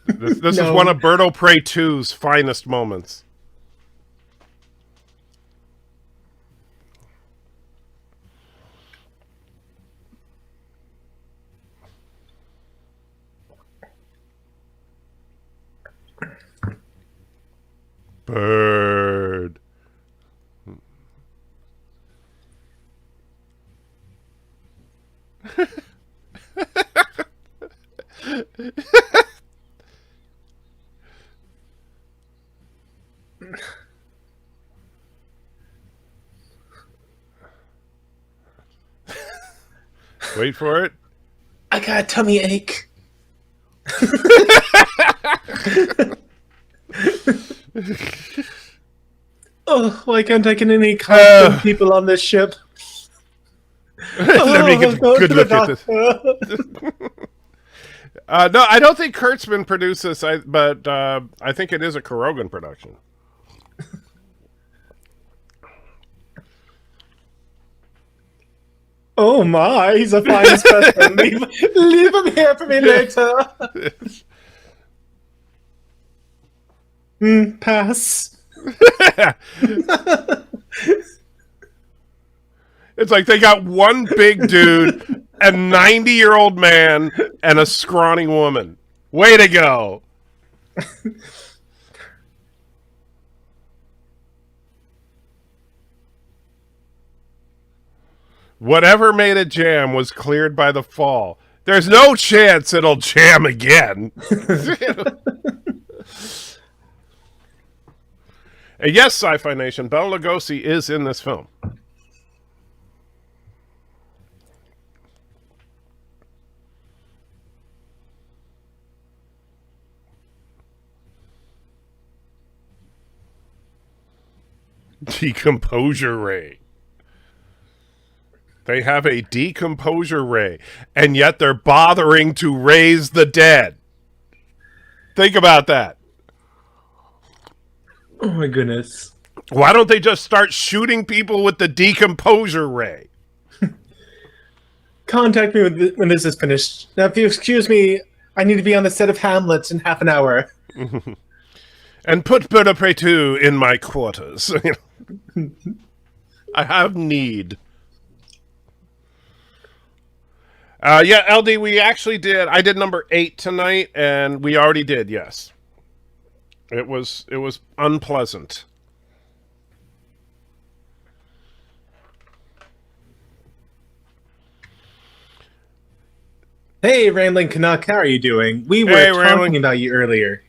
A: This
B: No.
A: is one of Birdo Prey 2's finest moments. Bird. Wait for it.
B: I got a tummy ache. Oh, why can't I get any confident people on this ship?
A: Let me get a
B: go
A: good
B: to the
A: look at this. No, I don't think Kurtzman produced this, but I think it is a Kurogan production.
B: Oh my, he's a fine specimen. Leave him here for me later. Pass.
A: It's like they got one big dude, a 90-year-old man, and a scrawny woman. Way to go. Whatever made it jam was cleared by the fall. There's no chance it'll jam again. And yes, Sci-Fi Nation, Bela Lugosi is in this film. Decomposure ray. They have a decomposure ray, and yet they're bothering to raise the dead. Think about that.
B: Oh my goodness.
A: Why don't they just start shooting people with the decomposure ray?
B: Contact me when this is finished. Now, if you excuse me, I need to be on the set of Hamlet in half an hour.
A: And put Birdo Prey 2 in my quarters. I have need. Yeah, LD, we actually did. I did number 8 tonight, and we already did, yes. It was unpleasant.
B: Hey, Rambling Canuck, how are you doing? We were
A: Hey,
B: talking
A: Rambling.
B: about you earlier.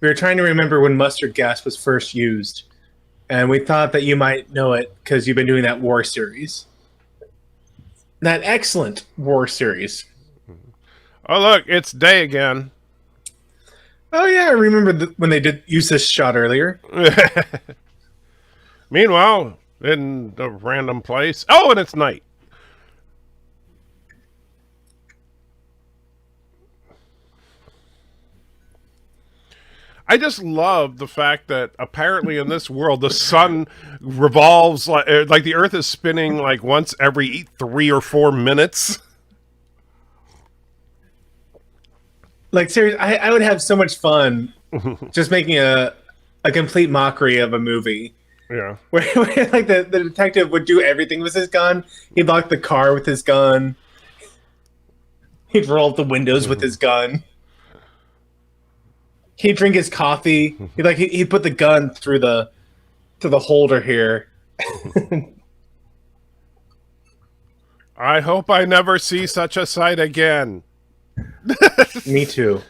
B: We were trying to remember when mustard gas was first used, and we thought that you might know it because you've been doing that war series. That excellent war series.
A: Oh, look, it's day again.
B: Oh yeah, I remember when they did use this shot earlier.
A: Meanwhile, in a random place. Oh, and it's night. I just love the fact that apparently in this world the sun revolves like the Earth is spinning like once every 3 or 4 minutes.
B: Like seriously, I would have so much fun just making a complete mockery of a movie.
A: Yeah.
B: Where like the detective would do everything with his gun. He'd lock the car with his gun. He'd roll up the windows with his gun. He'd drink his coffee. He'd put the gun through the holder here.
A: I hope I never see such a sight again.
B: Me too.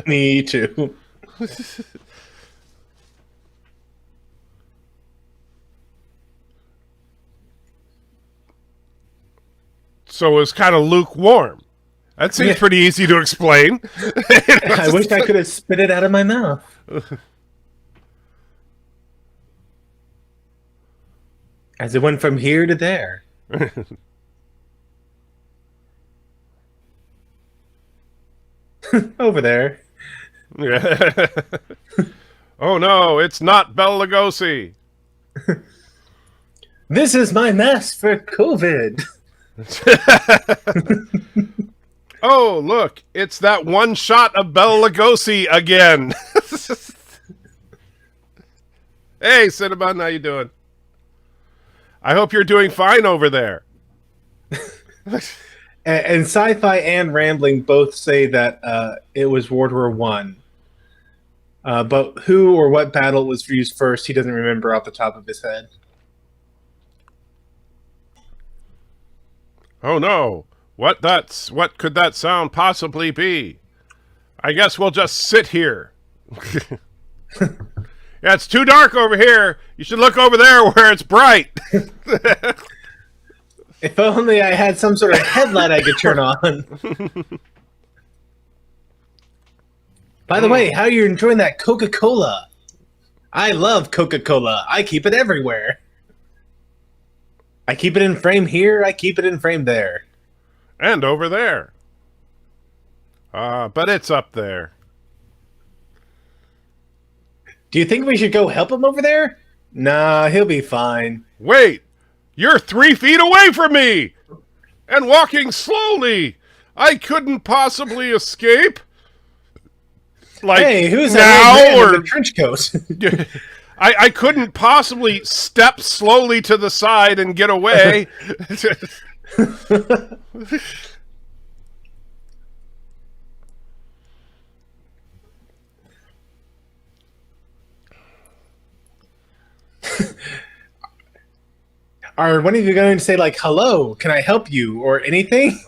B: Me too.
A: So it was kind of lukewarm. That seems pretty easy to explain.
B: I wish I could have spit it out of my mouth. As it went from here to there. Over there.
A: Yeah. Oh no, it's not Bela Lugosi.
B: This is my mask for COVID.
A: Oh, look, it's that one shot of Bela Lugosi again. Hey, Cinnabon, how you doing? I hope you're doing fine over there.
B: And Sci-Fi and Rambling both say that it was World War One. But who or what battle was used first, he doesn't remember off the top of his head.
A: Oh no, what could that sound possibly be? I guess we'll just sit here. Yeah, it's too dark over here. You should look over there where it's bright.
B: If only I had some sort of headlight I could turn on. By the way, how are you enjoying that Coca-Cola? I love Coca-Cola. I keep it everywhere. I keep it in frame here. I keep it in frame there.
A: And over there. But it's up there.
B: Do you think we should go help him over there? Nah, he'll be fine.
A: Wait! You're 3 feet away from me! And walking slowly! I couldn't possibly escape! Like,
B: hey, who's
A: now,
B: that man
A: or
B: in the trench coat?
A: I couldn't possibly step slowly to the side and get away.
B: Are one of you going to say, like, hello, can I help you, or anything?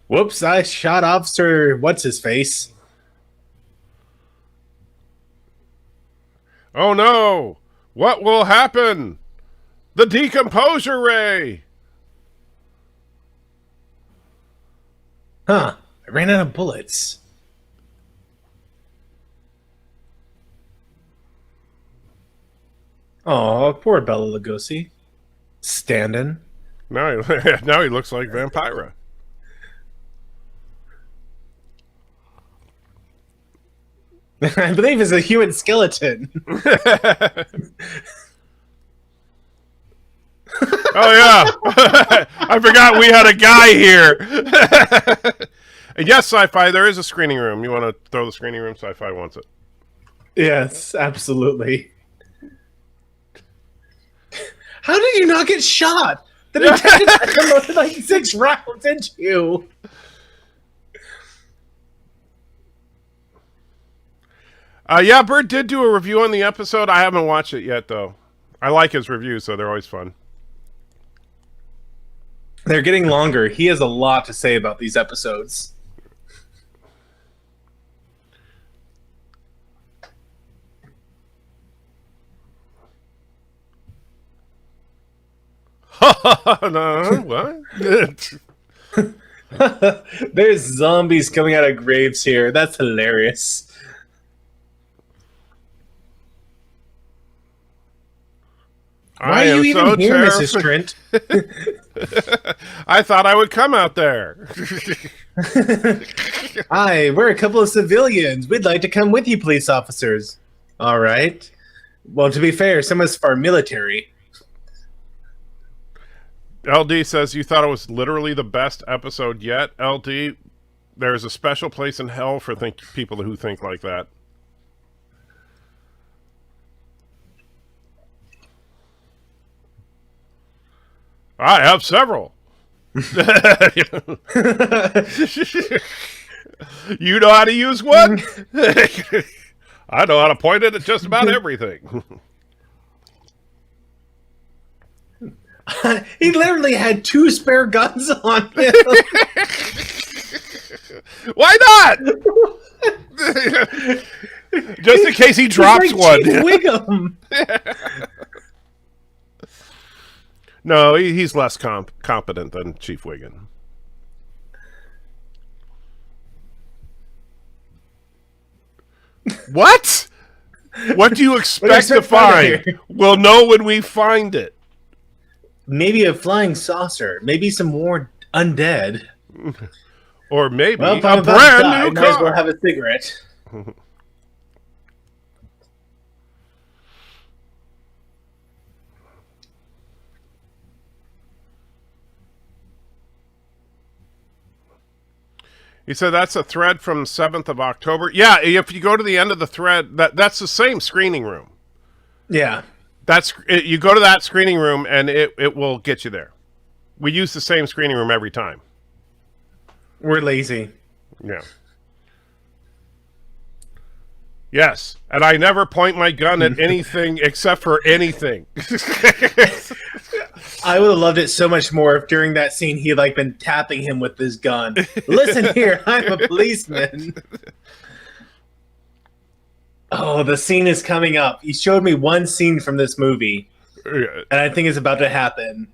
B: Whoops, I shot Officer What's-His-Face.
A: Oh no! What will happen? The decomposure ray!
B: Huh, I ran out of bullets. Oh, poor Bela Lugosi. Standing.
A: Now he looks like Vampira.
B: I believe it's a human skeleton.
A: Oh yeah, I forgot we had a guy here. And yes, Sci-Fi, there is a screening room. You want to throw the screening room? Sci-Fi wants it.
B: Yes, absolutely. How did you not get shot? The detective loaded like 6 rounds into you.
A: Yeah, Bert did do a review on the episode. I haven't watched it yet, though. I like his reviews, so they're always fun.
B: They're getting longer. He has a lot to say about these episodes.
A: No, what?
B: There's zombies coming out of graves here. That's hilarious. Why are you even here, Mrs. Trent?
A: I thought I would come out there.
B: Hi, we're a couple of civilians. We'd like to come with you, police officers. All right. Well, to be fair, some of us are military.
A: LD says you thought it was literally the best episode yet. LD, there's a special place in hell for people who think like that. I have several. You know how to use one? I know how to point it at just about everything.
B: He literally had 2 spare guns on him.
A: Why not? Just in case he drops one.
B: Chief Wiggum.
A: No, he's less competent than Chief Wiggum. What? What do you expect to find? We'll know when we find it.
B: Maybe a flying saucer. Maybe some more undead.
A: Or maybe
B: Well,
A: a brand new
B: might as well
A: car.
B: have a cigarette.
A: He said that's a thread from 7th of October. Yeah, if you go to the end of the thread, that's the same screening room.
B: Yeah.
A: You go to that screening room and it will get you there. We use the same screening room every time.
B: We're lazy.
A: Yeah. Yes, and I never point my gun at anything except for anything.
B: I would have loved it so much more if during that scene he had been tapping him with his gun. Listen here, I'm a policeman. Oh, the scene is coming up. He showed me one scene from this movie, and I think it's about to happen.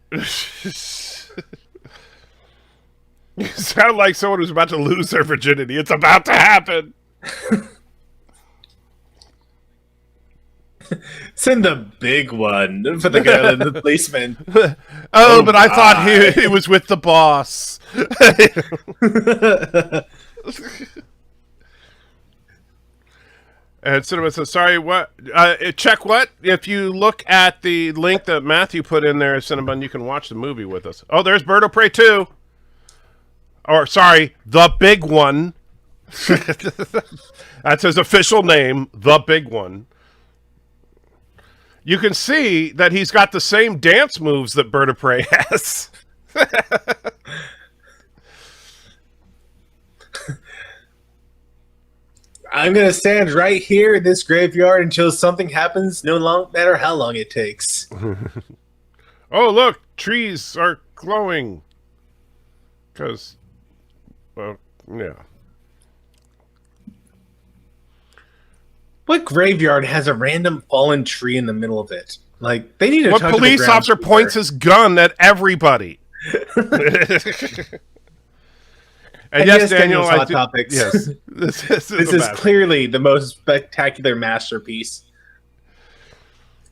A: You sound like someone who's about to lose their virginity. It's about to happen.
B: Send the big one for the guy and the policeman.
A: Oh, but I thought he was with the boss. And Cinema says, sorry, what? Check what? If you look at the link that Matthew put in there, Cinema, you can watch the movie with us. Oh, there's Bird of Prey 2. Or, sorry, The Big One. That's his official name, The Big One. You can see that he's got the same dance moves that Bird of Prey has.
B: I'm going to stand right here in this graveyard until something happens, no matter how long it takes.
A: Oh, look, trees are glowing. Because, well, yeah.
B: What graveyard has a random fallen tree in the middle of it? They need to
A: What
B: talk to the
A: police officer
B: groundskeeper.
A: points his gun at everybody? And yes, Daniel,
B: Hot Topics.
A: Yes, this
B: is clearly the most spectacular masterpiece.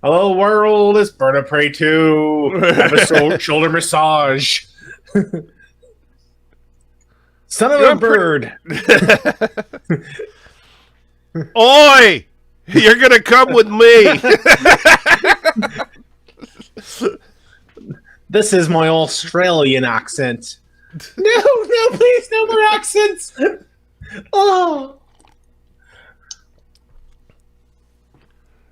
B: Hello, world! It's Bird of Prey 2. Have a shoulder massage. Son of a bird.
A: Oi! You're gonna come with me.
B: This is my Australian accent. No, please, no more accents. Oh.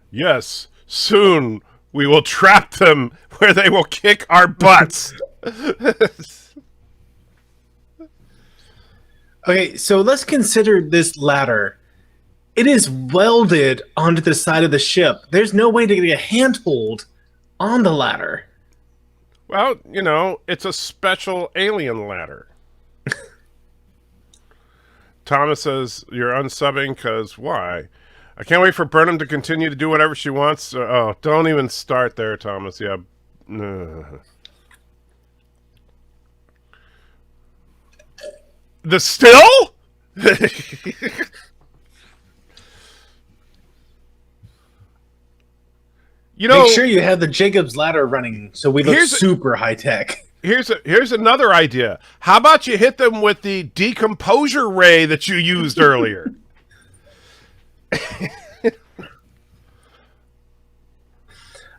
A: Yes, soon we will trap them where they will kick our butts.
B: Okay, so let's consider this ladder. It is welded onto the side of the ship. There's no way to get a handhold on the ladder.
A: Well, it's a special alien ladder. Thomas says, you're unsubbing because why? I can't wait for Burnham to continue to do whatever she wants. Oh, don't even start there, Thomas. Yeah. The still?
B: Make sure you have the Jacob's ladder running so we look
A: Here's-
B: super high tech.
A: here's another idea. How about you hit them with the decomposure ray that you used earlier?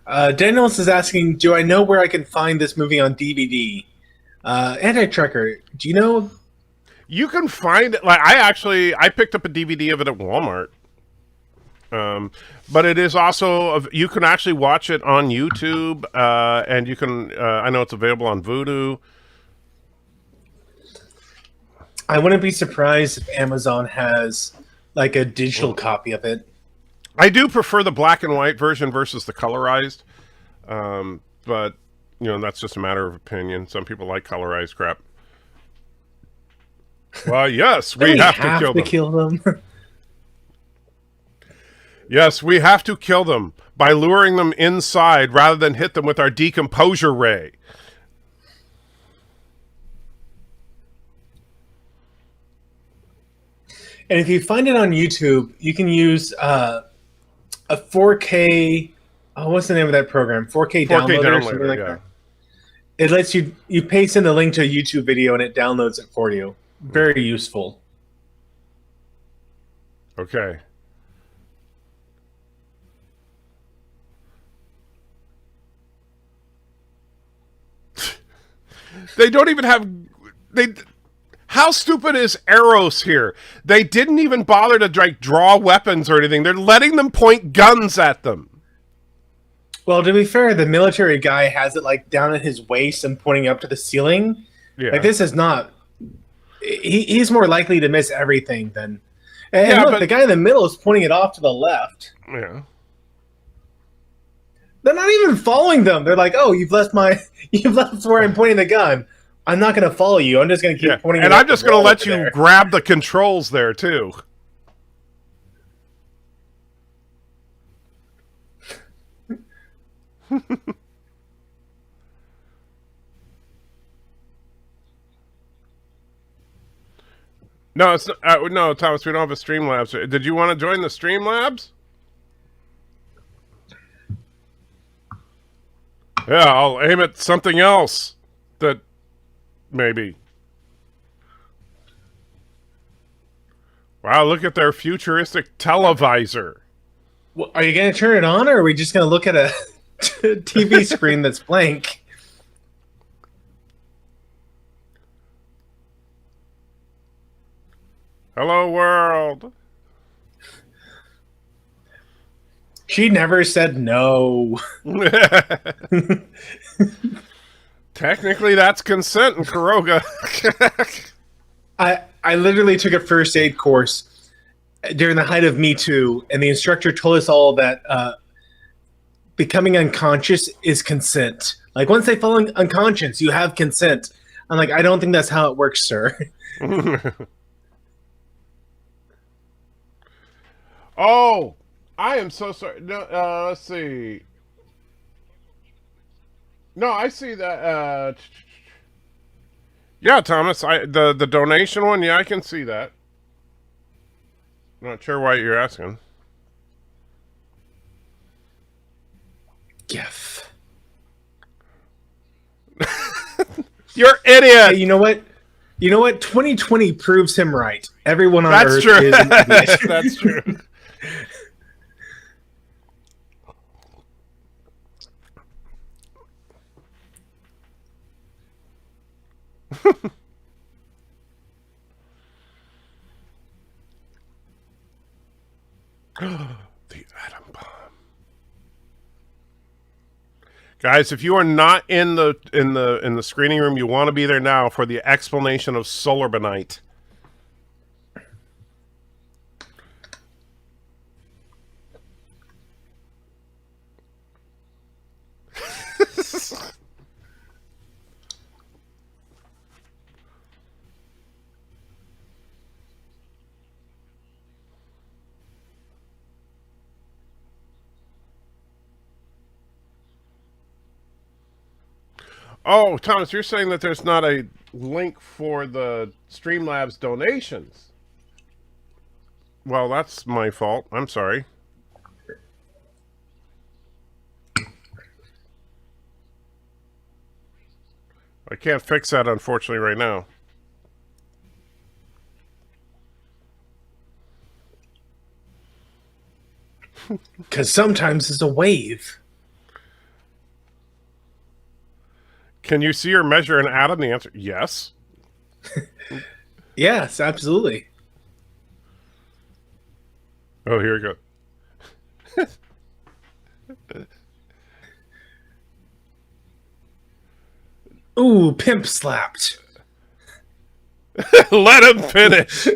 B: Daniels is asking, do I know where I can find this movie on DVD? Anti-Trucker, do you know?
A: You can find it. Like I picked up a DVD of it at Walmart. But it is also you can actually watch it on YouTube, and you can. I know it's available on Vudu.
B: I wouldn't be surprised if Amazon has like a digital copy of it.
A: I do prefer the black and white version versus the colorized, but that's just a matter of opinion. Some people like colorized crap. Well, yes, we have to kill them. Yes, we have to kill them by luring them inside rather than hit them with our decomposure ray.
B: And if you find it on YouTube, you can use a 4K. Oh, what's the name of that program? 4K downloader or something like that. It lets you paste in the link to a YouTube video and it downloads it for you. Very useful.
A: Okay. They don't even have how stupid is Eros here? They didn't even bother to draw weapons or anything. They're letting them point guns at them.
B: Well, to be fair, the military guy has it like down at his waist and pointing up to the ceiling. Yeah. Like this is not. He's more likely to miss everything than. And yeah, look, the guy in the middle is pointing it off to the left.
A: Yeah.
B: They're not even following them. They're like, "Oh, you've left where I'm pointing the gun. I'm not going to follow you. I'm just going to keep pointing."
A: And I'm just going to let you grab the controls there too. No, it's no, Thomas. We don't have a Streamlabs. Did you want to join the Streamlabs? Yeah, I'll aim at something else. That maybe. Wow, look at their futuristic televisor.
B: Well, are you going to turn it on, or are we just going to look at a TV screen that's blank?
A: Hello, world.
B: She never said no.
A: Technically, that's consent in Kuroga.
B: I literally took a first aid course during the height of Me Too, and the instructor told us all that becoming unconscious is consent. Like, once they fall unconscious, you have consent. I'm like, I don't think that's how it works, sir.
A: Oh, I am so sorry. No, let's see. No, I see that. Yeah, Thomas, the donation one. Yeah, I can see that. I'm not sure why you're asking.
B: Yes.
A: You're idiot.
B: Hey, you know what? 2020 proves him right. Everyone on Earth is an idiot.
A: That's true. The atom bomb. Guys, if you are not in the screening room, you want to be there now for the explanation of solarbanite. Oh, Thomas, you're saying that there's not a link for the Streamlabs donations. Well, that's my fault. I'm sorry. I can't fix that, unfortunately, right now.
B: Because sometimes it's a wave.
A: Can you see or measure an atom? The answer, yes.
B: Yes, absolutely.
A: Oh, here we go.
B: Ooh, pimp slapped.
A: Let him finish.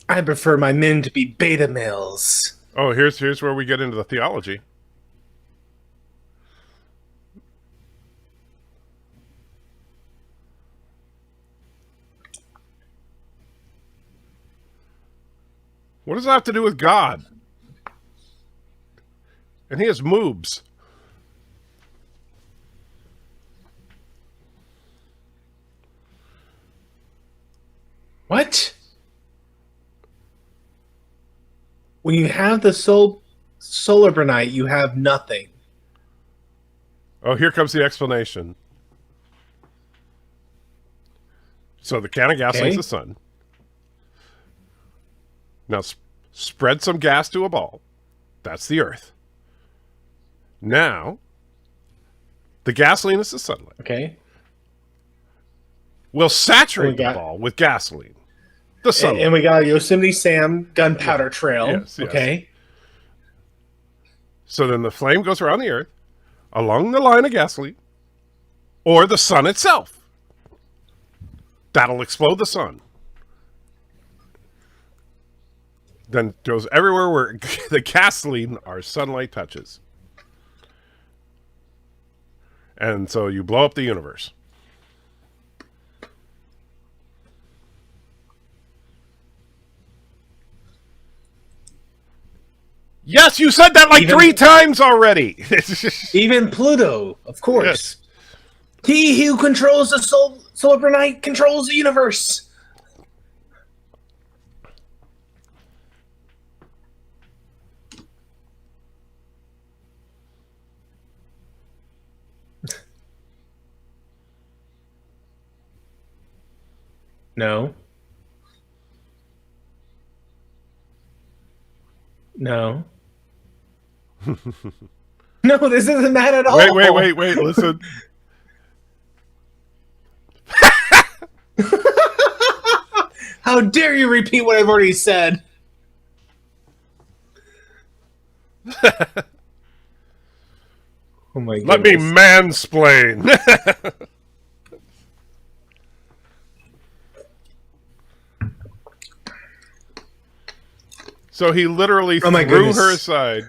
B: I prefer my men to be beta males.
A: Oh, here's where we get into the theology. What does that have to do with God? And he has moobs.
B: What? When you have the solar burnite, you have nothing.
A: Oh, here comes the explanation. So the can of gasoline's
B: Okay.
A: the sun. Now spread some gas to a ball. That's the earth. Now, the gasoline is the sunlight.
B: Okay.
A: We'll saturate
B: We got-
A: the ball with gasoline. The sunlight.
B: And we got a Yosemite Sam gunpowder trail.
A: Yes, yes.
B: Okay.
A: So then the flame goes around the earth, along the line of gasoline, or the sun itself. That'll explode the sun. Then goes everywhere where the gasoline or sunlight touches. And so you blow up the universe. Yes, you said that like
B: Even-
A: 3 times already.
B: Even Pluto, of course.
A: Yes.
B: He who controls the solar burnite controls the universe. No. No. No, this isn't that at all.
A: Wait, listen.
B: How dare you repeat what I've already said? Oh my god.
A: Let me mansplain. So he literally
B: Oh my
A: threw
B: goodness.
A: her aside.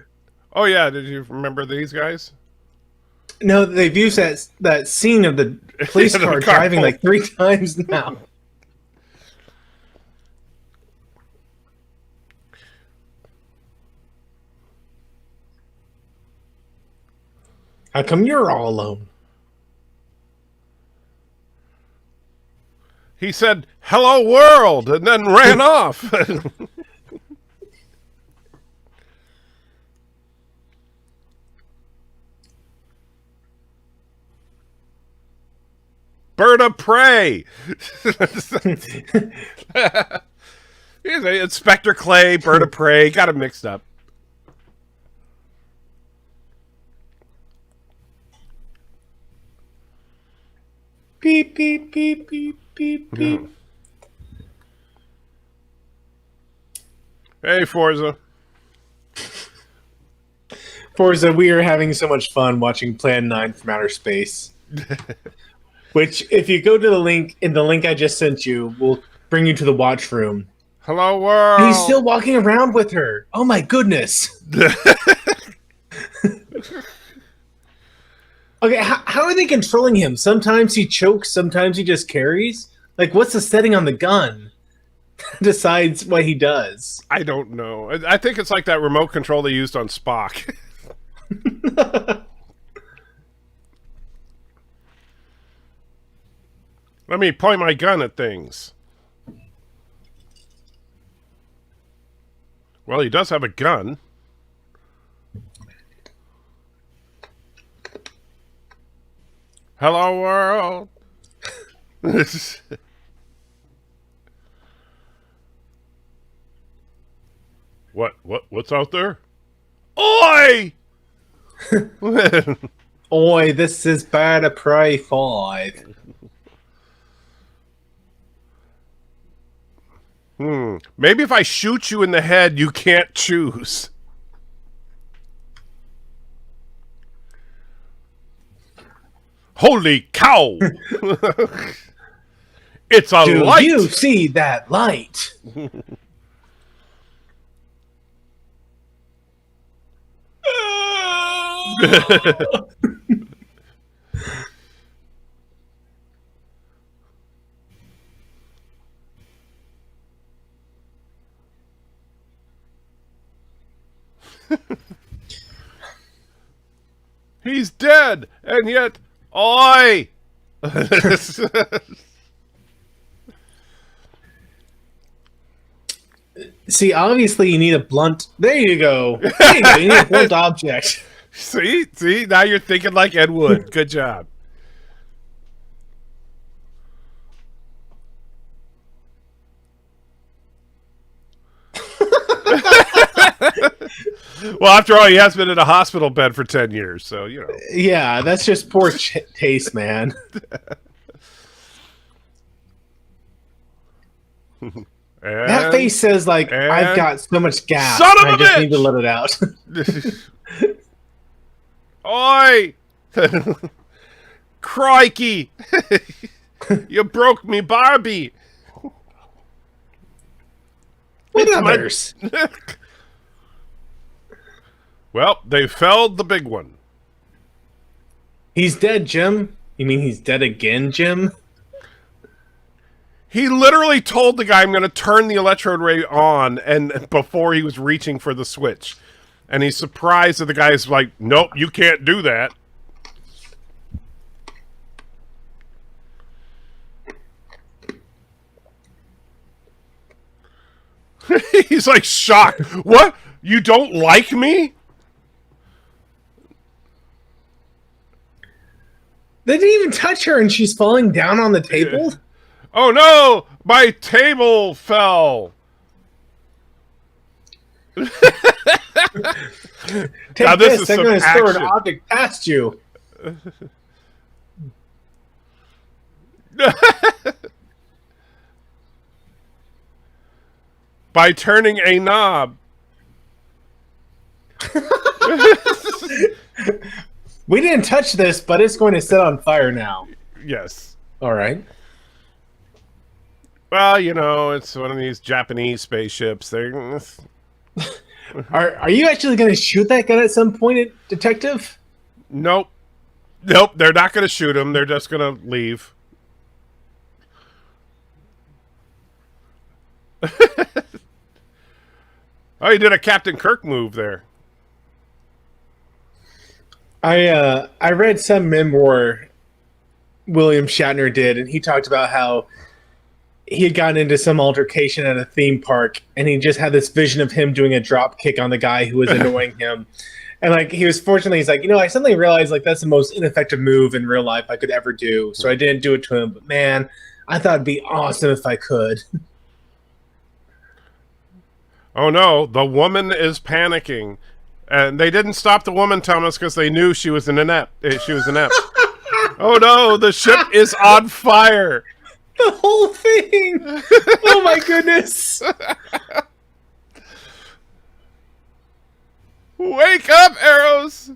A: Oh yeah, did you remember these guys?
B: No, they've used that scene of the police
A: Yeah, the
B: car
A: car
B: driving
A: pulled-
B: like 3 times now. How come you're all alone?
A: He said, "Hello, world," and then ran off. Bird of prey. He's a Inspector Clay, Bird of Prey. Got it mixed up.
B: Beep, beep, beep, beep, beep, beep.
A: Hey, Forza.
B: Forza, we are having so much fun watching Plan 9 from outer space. Which, if you go to the link, in the link I just sent you, will bring you to the watch room.
A: Hello, world.
B: And he's still walking around with her. Oh my goodness. Okay, how are they controlling him? Sometimes he chokes, sometimes he just carries. Like, what's the setting on the gun? Decides what he does.
A: I don't know. I think it's like that remote control they used on Spock. Let me point my gun at things. Well, he does have a gun. Hello, world. What's out there? Oi!
B: Oi, this is Bird of Prey 5.
A: Maybe if I shoot you in the head, you can't choose. Holy cow! It's a
B: Do
A: light!
B: you see that light?
A: He's dead, and yet, oi!
B: See, obviously you need a blunt. There you go. There you go. You need a blunt object.
A: See, now you're thinking like Ed Wood. Good job. Well, after all, he has been in a hospital bed for 10 years, so, you know.
B: Yeah, that's just poor taste, man. That face says, like, I've got so much gas.
A: Son of
B: I
A: a
B: just
A: bitch!
B: need to let it out.
A: Oi! Crikey! You broke me Barbie!
B: What others?
A: Well, they felled the big one.
B: He's dead, Jim. You mean he's dead again, Jim?
A: He literally told the guy, I'm going to turn the electrode ray on, and before he was reaching for the switch. And he's surprised that the guy's like, nope, you can't do that. He's like shocked. What? You don't like me?
B: They didn't even touch her and she's falling down on the table?
A: Oh no! My table fell!
B: Take
A: Now, this is
B: I'm
A: some
B: going to throw an
A: action.
B: object past you.
A: By turning a knob.
B: We didn't touch this, but it's going to set on fire now.
A: Yes.
B: All right.
A: Well, you know, it's one of these Japanese spaceships. They're...
B: Are you actually going to shoot that gun at some point, Detective?
A: Nope. Nope, they're not going to shoot him. They're just going to leave. Oh, you did a Captain Kirk move there.
B: I read some memoir William Shatner did, and he talked about how he had gotten into some altercation at a theme park, and he just had this vision of him doing a drop kick on the guy who was annoying him. And like he was fortunately, he's like, you know, I suddenly realized like that's the most ineffective move in real life I could ever do. So I didn't do it to him. But man, I thought it'd be awesome if I could.
A: Oh no, the woman is panicking. And they didn't stop the woman, Thomas, because they knew she was an inept. She was inept. Oh no, the ship is on fire.
B: The whole thing. Oh my goodness.
A: Wake up, Arrows!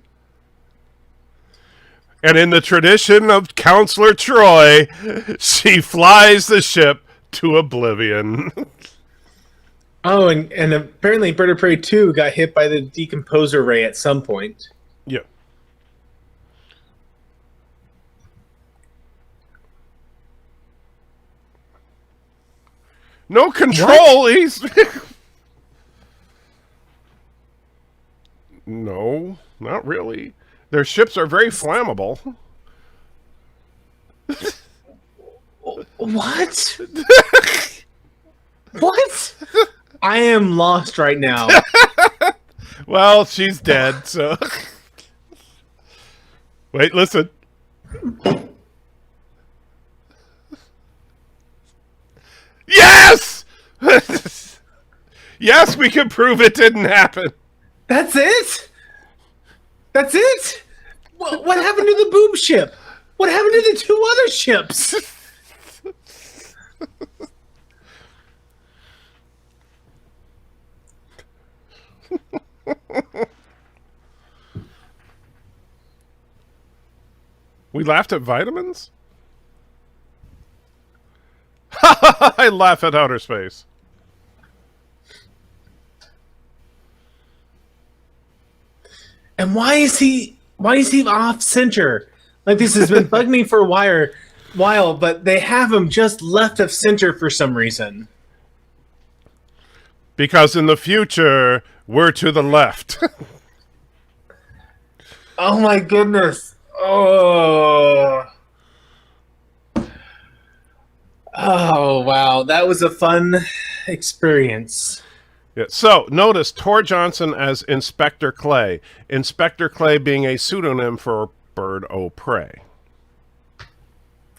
A: And in the tradition of Counselor Troy, she flies the ship to oblivion.
B: Oh, and apparently Bird of Prey 2 got hit by the decomposer ray at some point.
A: Yeah. No control, he's... No, not really. Their ships are very flammable.
B: What? What? I am lost right now.
A: Well, she's dead, so... Wait, listen. Yes! Yes, we can prove it didn't happen.
B: That's it? That's it? What happened to the boob ship? What happened to the two other ships?
A: We laughed at vitamins? I laugh at outer space.
B: And why is he off center? Like, this has been bugging me for a while, but they have him just left of center for some reason.
A: Because in the future, we're to the left.
B: Oh my goodness. Oh wow, that was a fun experience.
A: Yeah. So, notice Tor Johnson as Inspector Clay. Inspector Clay being a pseudonym for Bird o' Prey.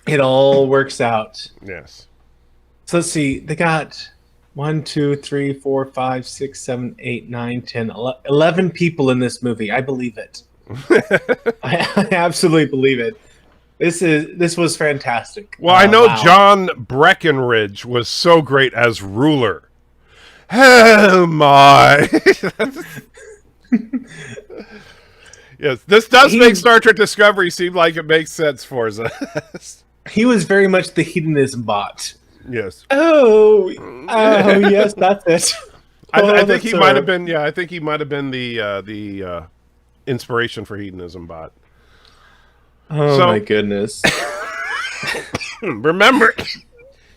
B: It all works out.
A: Yes.
B: So let's see, they got 1, 2, 3, 4, 5, 6, 7, 8, 9, 10, 11 people in this movie. I believe it. I absolutely believe it. This was fantastic.
A: Well, I know
B: wow.
A: John Breckenridge was so great as Ruler. Oh my! Yes, this does make Star Trek Discovery seem like it makes sense for us.
B: He was very much the hedonism bot.
A: Yes.
B: Oh, yes, that's it.
A: I think he might have been. Yeah, I think he might have been the inspiration for hedonism bot.
B: Oh
A: So-
B: my goodness.
A: Remember,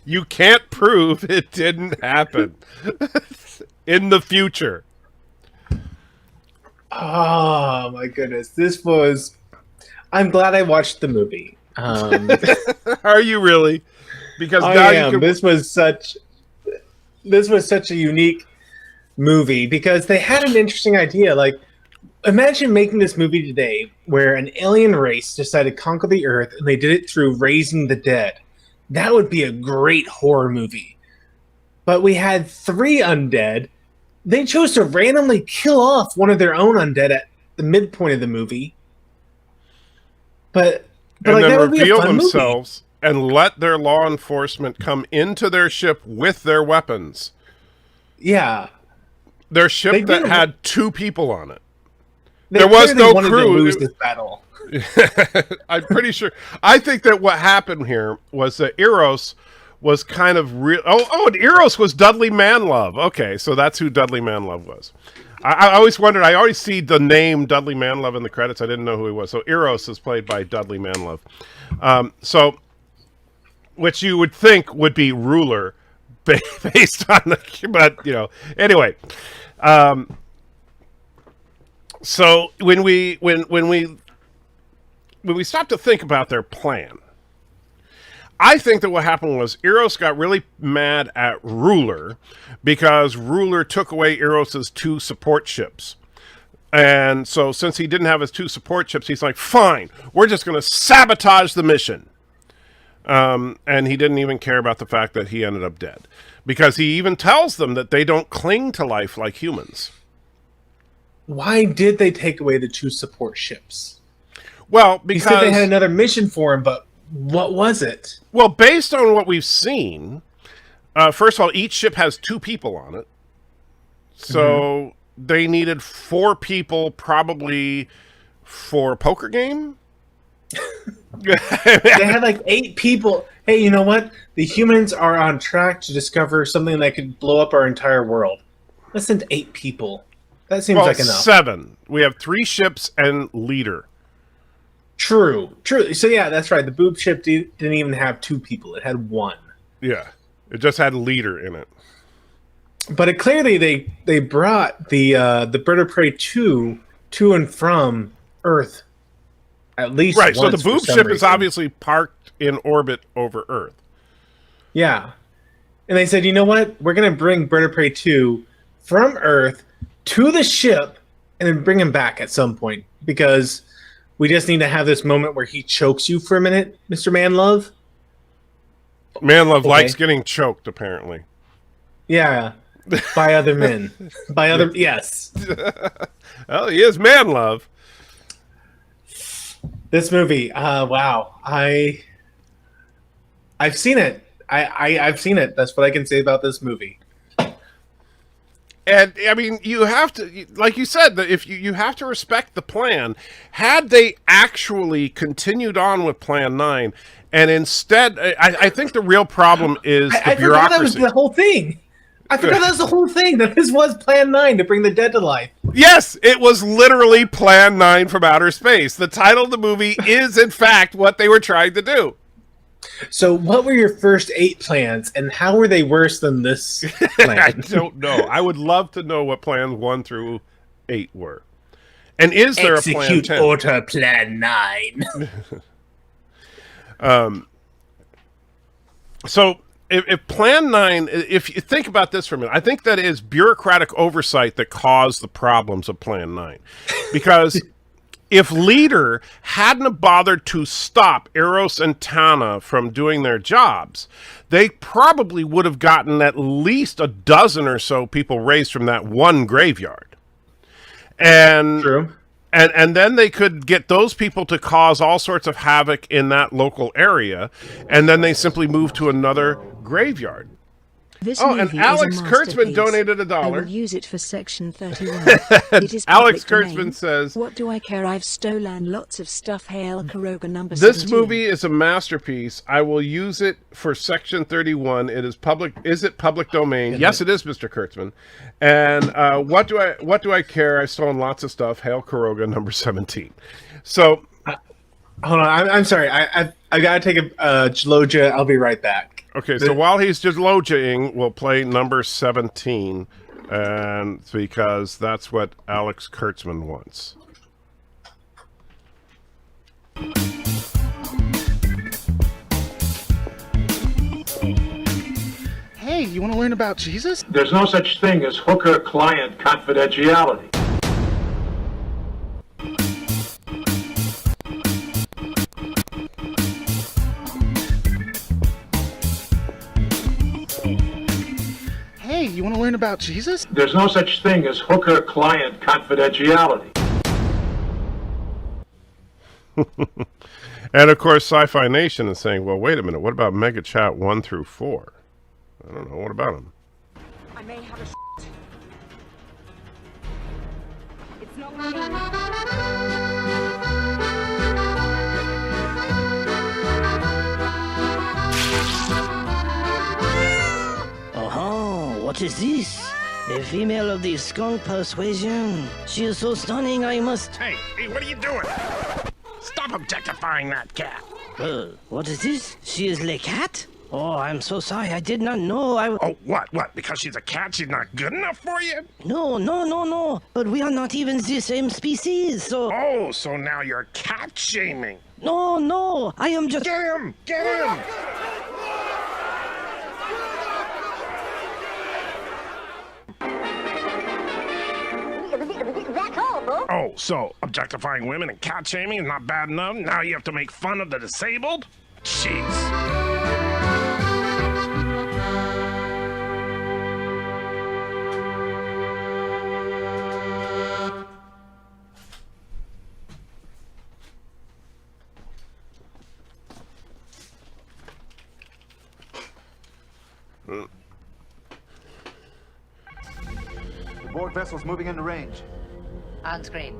A: you can't prove it didn't happen in the future.
B: Oh my goodness. This was. I'm glad I watched the movie.
A: Are you really? Because
B: I
A: now
B: am.
A: you can.
B: This was such a unique movie because they had an interesting idea. Like, imagine making this movie today where an alien race decided to conquer the Earth and they did it through raising the dead. That would be a great horror movie. But we had 3 undead. They chose to randomly kill off one of their own undead at the midpoint of the movie. But
A: and
B: like,
A: then
B: that would be a
A: reveal
B: fun
A: themselves and let their law enforcement come into their ship with their weapons.
B: movie. Yeah.
A: Their
B: They
A: ship that
B: did.
A: had 2 people on it.
B: They
A: There was
B: clearly
A: no
B: wanted
A: crew.
B: to lose this battle.
A: I'm pretty sure. I think that what happened here was that Eros was kind of real. And Eros was Dudley Manlove. Okay, so that's who Dudley Manlove was. I always wondered. I always see the name Dudley Manlove in the credits. I didn't know who he was. So Eros is played by Dudley Manlove. So, which you would think would be Ruler, based on the. But anyway. So when we stop to think about their plan, I think that what happened was Eros got really mad at Ruler because Ruler took away Eros's 2 support ships. And so since he didn't have his 2 support ships, he's like, fine, we're just going to sabotage the mission. And he didn't even care about the fact that he ended up dead. Because he even tells them that they don't cling to life like humans.
B: Why did they take away the 2 support ships?
A: Well,
B: He
A: because
B: said they had another mission for him, but what was it?
A: Well, based on what we've seen, first of all, each ship has 2 people on it. So they needed 4 people probably for a poker game.
B: They had like 8 people. Hey, you know what? The humans are on track to discover something that could blow up our entire world. Let's send 8 people. That seems like enough.
A: 7. We have 3 ships and leader.
B: True. So yeah, that's right. The boob ship didn't even have 2 people. It had 1.
A: Yeah. It just had leader in it.
B: But clearly they brought the Bird of Prey to and from Earth at least
A: Right, so
B: once
A: the boob
B: for some
A: ship is
B: reason.
A: obviously parked in orbit over Earth.
B: Yeah. And they said, you know what? We're going to bring Bird of Prey 2 from Earth to the ship and then bring him back at some point because we just need to have this moment where he chokes you for a minute, Mr. Manlove.
A: Manlove likes getting choked, apparently.
B: Yeah. By other men. By other... Yes.
A: Well, he is Manlove.
B: This movie, wow. I've seen it. I've seen it. That's what I can say about this movie.
A: And I mean, you have to, like you said, that if you have to respect the plan. Had they actually continued on with Plan 9, and instead, I think the real problem is the bureaucracy.
B: I forgot that was the whole thing. I forgot that was the whole thing. That this was Plan 9 to bring the dead to life.
A: Yes, it was literally Plan 9 from outer space. The title of the movie is, in fact, what they were trying to do.
B: So what were your first 8 plans, and how were they worse than this plan?
A: I don't know. I would love to know what plans 1 through 8 were. And is there a plan 10?
B: Execute order Plan 9.
A: So if Plan 9, if you think about this for a minute, I think that is bureaucratic oversight that caused the problems of Plan 9. Because if Leader hadn't bothered to stop Eros and Tana from doing their jobs, they probably would have gotten at least a dozen or so people raised from that one graveyard. And
B: True.
A: And then they could get those people to cause all sorts of havoc in that local area, and then they simply move to another graveyard.
C: This
A: and
C: movie
A: Alex
C: is a
A: Kurtzman
C: masterpiece.
A: donated
C: I
A: $1.
C: will use it for Section 31. It is
A: Alex
C: public
A: Kurtzman
C: domain.
A: says,
C: "What do I care? I've stolen lots of stuff." Hail Karoga number
A: this
C: 17.
A: movie is a masterpiece. I will use it for Section 31. It is public. Is it public domain? Yes, it is, Mr. Kurtzman. And what do I care? I've stolen lots of stuff. Hail Karoga number 17. So
B: Hold on, I'm sorry. I gotta take a Jaloja. I'll be right back.
A: okay, so while he's just lojaing, we'll play number 17, and because that's what Alex Kurtzman wants.
F: Hey, you want to learn about Jesus?
G: There's no such thing as hooker-client confidentiality.
F: Hey, you want to learn about Jesus?
G: There's no such thing as hooker-client confidentiality.
A: And of course, Sci-Fi Nation is saying, well, wait a minute, what about Mega Chat 1 through 4? I don't know, what about them?
H: I may have a It's not
I: Oh, what is this? A female of the skunk persuasion. She is so stunning, I must...
J: Hey, what are you doing? Stop objectifying that cat.
I: What is this? She is Le Cat? Oh, I'm so sorry, I did not know.
J: Oh, what? Because she's a cat, she's not good enough for you?
I: No. But we are not even the same species, so...
J: Oh, so now you're cat shaming.
I: No, I am just...
J: Get him! Oh, so objectifying women and cat shaming is not bad enough? Now you have to make fun of the disabled? Jeez.
K: The board vessel's moving into range.
H: on screen.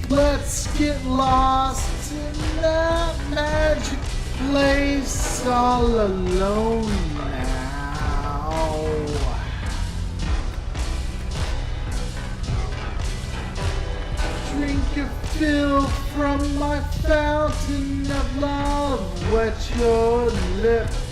L: Let's get lost in that magic place all alone now. Drink your fill from my fountain of love, wet your lips.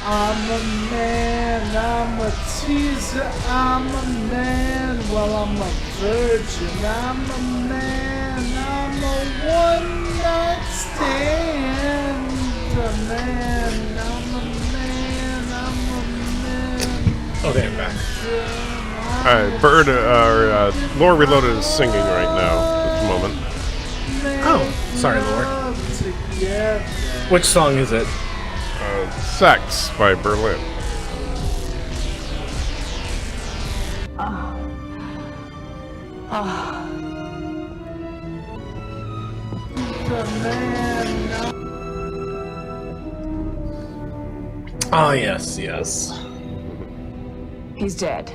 L: I'm a man, I'm a teaser, I'm a man, well I'm a virgin, I'm a man, I'm a one-night stand, a man, I'm a man, I'm a man.
B: Okay, I'm back.
A: Alright, Lore Reloaded is singing right now, at the moment.
B: Oh, sorry, Lore. Which song is it?
A: Sex by Berlin.
B: Oh, yes, yes.
H: He's dead.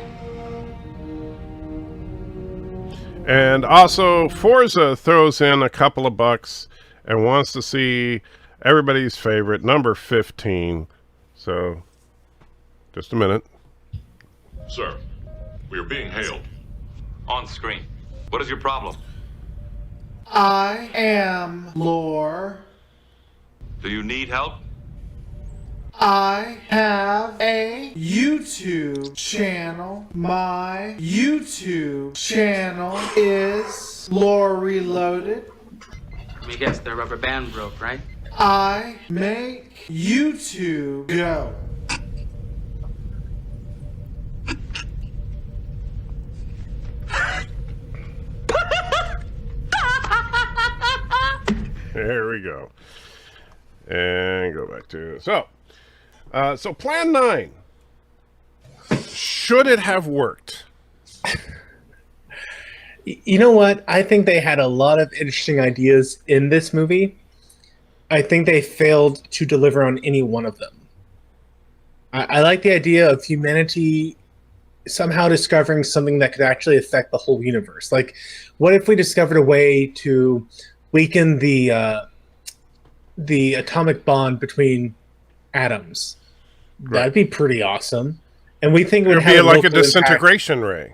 A: And also, Forza throws in a couple of bucks and wants to see everybody's favorite, number 15. So, just a minute.
M: Sir, we are being hailed.
D: On screen. What is your problem?
L: I am Lore.
D: Do you need help?
L: I have a YouTube channel. My YouTube channel is Lore Reloaded.
E: Let me guess, the rubber band broke, right?
L: I make YouTube go.
A: There we go. And go back to... So Plan 9. Should it have worked?
B: You know what? I think they had a lot of interesting ideas in this movie. I think they failed to deliver on any one of them. I like the idea of humanity somehow discovering something that could actually affect the whole universe. Like, what if we discovered a way to weaken the atomic bond between atoms?
A: Right.
B: That'd be pretty awesome. And we think it
A: would
B: would have
A: be like a
B: local
A: disintegration ray.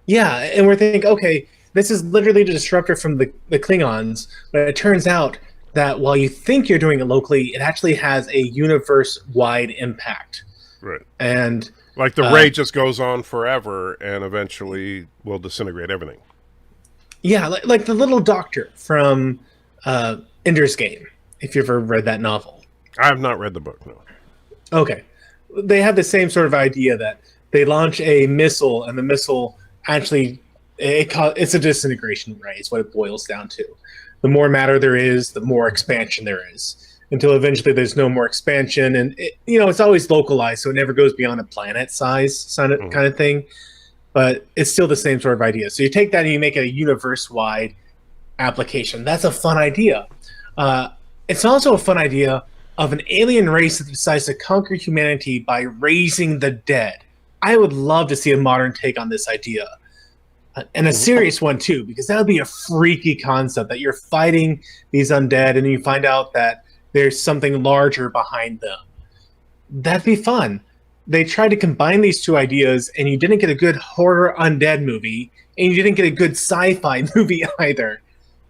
B: Yeah, and we're thinking, okay, this is literally the disruptor from the Klingons, but it turns out that while you think you're doing it locally, it actually has a universe-wide impact.
A: Right.
B: And
A: like the ray just goes on forever and eventually will disintegrate everything.
B: Yeah, like the little doctor from Ender's Game, if you've ever read that novel.
A: I have not read the book, no.
B: Okay. They have the same sort of idea that they launch a missile, and the missile actually, it's a disintegration ray, is what it boils down to. The more matter there is, the more expansion there is, until eventually there's no more expansion. And, it's always localized, so it never goes beyond a planet size kind of thing. But it's still the same sort of idea. So you take that and you make it a universe-wide application. That's a fun idea. It's also a fun idea of an alien race that decides to conquer humanity by raising the dead. I would love to see a modern take on this idea. And a serious one, too, because that would be a freaky concept, that you're fighting these undead and you find out that there's something larger behind them. That'd be fun. They tried to combine these two ideas, and you didn't get a good horror undead movie, and you didn't get a good sci-fi movie either.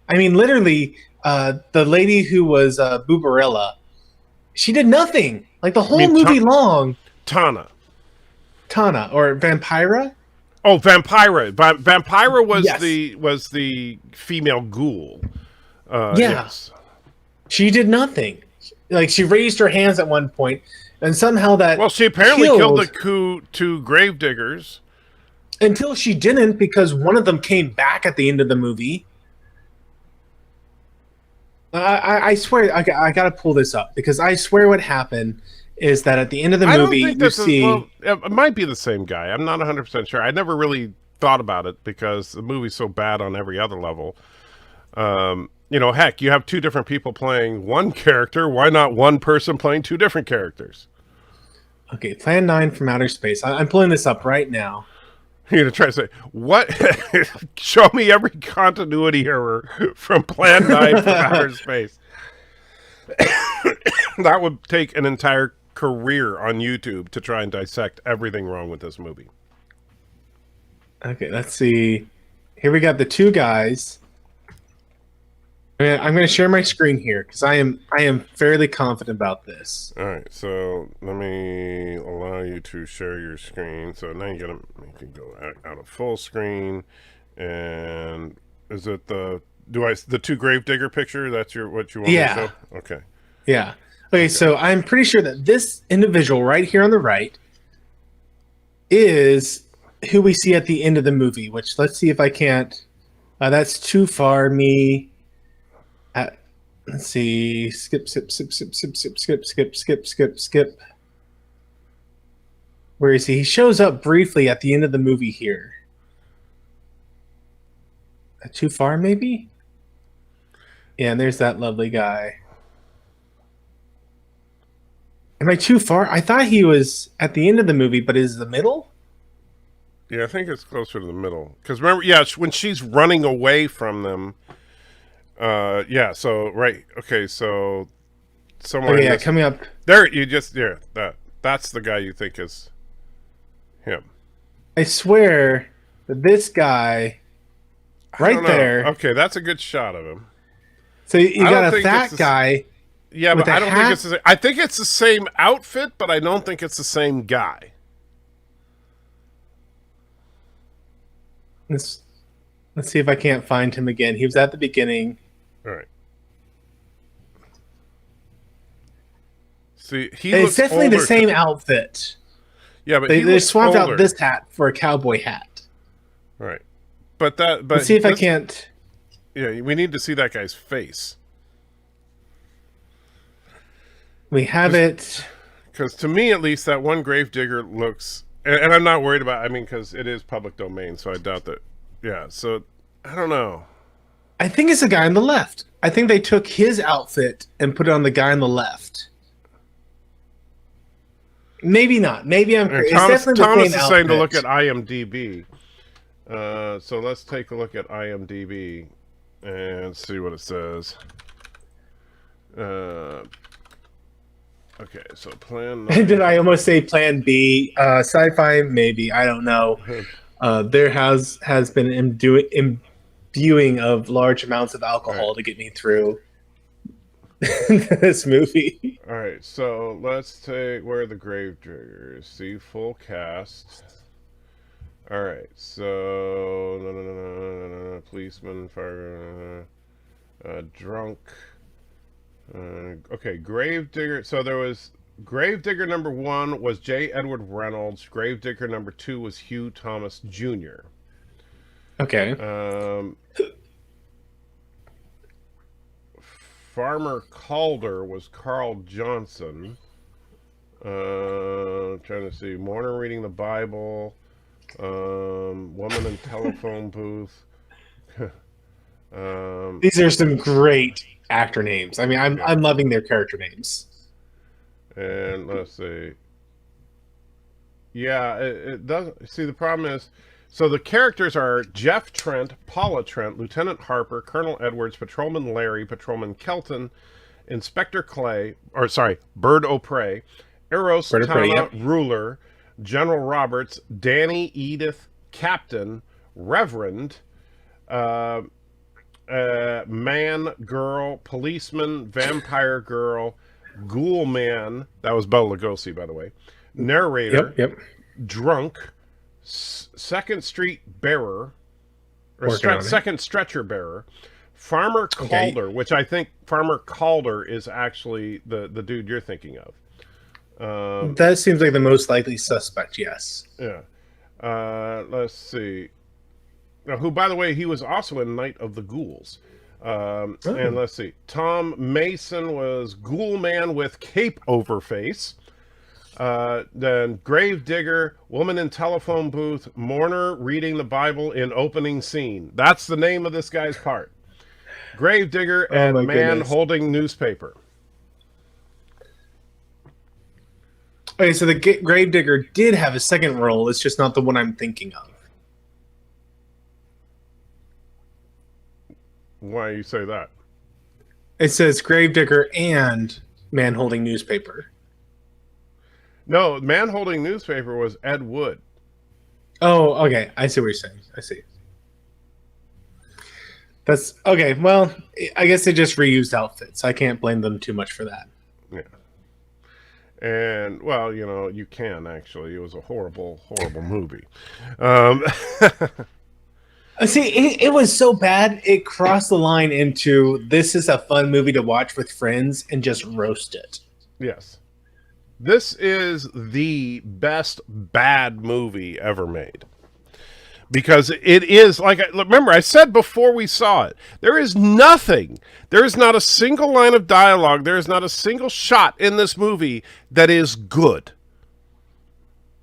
B: I mean, literally, the lady who was Boobarella, she did nothing. Like, the whole movie long.
A: Tana,
B: or Vampira?
A: Oh, Vampira. Vampira was
B: Yes.
A: was the female ghoul.
B: Yeah.
A: Yes.
B: She did nothing. Like, she raised her hands at one point, and somehow that
A: Well, she apparently killed the two gravediggers.
B: Until she didn't, because one of them came back at the end of the movie. I swear, I got to pull this up, because I swear what happened is that at the end of the movie, you see...
A: it might be the same guy. I'm not 100% sure. I never really thought about it, because the movie's so bad on every other level. Heck, you have two different people playing one character. Why not one person playing two different characters?
B: Okay, Plan 9 from Outer Space. I'm pulling this up right now.
A: You're going to try to say, what? Show me every continuity error from Plan 9 from Outer Space. That would take an entire career on YouTube to try and dissect everything wrong with this movie.
B: Okay, let's see. Here we got the two guys. I'm going to share my screen here because I am fairly confident about this.
A: All right, so let me allow you to share your screen. So now you can go out of full screen, and is it the two Gravedigger picture? That's what you want me to show? Okay.
B: Yeah. Okay, so I'm pretty sure that this individual right here on the right is who we see at the end of the movie. Which let's see if I can't. That's too far. Let's see. Skip. Where is he? He shows up briefly at the end of the movie here. Too far, maybe? Yeah, and there's that lovely guy. Am I too far? I thought he was at the end of the movie, but is the middle?
A: Yeah, I think it's closer to the middle. Because remember, yeah, when she's running away from them. Yeah, so right, okay, so somewhere.
B: Oh yeah, coming up
A: there. That's the guy you think is him.
B: I swear that this guy right there.
A: Okay, that's a good shot of him.
B: So you got a fat guy.
A: Yeah, but I don't think it's. I think it's the same outfit, but I don't think it's the same guy.
B: Let's see if I can't find him again. He was at the beginning.
A: All right. See,
B: it's definitely the same outfit.
A: Yeah, but
B: they swapped out this hat for a cowboy hat.
A: Right, but
B: let's see if I can't.
A: Yeah, we need to see that guy's face.
B: We have it.
A: Because to me, at least, that one Gravedigger looks, and I'm not worried about. I mean, because it is public domain, so I doubt that. Yeah, so I don't know.
B: I think it's the guy on the left. I think they took his outfit and put it on the guy on the left. Maybe not. Maybe I'm crazy.
A: Thomas is saying to look at IMDb. So let's take a look at IMDb and see what it says. Okay, so plan.
B: Did I almost say plan B? Sci-fi, maybe. I don't know. There has been imbuing of large amounts of alcohol to get me through this movie.
A: All right, so let's take where are the Gravediggers. See full cast. All right, so policeman, fire, drunk. Okay, Gravedigger. So there was Gravedigger number 1 was J. Edward Reynolds. Gravedigger number 2 was Hugh Thomas Jr.
B: Okay.
A: Farmer Calder was Carl Johnson. Trying to see. Mourner reading the Bible. Woman in telephone booth.
B: These are some great actor names. I mean, I'm loving their character names.
A: And let's see. Yeah, it doesn't. See, the problem is, so the characters are Jeff Trent, Paula Trent, Lieutenant Harper, Colonel Edwards, Patrolman Larry, Patrolman Kelton, Inspector Clay, or sorry, Bird O'Prey, Eros Tana, Ruler, General Roberts, Danny, Edith, Captain, Reverend, Man, Girl, Policeman, Vampire Girl, Ghoul Man, that was Bela Lugosi, by the way, Narrator, Drunk, Second Street Bearer, or Second Stretcher Bearer, Farmer Calder, which I think Farmer Calder is actually the dude you're thinking of.
B: That seems like the most likely suspect, yes.
A: Yeah. Let's see. Who, by the way, he was also in Night of the Ghouls. And let's see. Tom Mason was Ghoul Man with cape over face. Then Gravedigger, Woman in Telephone Booth, Mourner reading the Bible in opening scene. That's the name of this guy's part. Gravedigger and Man holding newspaper.
B: Okay, so the Gravedigger did have a second role. It's just not the one I'm thinking of.
A: Why you say that?
B: It says Gravedigger and Man holding newspaper.
A: No, Man holding newspaper was Ed Wood.
B: Oh, okay. I see what you're saying. I see. That's okay. Well, I guess they just reused outfits. I can't blame them too much for that.
A: Yeah. And well, you know, you can actually. It was a horrible, horrible movie.
B: See, it was so bad, it crossed the line into this is a fun movie to watch with friends and just roast it.
A: Yes. This is the best bad movie ever made. Because it is, like, remember, I said before we saw it, there is nothing, there is not a single line of dialogue, there is not a single shot in this movie that is good.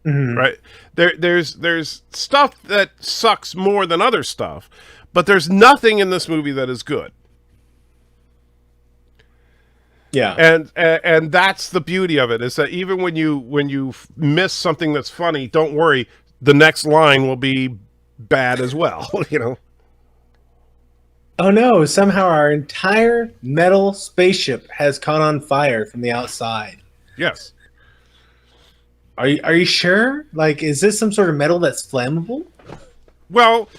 A: Right? There's stuff that sucks more than other stuff, but there's nothing in this movie that is good.
B: Yeah.
A: And that's the beauty of it, is that even when you miss something that's funny, don't worry, the next line will be bad as well, you know.
B: Oh no, somehow our entire metal spaceship has caught on fire from the outside.
A: Yes.
B: Are you sure? Like, is this some sort of metal that's flammable?
A: Well,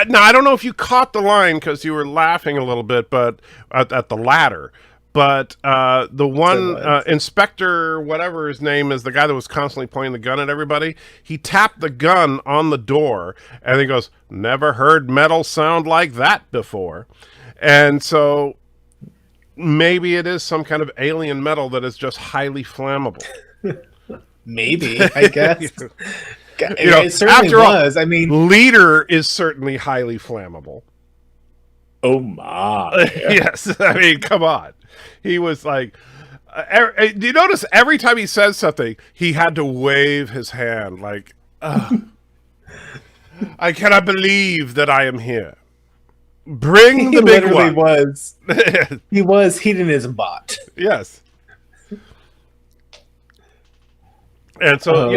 A: now I don't know if you caught the line because you were laughing a little bit, but at the ladder. But the one inspector, whatever his name is, the guy that was constantly pointing the gun at everybody, he tapped the gun on the door, and he goes, "Never heard metal sound like that before." And so maybe it is some kind of alien metal that is just highly flammable.
B: Maybe, I guess.
A: You know,
B: it certainly was. I mean,
A: Leader is certainly highly flammable.
B: Oh my!
A: Yes, I mean, come on. He was like, do you notice every time he says something, he had to wave his hand like, I cannot believe that I am here. Bring the big one.
B: He was hedonism bot.
A: Yes. And so,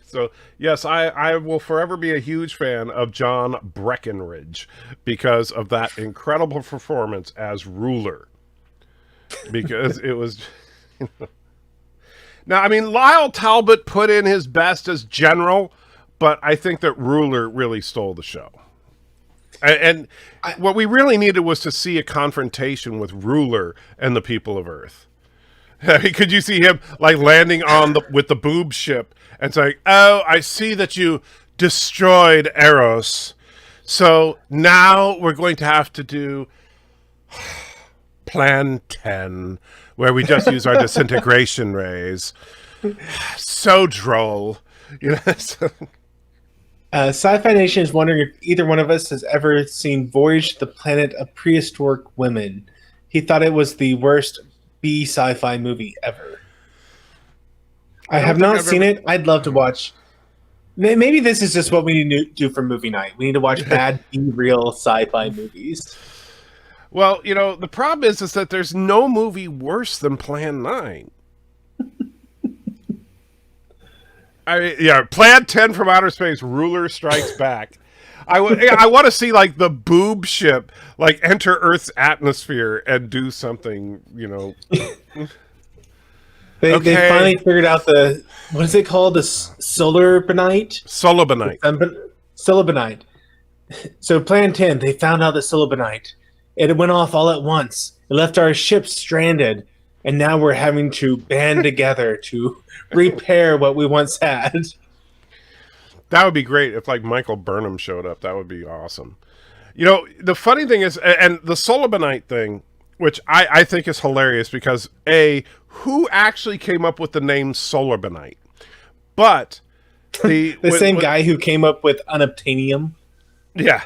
A: so yes, I will forever be a huge fan of John Breckinridge because of that incredible performance as Ruler. Because it was, you know. Now, I mean, Lyle Talbot put in his best as General, but I think that Ruler really stole the show. And what we really needed was to see a confrontation with Ruler and the people of Earth. Could you see him like landing on with the boob ship and saying, "Oh, I see that you destroyed Eros. So now we're going to have to do Plan 10, where we just use our disintegration rays." So droll. You know.
B: Sci-Fi Nation is wondering if either one of us has ever seen Voyage to the Planet of Prehistoric Women. He thought it was the worst B sci-fi movie ever. I have not seen it. I'd love to watch. Maybe this is just what we need to do for movie night. We need to watch bad B-real sci-fi movies.
A: Well, you know, the problem is that there's no movie worse than Plan 9. Plan 10 from Outer Space, Ruler Strikes Back. I want to see like the boob ship like enter Earth's atmosphere and do something, you know.
B: They finally figured out what is it called? The Solarbonite? Solarbonite. So Plan 10, they found out the Solarbonite. It went off all at once. It left our ship stranded, and now we're having to band together to repair what we once had.
A: That would be great if like Michael Burnham showed up. That would be awesome. You know, the funny thing is, and the Solarbonite thing, which I think is hilarious because who actually came up with the name Solarbonite? But the
B: same guy who came up with unobtainium.
A: Yeah.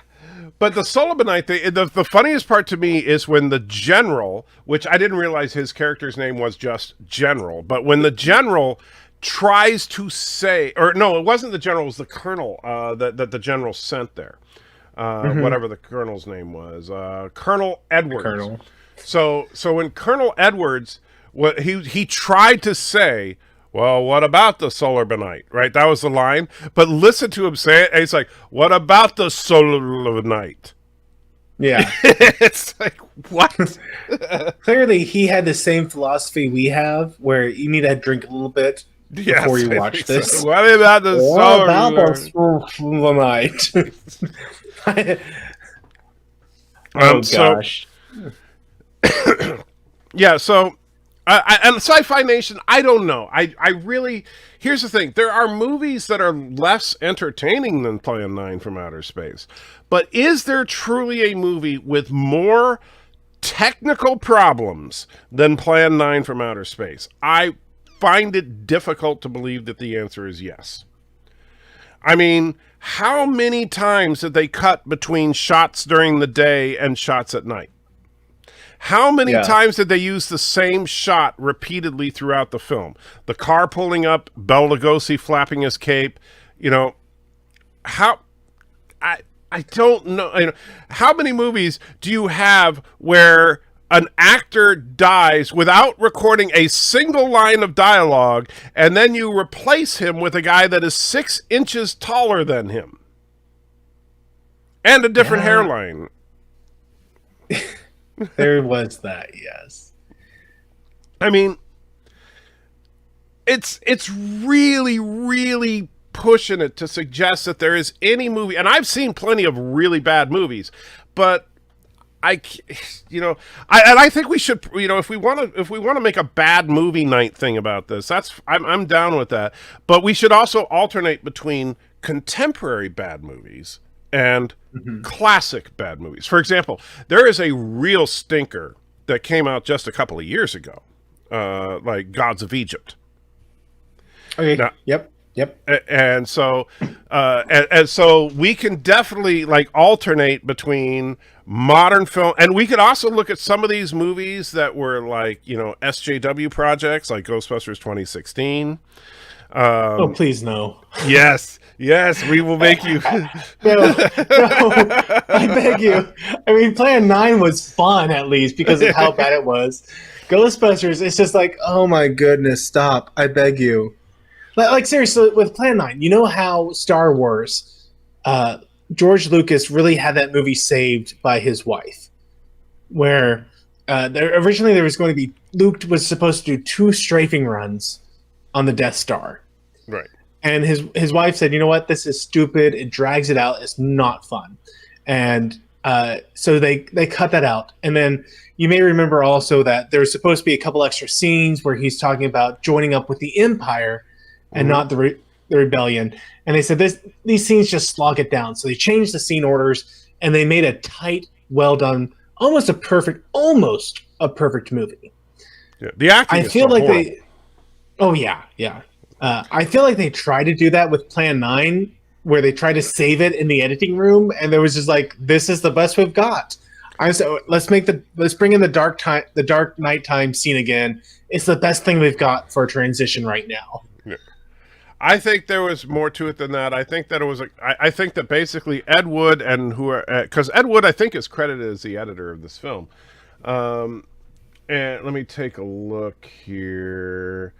A: But the Solarbonite thing, the funniest part to me is when the General, which I didn't realize his character's name was just General, but when the General tries to say, or no, it wasn't the General, it was the Colonel that the General sent there. Whatever the Colonel's name was. Colonel Edwards.
B: Colonel.
A: So when Colonel Edwards, he tried to say, well, what about the Solarbonite? Right? That was the line. But listen to him say it, and he's like, what about the Solarbonite?
B: Yeah.
A: It's like, what?
B: Clearly, he had the same philosophy we have, where you need to drink a little bit before you watch this.
A: So. What about the Solarbonite?
B: Gosh.
A: Yeah, so and Sci-Fi Nation, I don't know. I really, here's the thing. There are movies that are less entertaining than Plan 9 from Outer Space. But is there truly a movie with more technical problems than Plan 9 from Outer Space? I find it difficult to believe that the answer is yes. I mean, how many times did they cut between shots during the day and shots at night? How many times did they use the same shot repeatedly throughout the film? The car pulling up, Bela Lugosi flapping his cape, you know, how... I don't know. You know, how many movies do you have where an actor dies without recording a single line of dialogue, and then you replace him with a guy that is 6 inches taller than him and a different hairline?
B: There was that, yes.
A: I mean, it's really, really pushing it to suggest that there is any movie, and I've seen plenty of really bad movies, but I think we should, you know, if we want to make a bad movie night thing about this, I'm down with that. But we should also alternate between contemporary bad movies and classic bad movies. For example, there is a real stinker that came out just a couple of years ago, like Gods of Egypt.
B: Okay.
A: Now,
B: Yep.
A: And so, and so we can definitely like alternate between modern film, and we could also look at some of these movies that were like, you know, SJW projects like Ghostbusters 2016.
B: Oh, please no.
A: Yes, we will make you.
B: No, I beg you. I mean, Plan 9 was fun at least because of how bad it was. Ghostbusters, it's just like, oh my goodness, stop! I beg you. Like seriously, with Plan 9, you know how Star Wars, George Lucas really had that movie saved by his wife, where originally there was going to be, Luke was supposed to do 2 strafing runs on the Death Star,
A: right?
B: And his wife said, you know what, this is stupid. It drags it out. It's not fun, and so they cut that out. And then you may remember also that there's supposed to be a couple extra scenes where he's talking about joining up with the Empire and not the rebellion. And they said these scenes just slog it down. So they changed the scene orders and they made a tight, well done, almost a perfect movie.
A: Yeah, the acting.
B: I feel like horrible. I feel like they tried to do that with Plan 9, where they tried to save it in the editing room, and there was just like, this is the best we've got. So let's bring in the dark nighttime scene again. It's the best thing we've got for a transition right now.
A: Yeah. I think there was more to it than that. I think that it was I think that basically Ed Wood and because Ed Wood I think is credited as the editor of this film. And let me take a look here.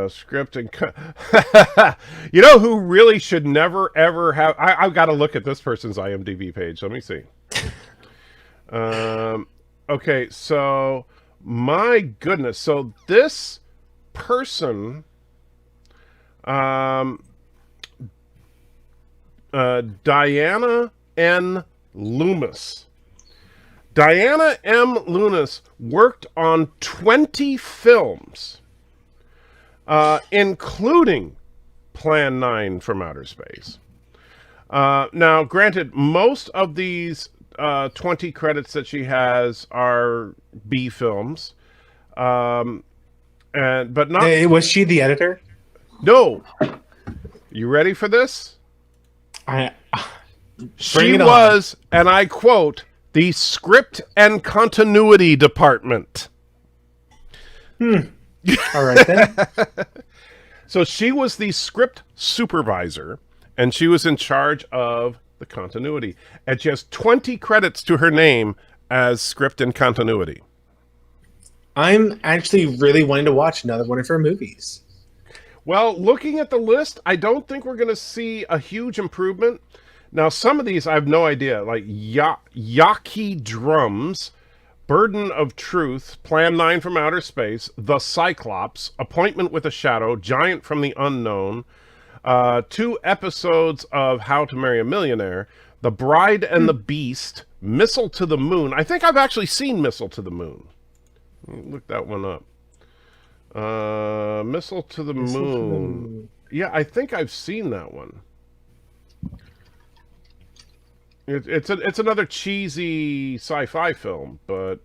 A: Script and you know who really should never ever have. I've got to look at this person's IMDb page. Let me see. Okay, so my goodness, so this person. Diana N. Loomis. Diana M. Loomis worked on 20 films, including Plan 9 from Outer Space. Now, granted, most of these 20 credits that she has are B films, but not.
B: Hey, was she the editor?
A: No. You ready for this? She
B: on.
A: was, and I quote, the script and continuity department.
B: All right then.
A: So she was the script supervisor, and she was in charge of the continuity. And she has 20 credits to her name as script and continuity.
B: I'm actually really wanting to watch another one of her movies.
A: Well, looking at the list, I don't think we're going to see a huge improvement. Now, some of these I have no idea, like Yaki Drums, Burden of Truth, Plan 9 from Outer Space, The Cyclops, Appointment with a Shadow, Giant from the Unknown, 2 episodes of How to Marry a Millionaire, The Bride and the Beast, Missile to the Moon. I think I've actually seen Missile to the Moon. Look that one up. Missile to the Moon. Yeah, I think I've seen that one. It's another cheesy sci-fi film, but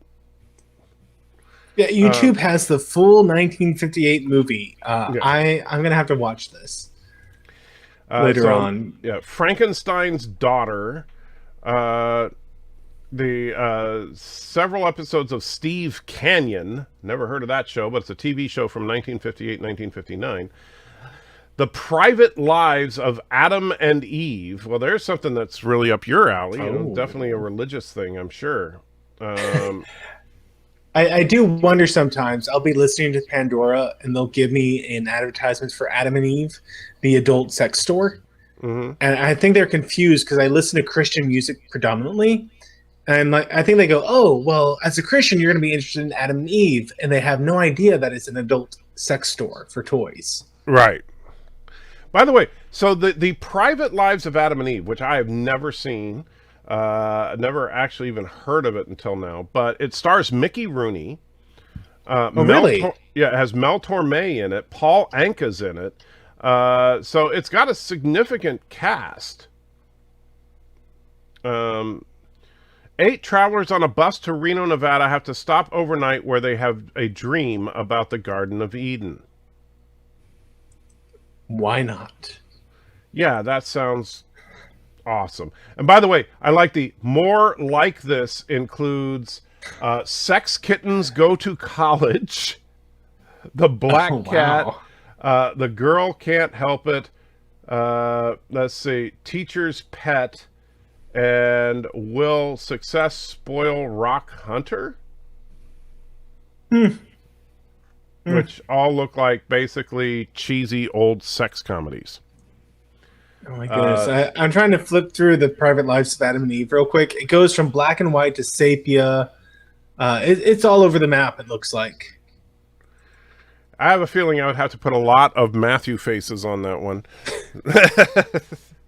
B: yeah, YouTube has the full 1958 movie. I'm gonna have to watch this later on.
A: Yeah, Frankenstein's Daughter. Several episodes of Steve Canyon. Never heard of that show, but it's a TV show from 1958, 1959. The Private Lives of Adam and Eve. Well, there's something that's really up your alley. You know, definitely a religious thing, I'm sure.
B: I do wonder sometimes. I'll be listening to Pandora, and they'll give me an advertisement for Adam and Eve, the adult sex store. And I think they're confused because I listen to Christian music predominantly. And I think they go, oh, well, as a Christian, you're going to be interested in Adam and Eve. And they have no idea that it's an adult sex store for toys.
A: Right. By the way, so the Private Lives of Adam and Eve, which I have never seen, never actually even heard of it until now, but it stars Mickey Rooney.
B: Really?
A: Yeah, it has Mel Torme in it. Paul Anka's in it. So it's got a significant cast. 8 travelers on a bus to Reno, Nevada have to stop overnight where they have a dream about the Garden of Eden.
B: Why not?
A: Yeah, that sounds awesome. And by the way, I like the more like this includes Sex Kittens Go to College, The Black Cat, The Girl Can't Help It, let's see, Teacher's Pet, and Will Success Spoil Rock Hunter? Which all look like basically cheesy old sex comedies.
B: Oh my goodness. I'm trying to flip through the Private Lives of Adam and Eve real quick. It goes from black and white to sepia. It's all over the map, it looks like.
A: I have a feeling I would have to put a lot of Matthew faces on that one.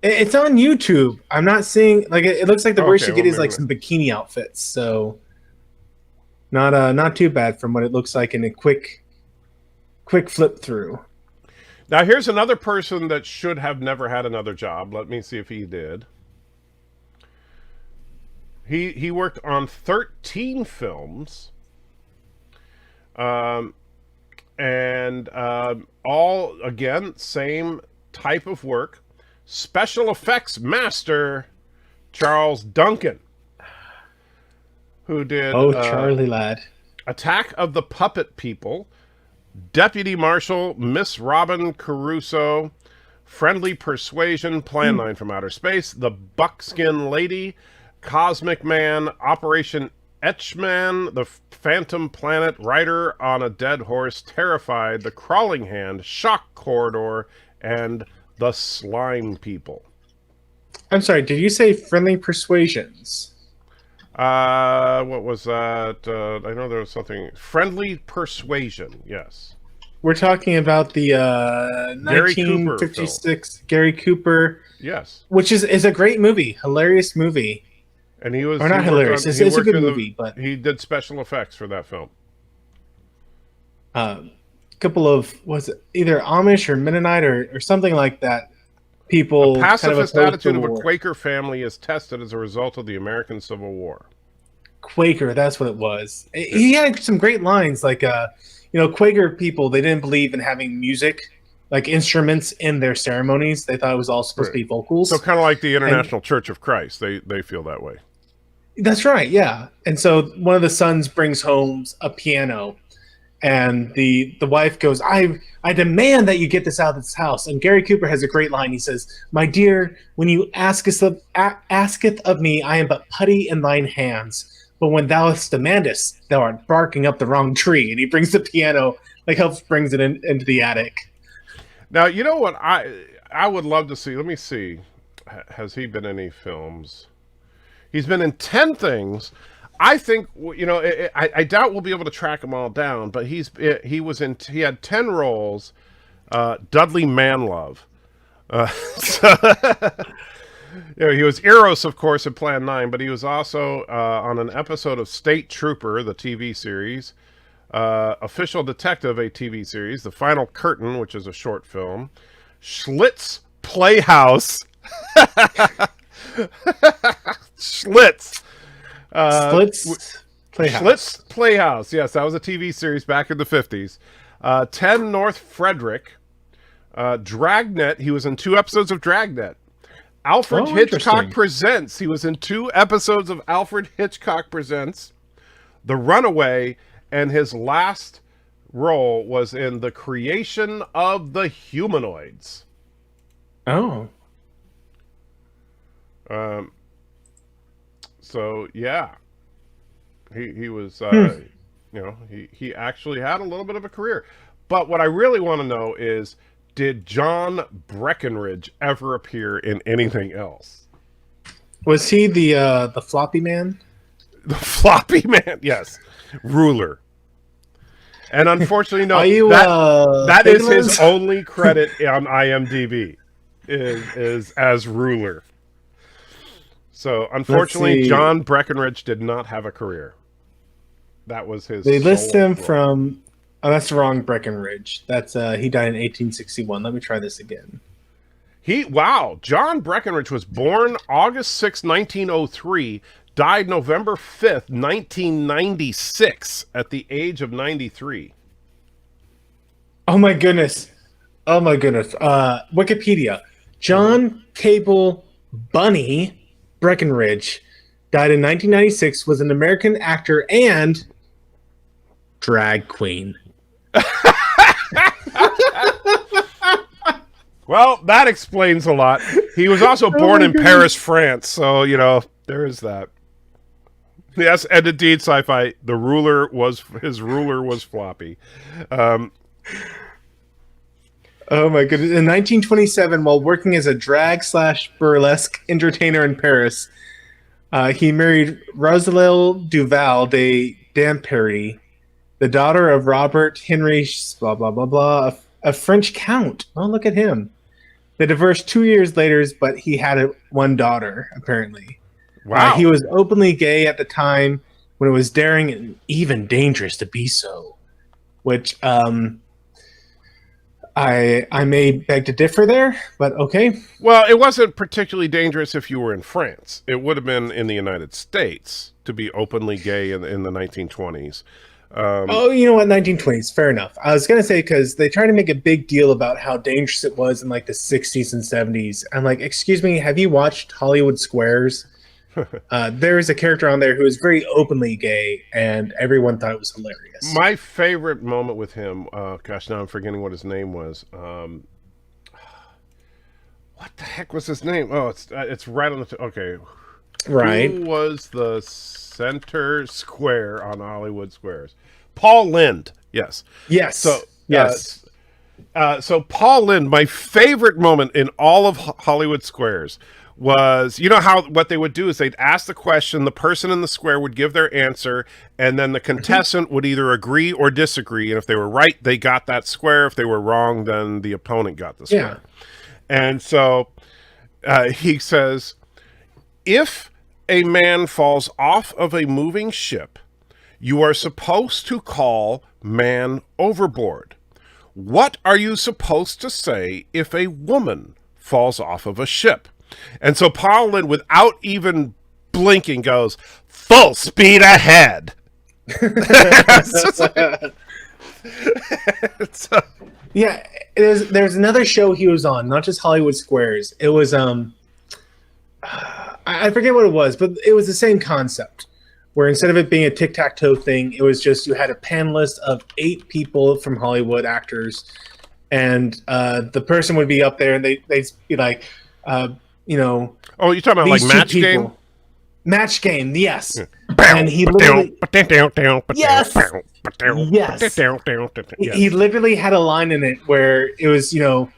B: It's on YouTube. I'm not seeing, like, it looks like the worst you get is like some bikini outfits. So not too bad from what it looks like in a quick flip through.
A: Now here's another person that should have never had another job. Let me see if he did. He worked on 13 films. And all, again, same type of work. Special effects master Charles Duncan, who did
B: Charlie lad,
A: Attack of the Puppet People, Deputy Marshal Miss Robin Caruso, Friendly Persuasion, Plan 9 from Outer Space, The Buckskin Lady, Cosmic Man, Operation Etchman, The Phantom Planet, Rider on a Dead Horse, Terrified, The Crawling Hand, Shock Corridor, and The Slime People.
B: I'm sorry, did you say Friendly Persuasions?
A: What was that? I know there was something. Friendly Persuasion, yes.
B: We're talking about the 1956 Gary Cooper.
A: Yes.
B: Which is a great movie, hilarious movie.
A: And he was...
B: Or not hilarious, it's a good movie, but...
A: He did special effects for that film.
B: Couple of, was it either Amish or Mennonite or something like that? People...
A: A pacifist attitude of a Quaker family is tested as a result of the American Civil War.
B: Quaker, that's what it was. He had some great lines, like, Quaker people, they didn't believe in having music, like instruments in their ceremonies. They thought it was all supposed to be vocals.
A: So kind of like the International Church of Christ. They feel that way.
B: That's right, yeah. And so one of the sons brings home a piano, and the wife goes, I demand that you get this out of this house. And Gary Cooper has a great line. He says, "My dear, when you asketh of me, I am but putty in thine hands. But when thou demandest, thou art barking up the wrong tree." And he brings the piano, helps brings it into the attic.
A: Now, you know what I would love to see? Let me see. Has he been in any films? He's been in 10 things. I think, I doubt we'll be able to track them all down, but he had 10 roles. Dudley Manlove. He was Eros, of course, in Plan 9, but he was also on an episode of State Trooper, the TV series, Official Detective, a TV series, The Final Curtain, which is a short film, Schlitz Playhouse. Schlitz.
B: Schlitz Playhouse.
A: Schlitz Playhouse. Yes, that was a TV series back in the 50s. 10 North Frederick. Dragnet. He was in 2 episodes of Dragnet. Alfred Hitchcock Presents. He was in 2 episodes of Alfred Hitchcock Presents. The Runaway, and his last role was in The Creation of the Humanoids.
B: Oh.
A: So yeah, he was, you know, he actually had a little bit of a career. But what I really want to know is, did John Breckenridge ever appear in anything else?
B: Was he the floppy man?
A: The floppy man, yes. Ruler. And unfortunately, no. That is his only credit on IMDb, is as Ruler. So, unfortunately, John Breckenridge did not have a career. That was his.
B: They list him from. Oh, that's the wrong Breckenridge. That's he died in 1861. Let me try this again.
A: John Breckenridge was born August 6, 1903, died November 5th, 1996, at the age of 93.
B: Oh my goodness. Wikipedia. John Cable Bunny Breckenridge died in 1996, was an American actor and drag queen.
A: Well, that explains a lot. He was also born in Paris, France, so, you know, there is that. Yes, and indeed, Sci-Fi, his ruler was floppy. Oh
B: my goodness. In 1927, while working as a drag/burlesque entertainer in Paris, he married Rosalie Duval de Dampierre, the daughter of Robert Henry blah blah blah blah, a French count. Oh, look at him. They divorced 2 years later, but he had one daughter, apparently.
A: Wow.
B: He was openly gay at the time when it was daring and even dangerous to be so, which I may beg to differ there, but okay.
A: Well, it wasn't particularly dangerous if you were in France. It would have been in the United States to be openly gay in the 1920s.
B: Oh, you know what? 1920s. Fair enough. I was going to say, because they try to make a big deal about how dangerous it was in like the 60s and 70s. I'm like, excuse me, have you watched Hollywood Squares? There is a character on there who is very openly gay, and everyone thought it was hilarious.
A: My favorite moment with him, gosh, now I'm forgetting what his name was. What the heck was his name? Oh, it's right on the okay.
B: Right.
A: Who was the center square on Hollywood Squares? Paul Lynde. Yes.
B: Yes.
A: So
B: yes.
A: So Paul Lynde, my favorite moment in all of Hollywood Squares was, you know how what they would do is they'd ask the question, the person in the square would give their answer, and then the contestant would either agree or disagree, and if they were right, they got that square. If they were wrong, then the opponent got the square. Yeah. And so he says, if a man falls off of a moving ship, you are supposed to call man overboard. What are you supposed to say if a woman falls off of a ship? And so Paul Lynde, without even blinking, goes, full speed ahead.
B: Yeah, there's another show he was on, not just Hollywood Squares. It was I forget what it was, but it was the same concept, where instead of it being a tic-tac-toe thing, it was just you had a panelist of 8 people from Hollywood actors, and the person would be up there, and they'd be like, you know.
A: Oh, you're talking about like Match Game?
B: Match Game, yes. And he literally, yes. He literally had a line in it where it was, you know,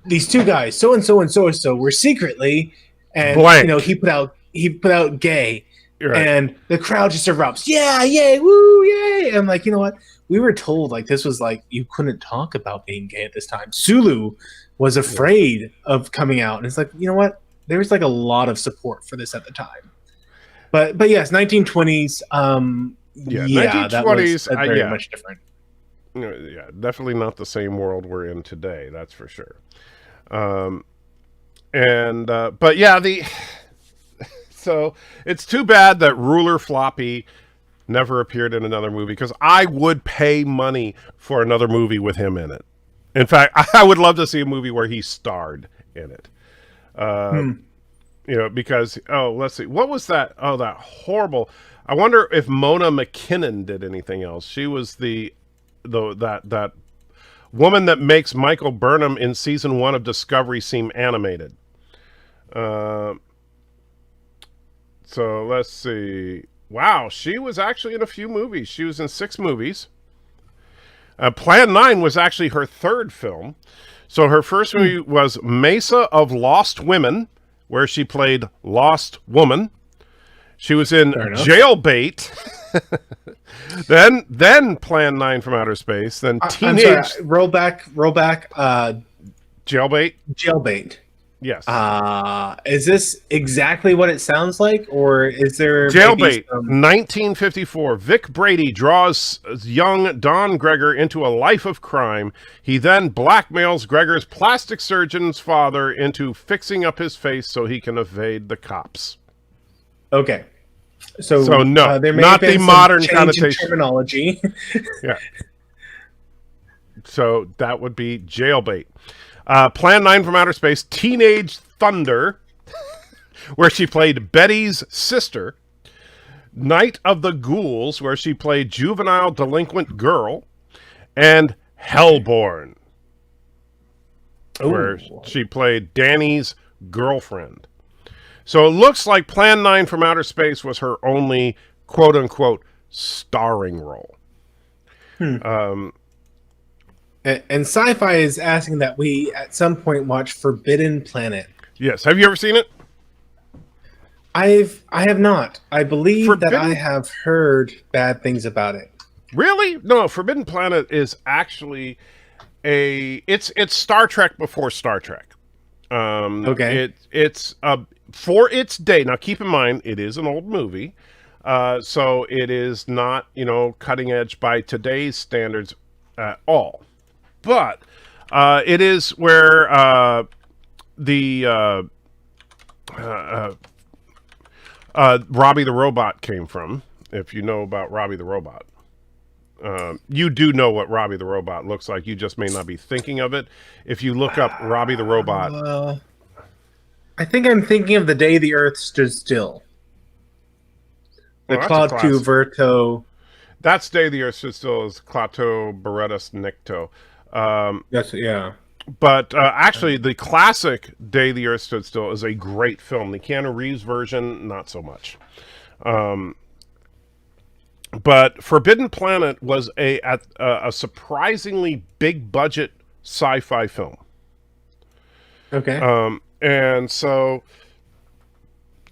B: these 2 guys, so and so and so and so, were secretly, and
A: blank.
B: You know, he put out gay,
A: right.
B: And the crowd just erupts. Yeah, yay, woo, yay! And I'm like, you know what? We were told like this was like you couldn't talk about being gay at this time. Sulu was afraid of coming out, and it's like, you know what? there was like a lot of support for this at the time. But yes, 1920s. Yeah, that was very much different.
A: Yeah, definitely not the same world we're in today. That's for sure. But yeah, so it's too bad that Ruler Floppy never appeared in another movie, because I would pay money for another movie with him in it. In fact, I would love to see a movie where he starred in it. You know, because, let's see, what was that? Oh, that horrible. I wonder if Mona McKinnon did anything else. She was that woman that makes Michael Burnham in season 1 of Discovery seem animated. So let's see. Wow, she was actually in a few movies. She was in 6 movies. Plan 9 was actually her 3rd film. So her first movie was Mesa of Lost Women, where she played Lost Woman. She was in Jailbait. then Plan 9 from Outer Space. Then Teenage...
B: I'm sorry, roll back.
A: Jailbait?
B: Jailbait.
A: Yes.
B: Is this exactly what it sounds like, or is there...
A: Jailbait, 1954. Vic Brady draws young Don Gregor into a life of crime. He then blackmails Gregor's plastic surgeon's father into fixing up his face so he can evade the cops.
B: Okay. So
A: no,
B: there may
A: not
B: have been
A: the
B: some
A: modern
B: change in
A: connotation.
B: terminology.
A: Yeah. So that would be Jailbait. Plan 9 from Outer Space, Teenage Thunder, where she played Betty's sister. Night of the Ghouls, where she played juvenile delinquent girl. And Hellborn, where she played Danny's girlfriend. So it looks like Plan 9 from Outer Space was her only quote-unquote starring role.
B: And Sci-Fi is asking that we, at some point, watch Forbidden Planet.
A: Yes. Have you ever seen it?
B: I have not. I believe that I have heard bad things about it.
A: Really? No, Forbidden Planet is actually it's Star Trek before Star Trek.
B: Okay.
A: It's for its day. Now, keep in mind, it is an old movie, so it is not, cutting edge by today's standards at all. But it is where Robbie the Robot came from. If you know about Robbie the Robot, you do know what Robbie the Robot looks like. You just may not be thinking of it. If you look up Robbie the Robot,
B: I think I'm thinking of The Day the Earth Stood Still. The Claude Verto.
A: That's Day the Earth Stood Still is Klaatu Berettas Nikto.
B: Yeah.
A: But actually, the classic Day the Earth Stood Still is a great film. The Keanu Reeves version, not so much. But Forbidden Planet was a surprisingly big budget sci-fi film.
B: Okay.
A: And so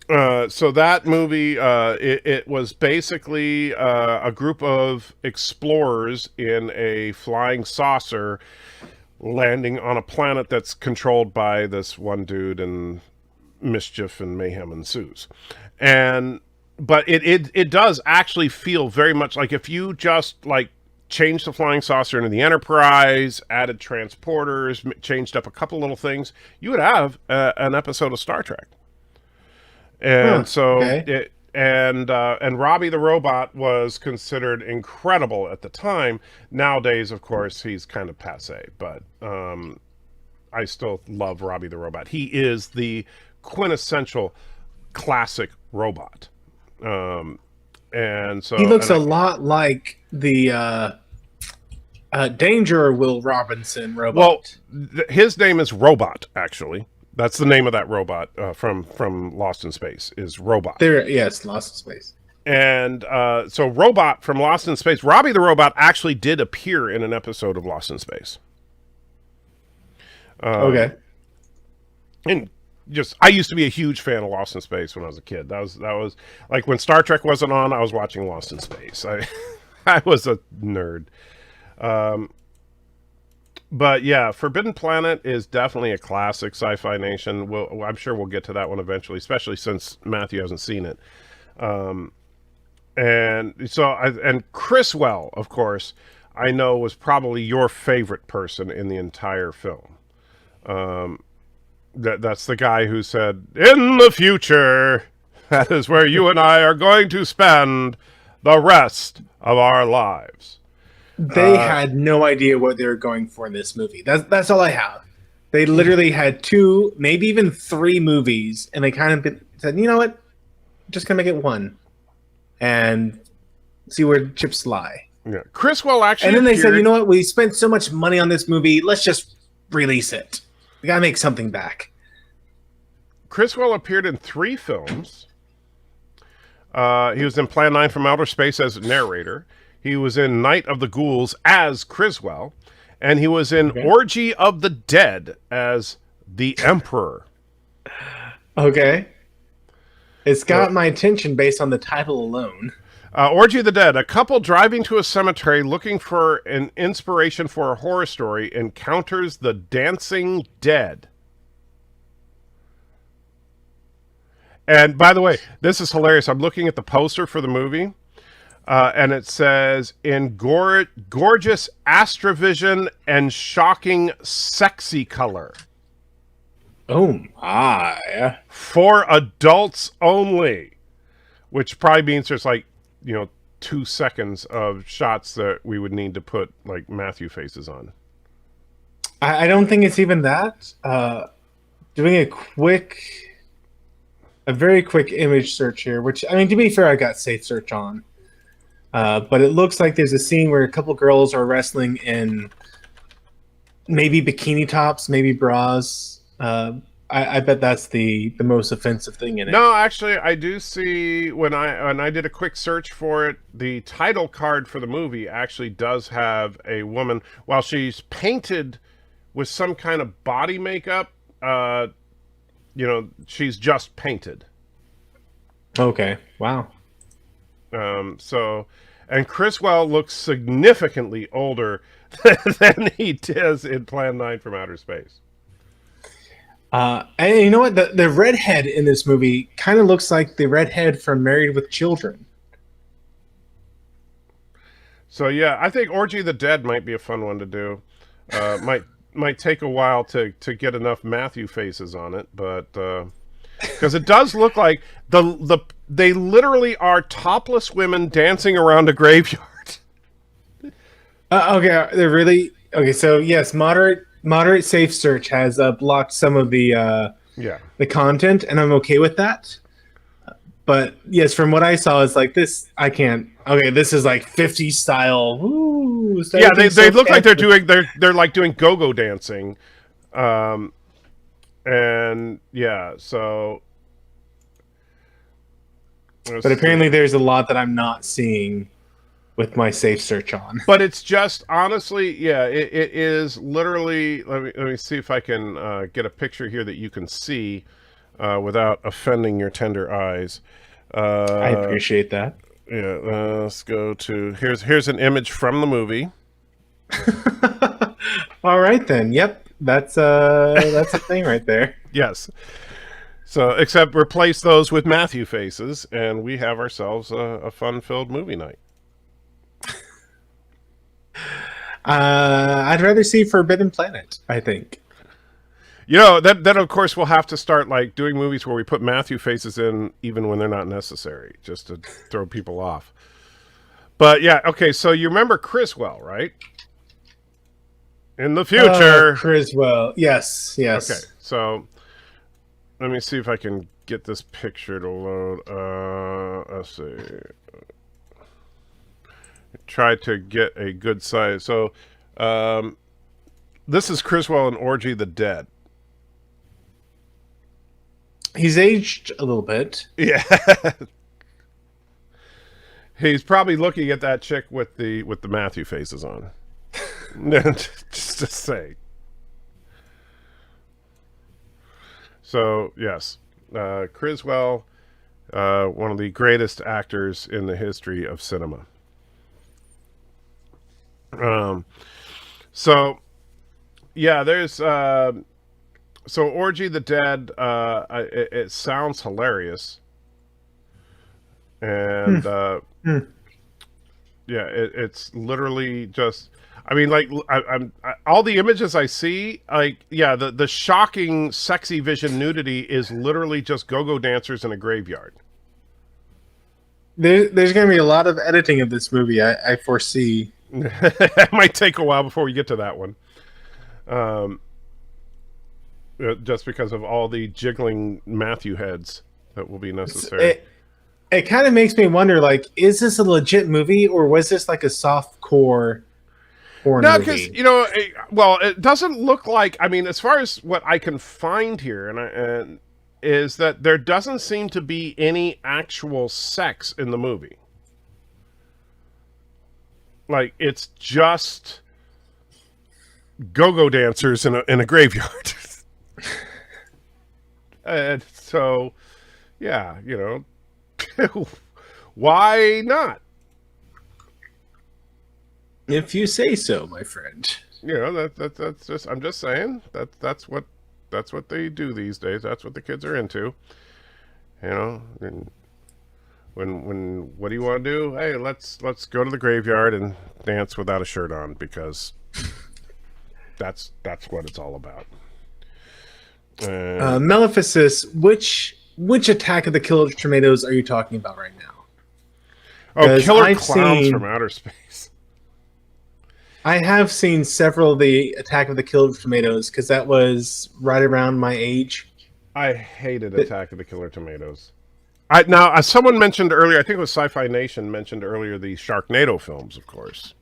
A: that movie, it was basically a group of explorers in a flying saucer landing on a planet that's controlled by this one dude, and mischief and mayhem ensues. But it does actually feel very much like if you just changed the flying saucer into the Enterprise, added transporters, changed up a couple little things, you would have an episode of Star Trek. And and Robbie the Robot was considered incredible at the time. Nowadays, of course, he's kind of passé, but I still love Robbie the Robot. He is the quintessential classic robot. And so
B: he looks a lot like the Danger Will Robinson robot.
A: Well, his name is Robot, actually. That's the name of that robot from Lost in Space, is Robot.
B: Yes, Lost in Space.
A: And so Robot from Lost in Space, Robbie the Robot actually did appear in an episode of Lost in Space.
B: Okay.
A: And I used to be a huge fan of Lost in Space when I was a kid. That was like when Star Trek wasn't on, I was watching Lost in Space. I was a nerd. But yeah, Forbidden Planet is definitely a classic Sci-Fi Nation. I'm sure we'll get to that one eventually, especially since Matthew hasn't seen it. And so, and Criswell, of course, I know was probably your favorite person in the entire film. That's the guy who said, "In the future, that is where you and I are going to spend the rest of our lives."
B: They had no idea what they were going for in this movie. That's all I have. They literally had 2, maybe even 3 movies, and they kind of said, "You know what? Just gonna make it one, and see where chips lie."
A: Yeah, Criswell actually,
B: and then they
A: appeared...
B: said, "You know what? We spent so much money on this movie. Let's just release it. We gotta make something back."
A: Criswell appeared in 3 films. He was in Plan 9 from Outer Space as narrator. He was in Night of the Ghouls as Criswell. And he was in Orgy of the Dead as the Emperor.
B: Okay. It's got my attention based on the title alone.
A: Orgy of the Dead. A couple driving to a cemetery looking for an inspiration for a horror story encounters the dancing dead. And by the way, this is hilarious. I'm looking at the poster for the movie, and it says, "In gorgeous astrovision and shocking sexy color."
B: Oh my.
A: For adults only. Which probably means there's 2 seconds of shots that we would need to put Matthew faces on.
B: I don't think it's even that. Doing a very quick image search here, which, I mean, to be fair, I got safe search on. But it looks like there's a scene where a couple girls are wrestling in maybe bikini tops, maybe bras. I bet that's the most offensive thing in it.
A: No, actually, I do see when I did a quick search for it, the title card for the movie actually does have a woman, while she's painted with some kind of body makeup, she's just painted.
B: Okay. Wow.
A: And Criswell looks significantly older than he does in Plan 9 from Outer Space.
B: And you know what? The redhead in this movie kind of looks like the redhead from Married with Children.
A: So yeah, I think Orgy of the Dead might be a fun one to do. Might take a while to get enough Matthew faces on it, but because it does look like they literally are topless women dancing around a graveyard.
B: Okay, they're really okay. So yes, moderate safe search has blocked some of the content, and I'm okay with that. But yes, from what I saw, it's like this. I can't. Okay, this is like 50s style. Woo,
A: yeah, they look like they're like doing go-go dancing, and yeah. So,
B: but apparently, there's a lot that I'm not seeing with my safe search on.
A: But it's just honestly, yeah, it is literally. Let me see if I can get a picture here that you can see without offending your tender eyes.
B: I appreciate that.
A: Yeah, let's go to here's an image from the movie.
B: All right then. Yep, that's a thing right there.
A: Yes. So, except replace those with Matthew faces, and we have ourselves a fun-filled movie night.
B: I'd rather see Forbidden Planet, I think.
A: That of course we'll have to start doing movies where we put Matthew faces in even when they're not necessary, just to throw people off. But yeah, okay, so you remember Criswell, right? In the future.
B: Criswell, yes.
A: Okay, so let me see if I can get this picture to load. Let's see. Try to get a good size. So this is Criswell in Orgy of the Dead.
B: He's aged a little bit.
A: Yeah. He's probably looking at that chick with the Matthew faces on. Just to say. So, yes. Criswell, one of the greatest actors in the history of cinema. So Yeah, there's so Orgy the Dead. It sounds hilarious, and yeah, it's literally just. I mean, like all the images I see, like the shocking, sexy vision nudity is literally just go-go dancers in a graveyard.
B: There's going to be a lot of editing of this movie. I foresee.
A: It might take a while before we get to that one. Just because of all the jiggling Matthew heads that will be necessary.
B: It kind of makes me wonder, like, is this a legit movie or was this like a soft core horror movie?
A: No, because it doesn't look like. I mean, as far as what I can find here, and is that there doesn't seem to be any actual sex in the movie. Like, it's just go-go dancers in a graveyard. And so, yeah, why not?
B: If you say so, my friend.
A: That's just. I'm just saying that's what they do these days. That's what the kids are into. And when what do you want to do? Hey, let's go to the graveyard and dance without a shirt on, because that's what it's all about.
B: Maleficus, which Attack of the Killer Tomatoes are you talking about right now?
A: Oh, Killer Clowns from Outer Space.
B: I have seen several of the Attack of the Killer Tomatoes because that was right around my age.
A: I hated Attack of the Killer Tomatoes. Now, as someone mentioned earlier, I think it was Sci-Fi Nation mentioned earlier, the Sharknado films, of course.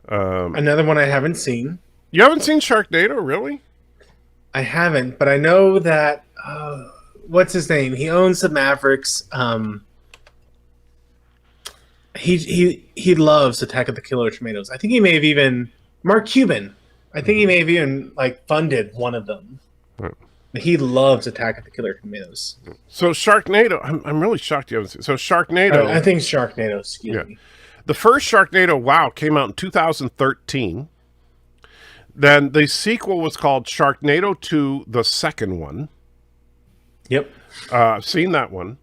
B: Another one I haven't seen.
A: You haven't seen Sharknado, really?
B: I haven't, but I know that what's his name? He owns the Mavericks. He loves Attack of the Killer Tomatoes. I think he may have even Mark Cuban. I think he may have even funded one of them. Right. He loves Attack of the Killer Tomatoes.
A: So Sharknado, I'm really shocked you haven't seen. So Sharknado,
B: I think Sharknado. Excuse me.
A: The first Sharknado, came out in 2013. Then the sequel was called Sharknado 2, the second one.
B: Yep.
A: I've seen that one.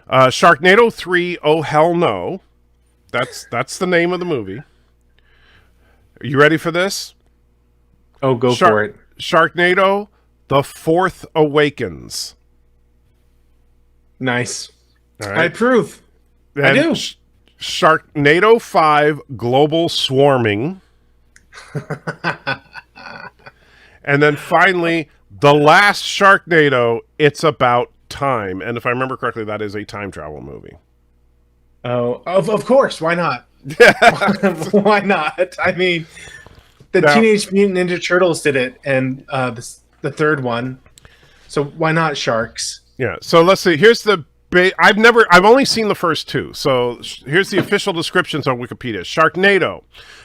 A: Sharknado 3, Oh Hell No. That's the name of the movie. Are you ready for this?
B: Oh, go for it.
A: Sharknado, The Fourth Awakens.
B: Nice.
A: All right.
B: I approve.
A: And
B: I do.
A: Sharknado 5, Global Swarming. And then finally, the last Sharknado, It's About Time. And if I remember correctly, that is a time travel movie.
B: Oh, of course. Why not? Why not? I mean, Teenage Mutant Ninja Turtles did it, and the third one. So why not sharks?
A: Yeah. So let's see. Here's the. I've only seen the first two. So here's the official descriptions on Wikipedia. Sharknado.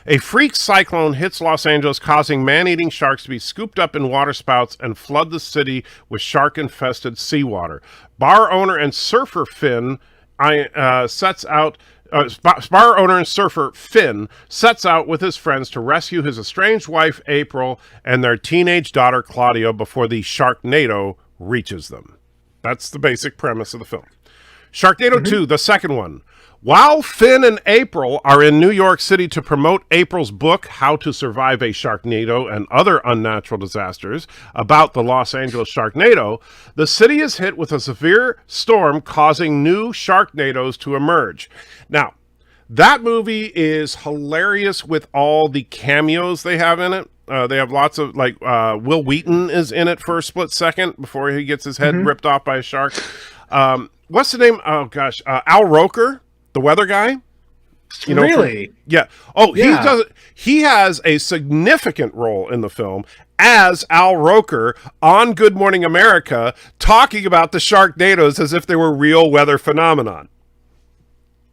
A: A freak cyclone hits Los Angeles, causing man-eating sharks to be scooped up in waterspouts and flood the city with shark-infested seawater. Bar owner and surfer Finn sets out with his friends to rescue his estranged wife, April, and their teenage daughter, Claudia, before the Sharknado reaches them. That's the basic premise of the film. Sharknado 2, the second one. While Finn and April are in New York City to promote April's book, How to Survive a Sharknado and Other Unnatural Disasters, about the Los Angeles Sharknado, the city is hit with a severe storm causing new Sharknadoes to emerge. Now, that movie is hilarious with all the cameos they have in it. They have lots of, Will Wheaton is in it for a split second before he gets his head ripped off by a shark. What's the name? Oh, gosh. Al Roker, the weather guy.
B: Really?
A: Yeah. Oh, yeah. He has a significant role in the film as Al Roker on Good Morning America, talking about the Sharknadoes as if they were real weather phenomenon.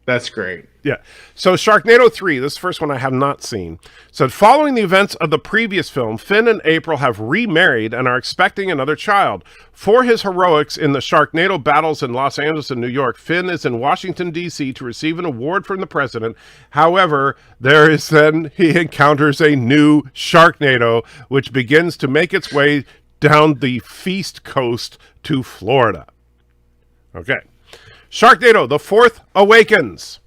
B: That's great.
A: Yeah. So Sharknado 3, this is the first one I have not seen, said following the events of the previous film, Finn and April have remarried and are expecting another child. For his heroics in the Sharknado battles in Los Angeles and New York, Finn is in Washington, D.C. to receive an award from the president. However, he encounters a new Sharknado, which begins to make its way down the Feast Coast to Florida. Okay. Sharknado, The Fourth Awakens.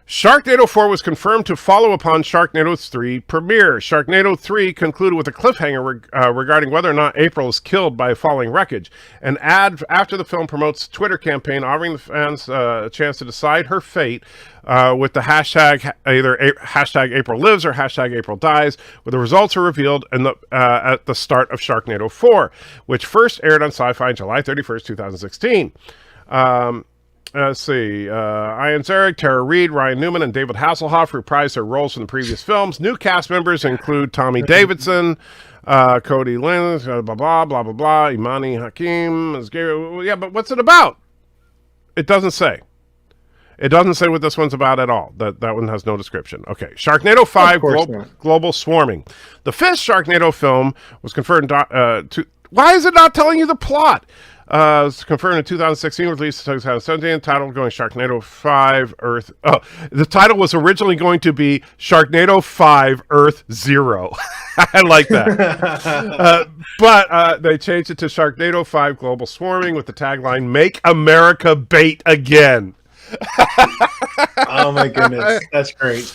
A: Sharknado 4 was confirmed to follow upon Sharknado 3 premiere. Sharknado 3 concluded with a cliffhanger regarding whether or not April is killed by falling wreckage. An ad after the film promotes a Twitter campaign offering the fans a chance to decide her fate with the hashtag either hashtag April lives or hashtag April dies, where the results are revealed at the start of Sharknado 4, which first aired on Sci-Fi on July 31st, 2016. Let's see. Ian Ziering, Tara Reid, Ryan Newman, and David Hasselhoff reprised their roles from the previous films. New cast members include Tommy Davidson, Cody Lynn, blah, blah, blah, blah, blah, Imani Hakim. Yeah, but what's it about? It doesn't say. It doesn't say what this one's about at all. That one has no description. Okay. Sharknado 5, Global Swarming. The fifth Sharknado film was confirmed why is it not telling you the plot? It's confirmed in 2016, released in 2017, title going Sharknado 5 Earth. Oh, the title was originally going to be Sharknado 5 Earth Zero. I like that. But they changed it to Sharknado 5 Global Swarming with the tagline, Make America Bait Again.
B: Oh my goodness. That's great.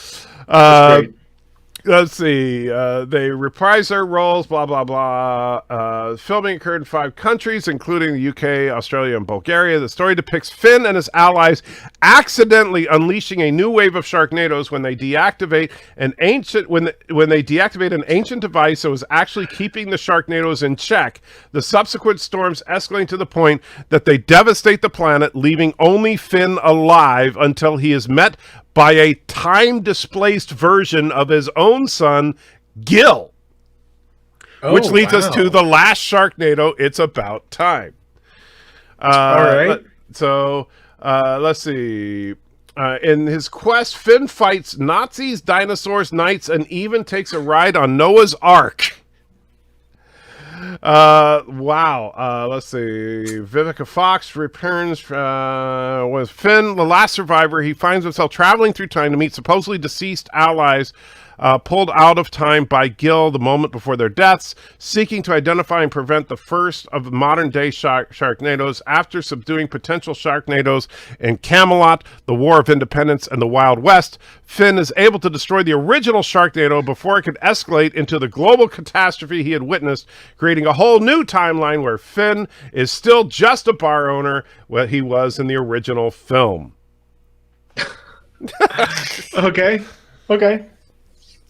A: Let's see. They reprised their roles, blah, blah, blah. Filming occurred in 5 countries, including the UK, Australia, and Bulgaria. The story depicts Finn and his allies accidentally unleashing a new wave of Sharknadoes when they deactivate an ancient device that was actually keeping the Sharknadoes in check. The subsequent storms escalate to the point that they devastate the planet, leaving only Finn alive until he is met by a time-displaced version of his own son, Gil. Which leads us to the last Sharknado, It's About Time.
B: All right.
A: Let's see. In his quest, Finn fights Nazis, dinosaurs, knights, and even takes a ride on Noah's Ark. Wow. Let's see. Vivica Fox returns with Finn, the last survivor. He finds himself traveling through time to meet supposedly deceased allies pulled out of time by Gil the moment before their deaths, seeking to identify and prevent the first of modern-day Sharknadoes. After subduing potential Sharknadoes in Camelot, the War of Independence, and the Wild West, Finn is able to destroy the original Sharknado before it could escalate into the global catastrophe he had witnessed, creating a whole new timeline where Finn is still just a bar owner, what he was in the original film.
B: Okay.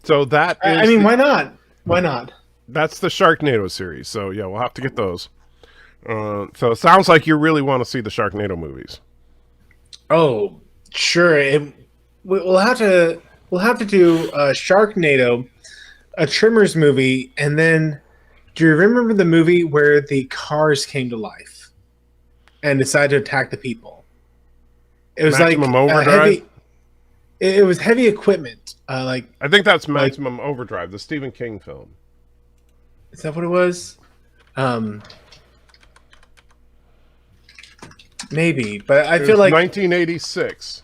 A: So that is...
B: I mean, why not? Why not?
A: That's the Sharknado series. So, yeah, we'll have to get those. So it sounds like you really want to see the Sharknado movies.
B: Oh, sure. We'll have to do Sharknado, a Tremors movie, and then do you remember the movie where the cars came to life and decided to attack the people? It was
A: Maximum Overdrive?
B: It was heavy equipment. I
A: think that's Maximum Overdrive, the Stephen King film.
B: Is that what it was? Maybe, but I feel like
A: 1986.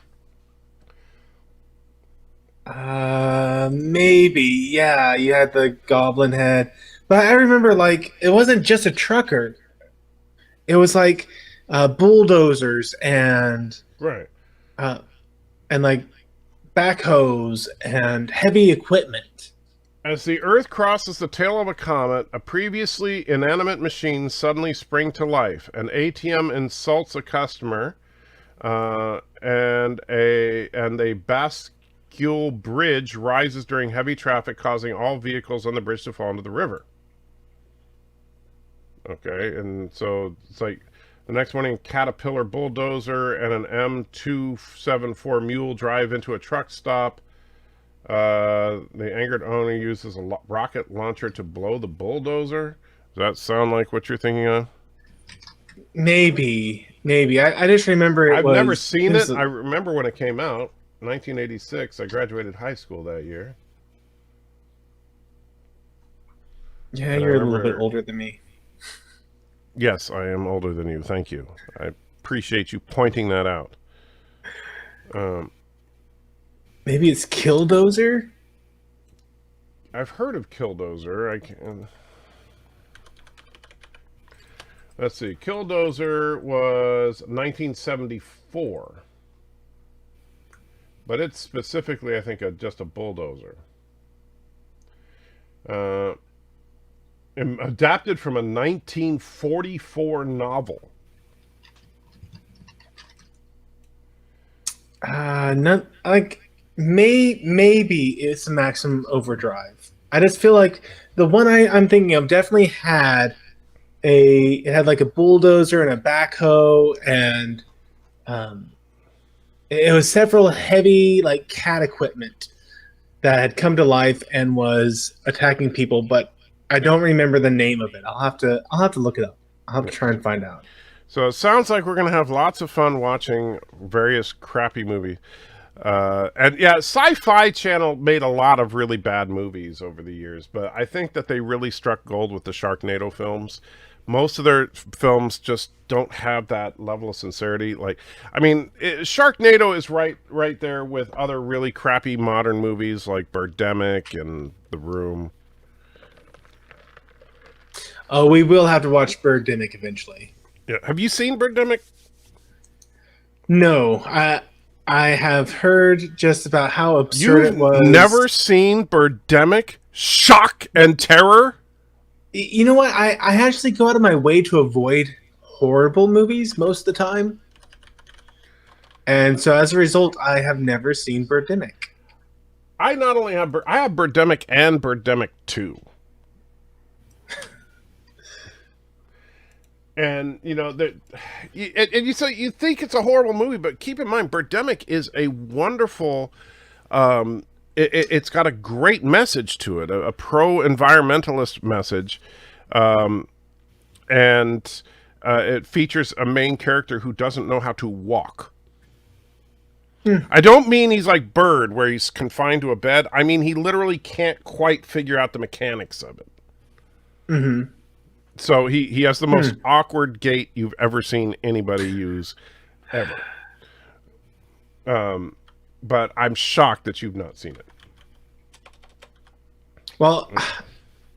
B: Maybe, yeah. You had the goblin head, but I remember it wasn't just a trucker. It was bulldozers and backhoes and heavy equipment.
A: As the Earth crosses the tail of a comet, a previously inanimate machine suddenly springs to life. An ATM insults a customer, and a bascule bridge rises during heavy traffic, causing all vehicles on the bridge to fall into the river. Okay, and so it's like the next morning, a Caterpillar bulldozer and an M274 mule drive into a truck stop. The angered owner uses a rocket launcher to blow the bulldozer. Does that sound like what you're thinking of?
B: Maybe. Maybe. I just remember it
A: I've
B: was...
A: never seen it. I remember when it came out, 1986. I graduated high school that year.
B: Yeah,
A: And
B: you're a little bit older than me.
A: Yes, I am older than you. Thank you. I appreciate you pointing that out.
B: Maybe it's Killdozer?
A: I've heard of Killdozer. I can... Let's see. Killdozer was 1974. But it's specifically, I think, just a bulldozer. Adapted from a 1944 novel.
B: Not like maybe it's a Maximum Overdrive. I just feel like the one I'm thinking of definitely had like a bulldozer and a backhoe, and it was several heavy like cat equipment that had come to life and was attacking people, but I don't remember the name of it. I'll have to look it up. I'll have to try and find out.
A: So it sounds like we're going to have lots of fun watching various crappy movies. And yeah, Sci-Fi Channel made a lot of really bad movies over the years, but I think that they really struck gold with the Sharknado films. Most of their films just don't have that level of sincerity. Like, I mean, Sharknado is right there with other really crappy modern movies like Birdemic and The Room.
B: Oh, we will have to watch Birdemic eventually.
A: Yeah. Have you seen Birdemic?
B: No, I have heard just about how absurd it was.
A: Never seen Birdemic? Shock and terror?
B: You know what? I actually go out of my way to avoid horrible movies most of the time. And so as a result, I have never seen Birdemic.
A: I not only have... I have Birdemic and Birdemic 2. And, you know, you think it's a horrible movie, but keep in mind, Birdemic is a wonderful... It's got a great message to it, a pro-environmentalist message. And it features a main character who doesn't know how to walk. I don't mean he's like Bird, where he's confined to a bed. I mean he literally can't quite figure out the mechanics of it.
B: Mm-hmm.
A: So he has the most awkward gait you've ever seen anybody use, ever. But I'm shocked that you've not seen it.
B: Well,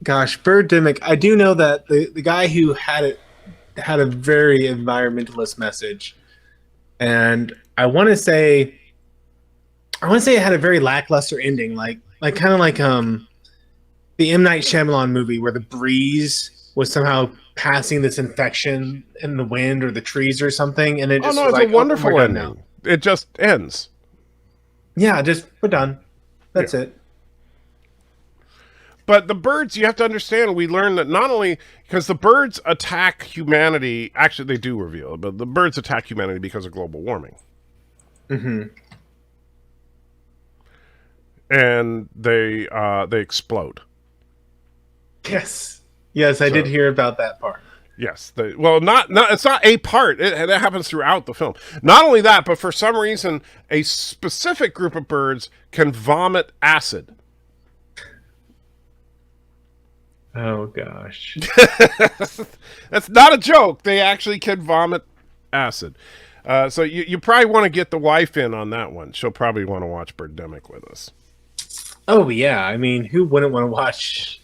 B: gosh, Birdemic, I do know that the guy who had it had a very environmentalist message. And I want to say it had a very lackluster ending, like kind of like the M. Night Shyamalan movie where the breeze was somehow passing this infection in the wind or the trees or something, and it just
A: it's
B: was like,
A: a wonderful ending.
B: Now.
A: It just ends.
B: Yeah, we're done. That's it.
A: But the birds, you have to understand, we learned that not only because the birds attack humanity, actually they do reveal it, but the birds attack humanity because of global warming.
B: Mm-hmm.
A: And they explode.
B: Yes, I did hear about that part.
A: Yes, not it's not a part. It happens throughout the film. Not only that, but for some reason, a specific group of birds can vomit acid.
B: Oh gosh,
A: that's not a joke. They actually can vomit acid. So you probably want to get the wife in on that one. She'll probably want to watch Birdemic with us.
B: Oh yeah, I mean, who wouldn't want to watch?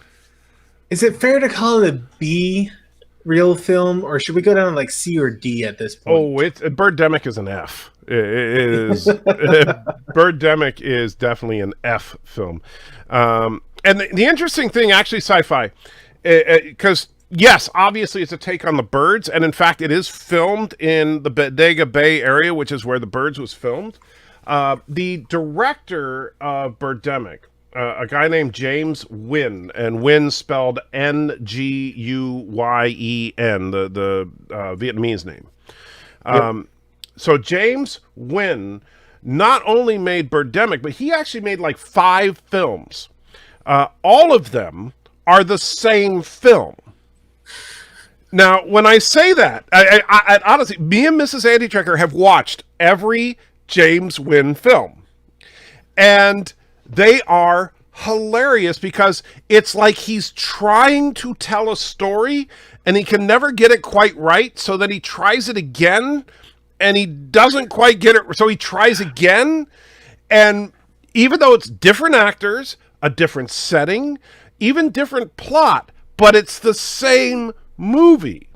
B: Is it fair to call it a B real film, or should we go down to like C or D at this point?
A: Oh, Birdemic is an F. It is Birdemic is definitely an F film. And the interesting thing, actually, Sci-Fi, because yes, obviously it's a take on the birds, and in fact, it is filmed in the Bodega Bay area, which is where the birds was filmed. The director of Birdemic, a guy named James Nguyen, and Nguyen spelled Nguyen, the Vietnamese name. So James Nguyen not only made Birdemic, but he actually made like 5 films. All of them are the same film. Now, when I say that, I honestly, me and Mrs. Andy Trekker have watched every James Wynn film. And they are hilarious because it's like he's trying to tell a story and he can never get it quite right. So then he tries it again and he doesn't quite get it. So he tries again. And even though it's different actors, a different setting, even different plot, but it's the same movie.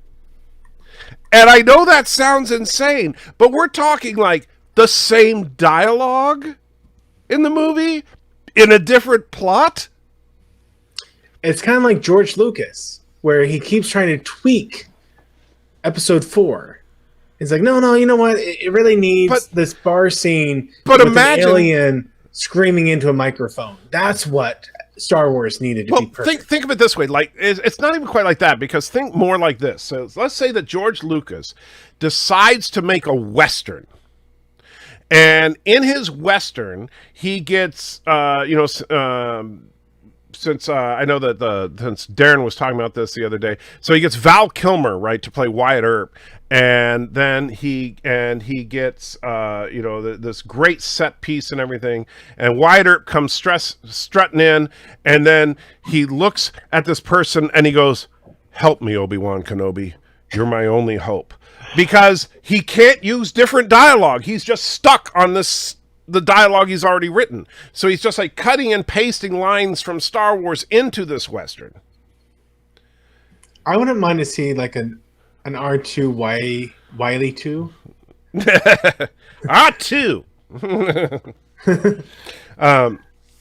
A: And I know that sounds insane, but we're talking like the same dialogue in the movie in a different plot.
B: It's kind of like George Lucas, where he keeps trying to tweak episode 4. He's like, no, you know what? It really needs this bar scene with
A: imagine,
B: an alien screaming into a microphone. That's what Star Wars needed to be perfect.
A: Think of it this way. Like, it's not even quite like that, because think more like this. So let's say that George Lucas decides to make a Western. And in his Western, he gets, since I know that since Darren was talking about this the other day, so he gets Val Kilmer, right, to play Wyatt Earp, and then he gets this great set piece and everything, and Wyatt Earp comes strutting in, and then he looks at this person and he goes, "Help me, Obi-Wan Kenobi, you're my only hope." Because he can't use different dialogue. He's just stuck on the dialogue he's already written. So he's just like cutting and pasting lines from Star Wars into this Western.
B: I wouldn't mind to see like an R2 Wiley 2.
A: R2.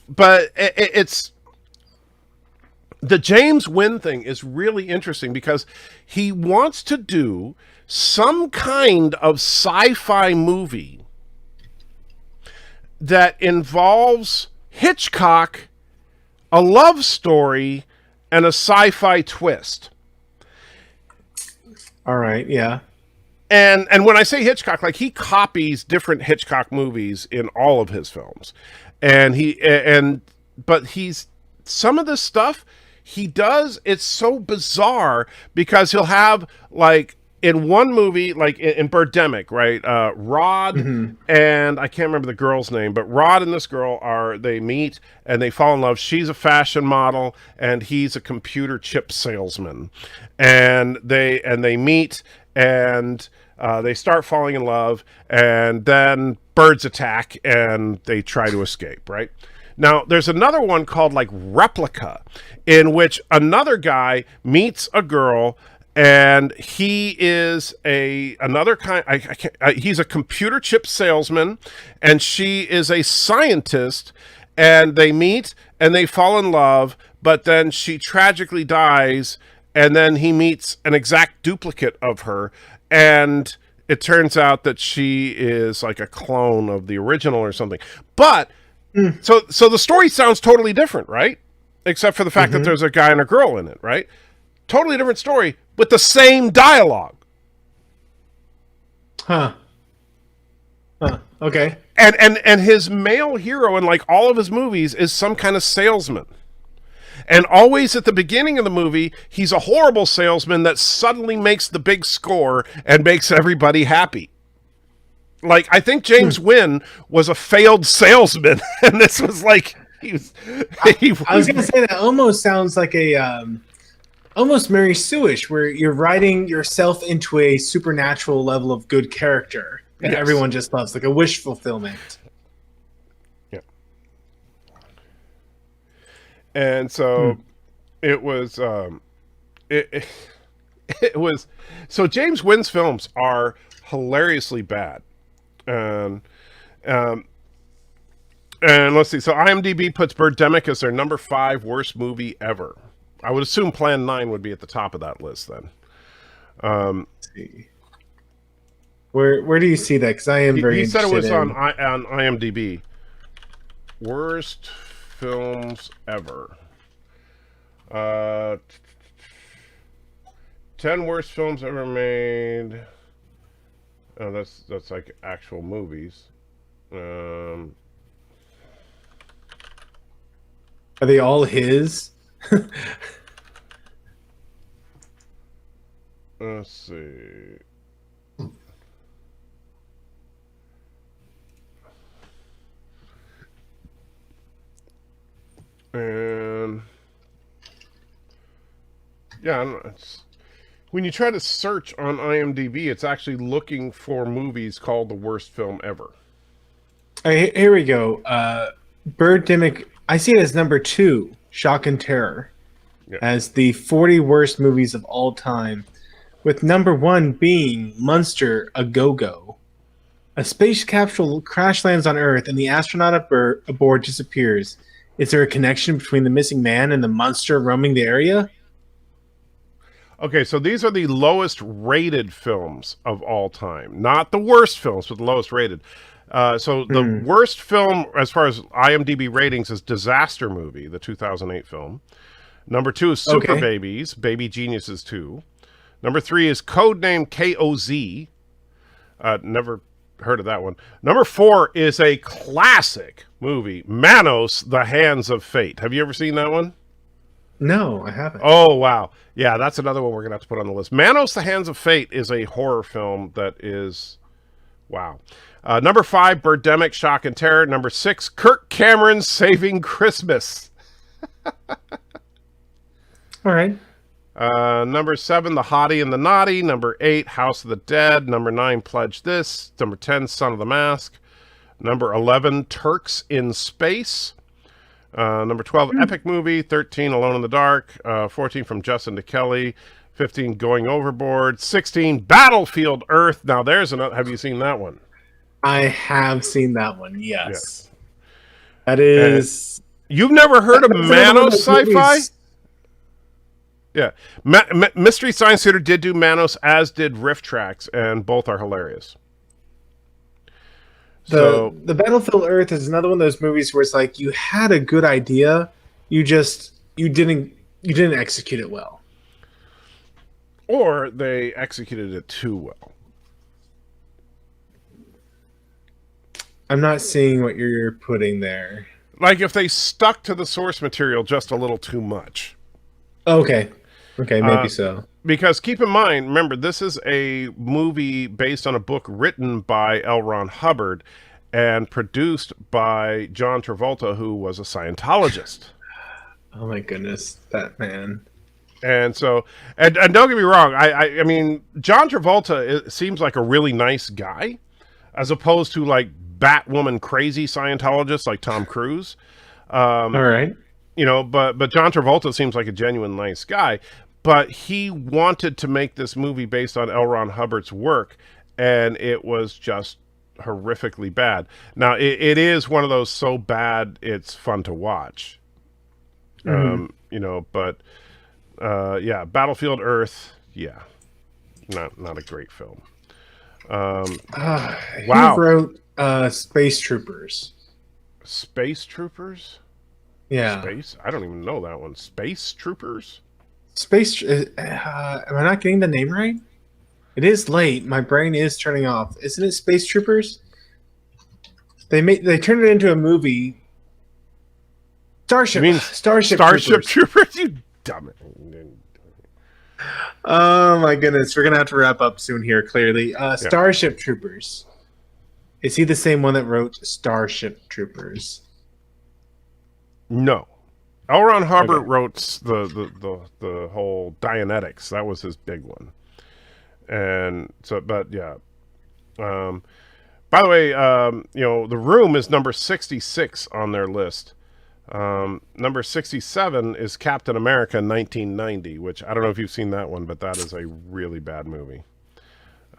A: But it's the James Wynn thing is really interesting because he wants to do some kind of sci-fi movie that involves Hitchcock, a love story, and a sci-fi twist.
B: All right, yeah.
A: And when I say Hitchcock, like he copies different Hitchcock movies in all of his films. But he's some of the stuff he does, it's so bizarre because he'll have like in one movie, like in Birdemic, right? Rod and I can't remember the girl's name, but Rod and this girl they meet and they fall in love. She's a fashion model and he's a computer chip salesman, and they meet and they start falling in love, and then birds attack and they try to escape, right? Now, there's another one called like Replica, in which another guy meets a girl, and he is another kind. He's a computer chip salesman, and she is a scientist, and they meet and they fall in love, but then she tragically dies, and then he meets an exact duplicate of her, and it turns out that she is like a clone of the original or something. But so the story sounds totally different, right? Except for the fact that there's a guy and a girl in it, right? Totally different story with the same dialogue.
B: Okay.
A: And his male hero in like all of his movies is some kind of salesman. And always at the beginning of the movie, he's a horrible salesman that suddenly makes the big score and makes everybody happy. Like, I think James Wynn was a failed salesman, and this was like I
B: was going to say that almost sounds like a almost Mary Sue-ish, where you're writing yourself into a supernatural level of good character that everyone just loves, like a wish fulfillment.
A: Yeah. And so it was it was so James Wynn's films are hilariously bad. And let's see. So IMDb puts Birdemic as their number 5 worst movie ever. I would assume Plan 9 would be at the top of that list then.
B: Let's see. Where do you see that? Because I am very interested.
A: He said it was on IMDb. Worst films ever. 10 worst films ever made. Oh, that's like actual movies.
B: Are they all his?
A: Let's see. And yeah, I don't know, when you try to search on IMDb, it's actually looking for movies called the worst film ever.
B: Here we go. Birdemic. I see it as number 2, Shock and Terror, as the 40 worst movies of all time, with number 1 being Munster: A Go-Go. A space capsule crash lands on Earth, and the astronaut aboard disappears. Is there a connection between the missing man and the monster roaming the area?
A: Okay, so these are the lowest rated films of all time. Not the worst films, but the lowest rated. So the worst film, as far as IMDb ratings, is Disaster Movie, the 2008 film. Number 2 is Super Babies, Baby Geniuses 2. Number 3 is Codename KOZ. Never heard of that one. Number 4 is a classic movie, Manos, The Hands of Fate. Have you ever seen that one?
B: No, I haven't.
A: Oh, wow. Yeah, that's another one we're going to have to put on the list. Manos, The Hands of Fate is a horror film that is... Wow. Number 5, Birdemic, Shock and Terror. Number 6, Kirk Cameron's Saving Christmas.
B: All right.
A: Number 7, The Hottie and the Naughty. Number 8, House of the Dead. Number 9, Pledge This. Number 10, Son of the Mask. Number 11, Turks in Space. Number 12, Epic Movie. 13, Alone in the Dark. 14, From Justin to Kelly. 15, Going Overboard. 16, Battlefield Earth. Now there's another. Have you seen that one?
B: I have seen that one, yes. That is...
A: You've never heard of Manos Sci-Fi? Yeah. Mystery Science Theater did do Manos, as did Riff Tracks, and both are hilarious.
B: The Battlefield Earth is another one of those movies where it's like you had a good idea, you didn't execute it well.
A: Or they executed it too well.
B: I'm not seeing what you're putting there.
A: Like if they stuck to the source material just a little too much.
B: Okay, maybe so.
A: Because keep in mind, remember, this is a movie based on a book written by L. Ron Hubbard and produced by John Travolta, who was a Scientologist.
B: Oh my goodness, that man.
A: And so, and don't get me wrong, I mean, John Travolta seems like a really nice guy, as opposed to like Batwoman crazy Scientologists like Tom Cruise.
B: All right.
A: You know, but John Travolta seems like a genuine nice guy. But he wanted to make this movie based on L. Ron Hubbard's work, and it was just horrifically bad. Now, it is one of those so bad it's fun to watch. You know, but yeah, Battlefield Earth, yeah, not a great film.
B: Wow. Who wrote Space Troopers?
A: Space Troopers?
B: Yeah.
A: Space? I don't even know that one. Space Troopers?
B: Space. Am I not getting the name right? It is late. My brain is turning off. Isn't it Space Troopers? They turned it into a movie. Starship Troopers. You dumb. Oh my goodness, we're gonna have to wrap up soon here. Clearly, Starship Troopers. Is he the same one that wrote Starship Troopers?
A: No. L. Ron Hubbard wrote the whole Dianetics. That was his big one. And so, but yeah. By the way, you know, The Room is number 66 on their list. Number 67 is Captain America 1990, which I don't know if you've seen that one, but that is a really bad movie.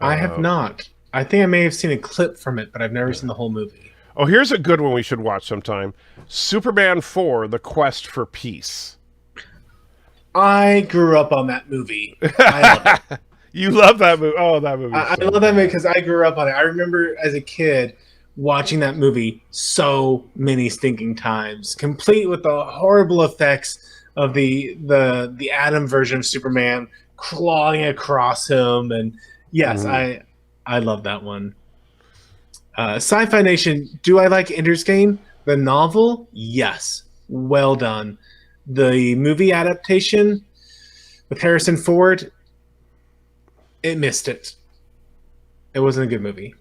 B: I have not. I think I may have seen a clip from it, but I've never seen the whole movie.
A: Oh, here's a good one we should watch sometime. Superman 4, The Quest for Peace.
B: I grew up on that movie. I love it.
A: You love that movie? Oh, that movie.
B: I love that movie because I grew up on it. I remember as a kid watching that movie so many stinking times, complete with the horrible effects of the Atom version of Superman clawing across him. And yes, I love that one. Sci-Fi Nation, do I like Ender's Game? The novel? Yes. Well done. The movie adaptation with Harrison Ford? it missed it. It wasn't a good movie.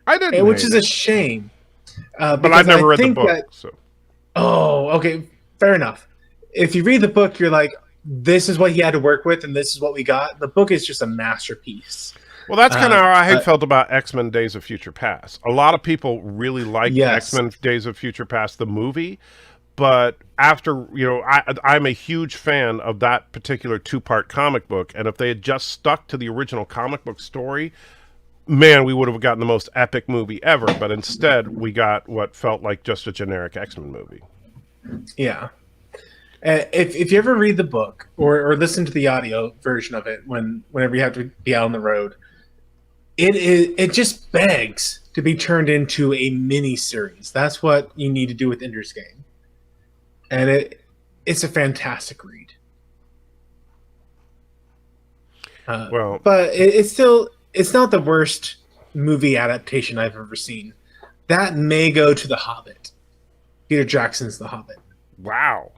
A: I didn't,
B: which
A: hate
B: is
A: it.
B: a shame.
A: But I've never read the book. So.
B: Oh, okay, fair enough. If you read the book, you're like, this is what he had to work with, and this is what we got. The book is just a masterpiece.
A: Well, that's kind of how I had felt about X-Men Days of Future Past. A lot of people really liked X-Men Days of Future Past, the movie. But after, I'm a huge fan of that particular 2-part comic book. And if they had just stuck to the original comic book story, man, we would have gotten the most epic movie ever. But instead, we got what felt like just a generic X-Men movie.
B: Yeah. If you ever read the book or listen to the audio version of it whenever you have to be out on the road, it just begs to be turned into a mini series. That's what you need to do with Ender's Game, and it's a fantastic read. But it's not the worst movie adaptation I've ever seen. That may go to The Hobbit. Peter Jackson's The Hobbit.
A: Wow.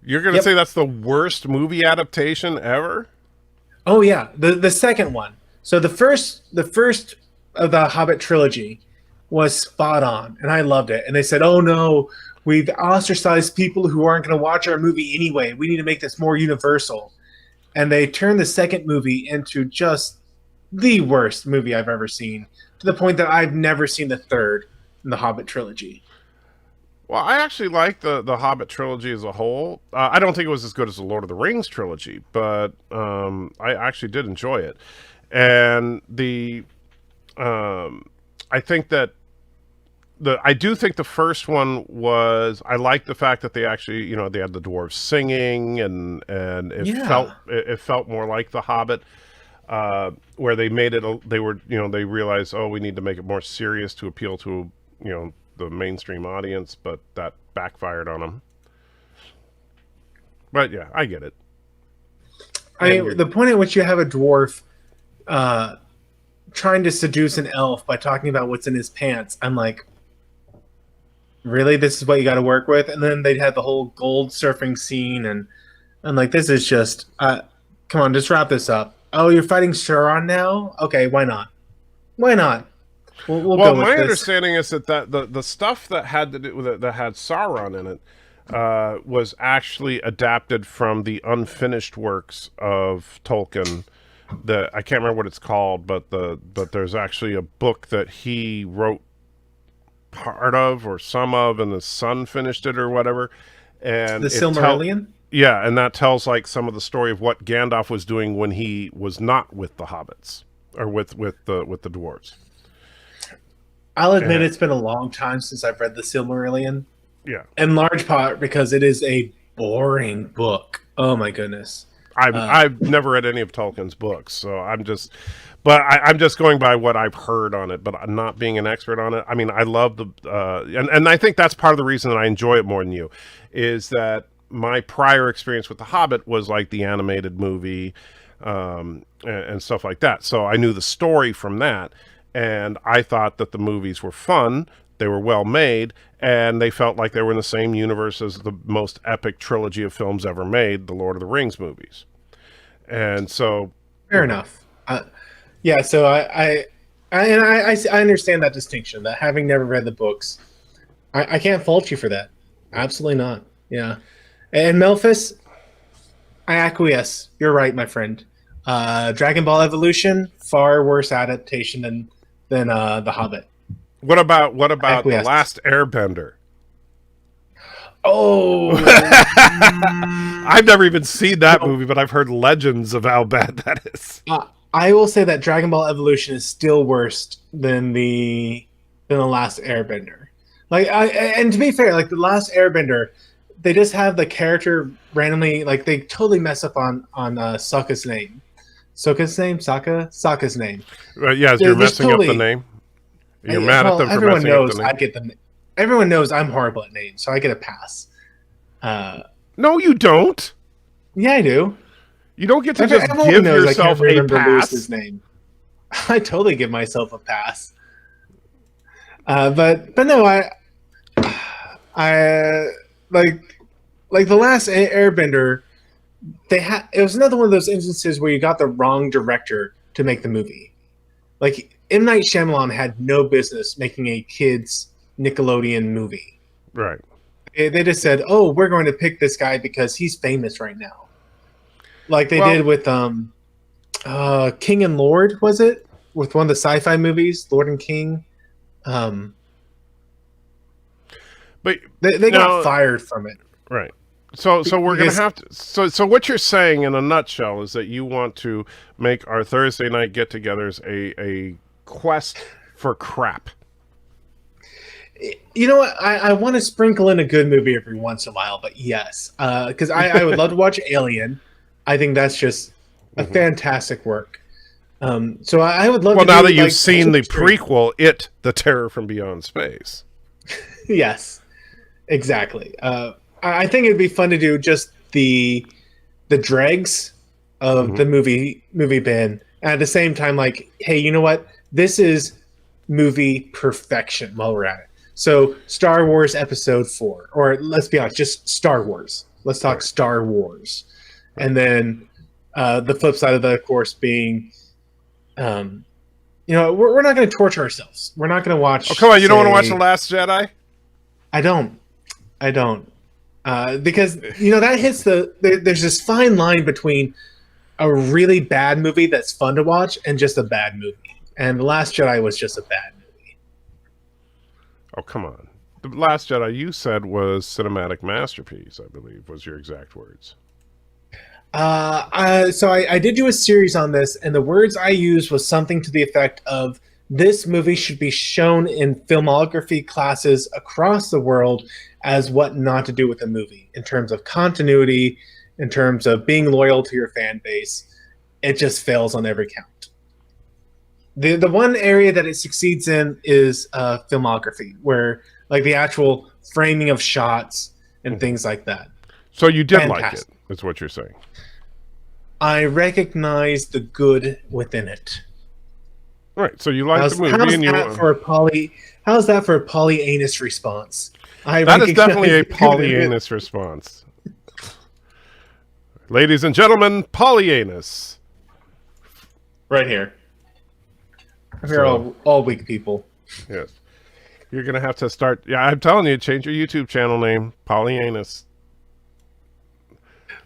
A: You're going to say that's the worst movie adaptation ever?
B: Oh yeah, the second one. So the first of the Hobbit trilogy was spot on, and I loved it. And they said, "Oh no, we've ostracized people who aren't going to watch our movie anyway. We need to make this more universal." And they turned the second movie into just the worst movie I've ever seen, to the point that I've never seen the third in the Hobbit trilogy.
A: Well, I actually like the Hobbit trilogy as a whole. I don't think it was as good as the Lord of the Rings trilogy, but I actually did enjoy it. And I think that I do think the first one was, I like the fact that they actually, they had the dwarves singing and it felt more like the Hobbit, where they made it, they realized, we need to make it more serious to appeal to, the mainstream audience, but that backfired on them. But yeah, I get it.
B: The point at which you have a dwarf trying to seduce an elf by talking about what's in his pants, I'm like, really? This is what you got to work with? And then they'd have the whole gold surfing scene, and I'm like, this is just, come on, just wrap this up. Oh, you're fighting Sauron now? Okay, why not? Why not? We'll go with
A: my
B: this.
A: understanding is that the stuff that had to do with it, that had Sauron in it, was actually adapted from the unfinished works of Tolkien. I can't remember what it's called, but there's actually a book that he wrote part of or some of, and the son finished it or whatever. And
B: the Silmarillion?
A: Yeah, and that tells like some of the story of what Gandalf was doing when he was not with the hobbits or with the dwarves.
B: I'll admit it's been a long time since I've read the Silmarillion.
A: Yeah.
B: In large part because it is a boring book. Oh my goodness.
A: I've never read any of Tolkien's books, so I'm just going by what I've heard on it, but I'm not being an expert on it. I mean, I love and I think that's part of the reason that I enjoy it more than you, is that my prior experience with The Hobbit was like the animated movie and stuff like that. So I knew the story from that. And I thought that the movies were fun, they were well made, and they felt like they were in the same universe as the most epic trilogy of films ever made, the Lord of the Rings movies. And so...
B: Fair enough. Yeah, so I understand that distinction, that having never read the books, I can't fault you for that. Absolutely not. Yeah. And Melphis, I acquiesce. You're right, my friend. Dragon Ball Evolution, far worse adaptation than The Hobbit.
A: What about The Last Airbender?
B: Oh,
A: I've never even seen that movie, but I've heard legends of how bad that is.
B: I will say that Dragon Ball Evolution is still worse than the Last Airbender. And to be fair, like The Last Airbender, they just have the character randomly, like they totally mess up on Sokka's name. Sokka's name.
A: You're messing up the name. You're mad at them for messing up the name.
B: Everyone knows I'm horrible at names, so I get a pass.
A: No, you don't.
B: Yeah, I do.
A: You don't get to just give yourself a pass.
B: His name. I totally give myself a pass. But no, I like The Last Airbender. It was another one of those instances where you got the wrong director to make the movie. Like, M. Night Shyamalan had no business making a kids Nickelodeon movie.
A: Right.
B: They just said, "Oh, we're going to pick this guy because he's famous right now," like they did with King and Lord. Was it with one of the sci-fi movies, Lord and King?
A: But
B: they got fired from it.
A: Right. So we're going to have to. So what you're saying in a nutshell is that you want to make our Thursday night get-togethers a quest for crap.
B: You know what? I want to sprinkle in a good movie every once in a while, but yes, because I would love to watch Alien. I think that's just a fantastic work. So I would love.
A: Well,
B: to
A: now
B: do,
A: that you've
B: like,
A: seen the prequel, It: The Terror from Beyond Space.
B: Yes, exactly. I think it'd be fun to do just the dregs of the movie bin, and at the same time, like, hey, you know what? This is movie perfection while we're at it. So Star Wars Episode 4, or let's be honest, just Star Wars. Let's talk Star Wars. And then the flip side of that, of course, being, you know, we're not going to torture ourselves. We're not going to watch...
A: Oh, come on, you don't want to watch The Last Jedi?
B: I don't. Because, you know, that hits there's this fine line between a really bad movie that's fun to watch and just a bad movie. And The Last Jedi was just a bad movie.
A: Oh, come on. The Last Jedi, you said, was cinematic masterpiece, I believe, was your exact words.
B: So I did do a series on this, and the words I used was something to the effect of, this movie should be shown in filmography classes across the world as what not to do with a movie, in terms of continuity, in terms of being loyal to your fan base. It just fails on every count. The one area that it succeeds in is filmography, where like the actual framing of shots and things like that.
A: So you did like it, is what you're saying.
B: I recognize the good within it.
A: Right. So you like the movie, and
B: how's that for a polyanus response?
A: That is definitely a polyanus response. Ladies and gentlemen, polyanus.
B: Right here. We're all weak people.
A: Yes. You're going to have to start... Yeah, I'm telling you, change your YouTube channel name. Polyanus.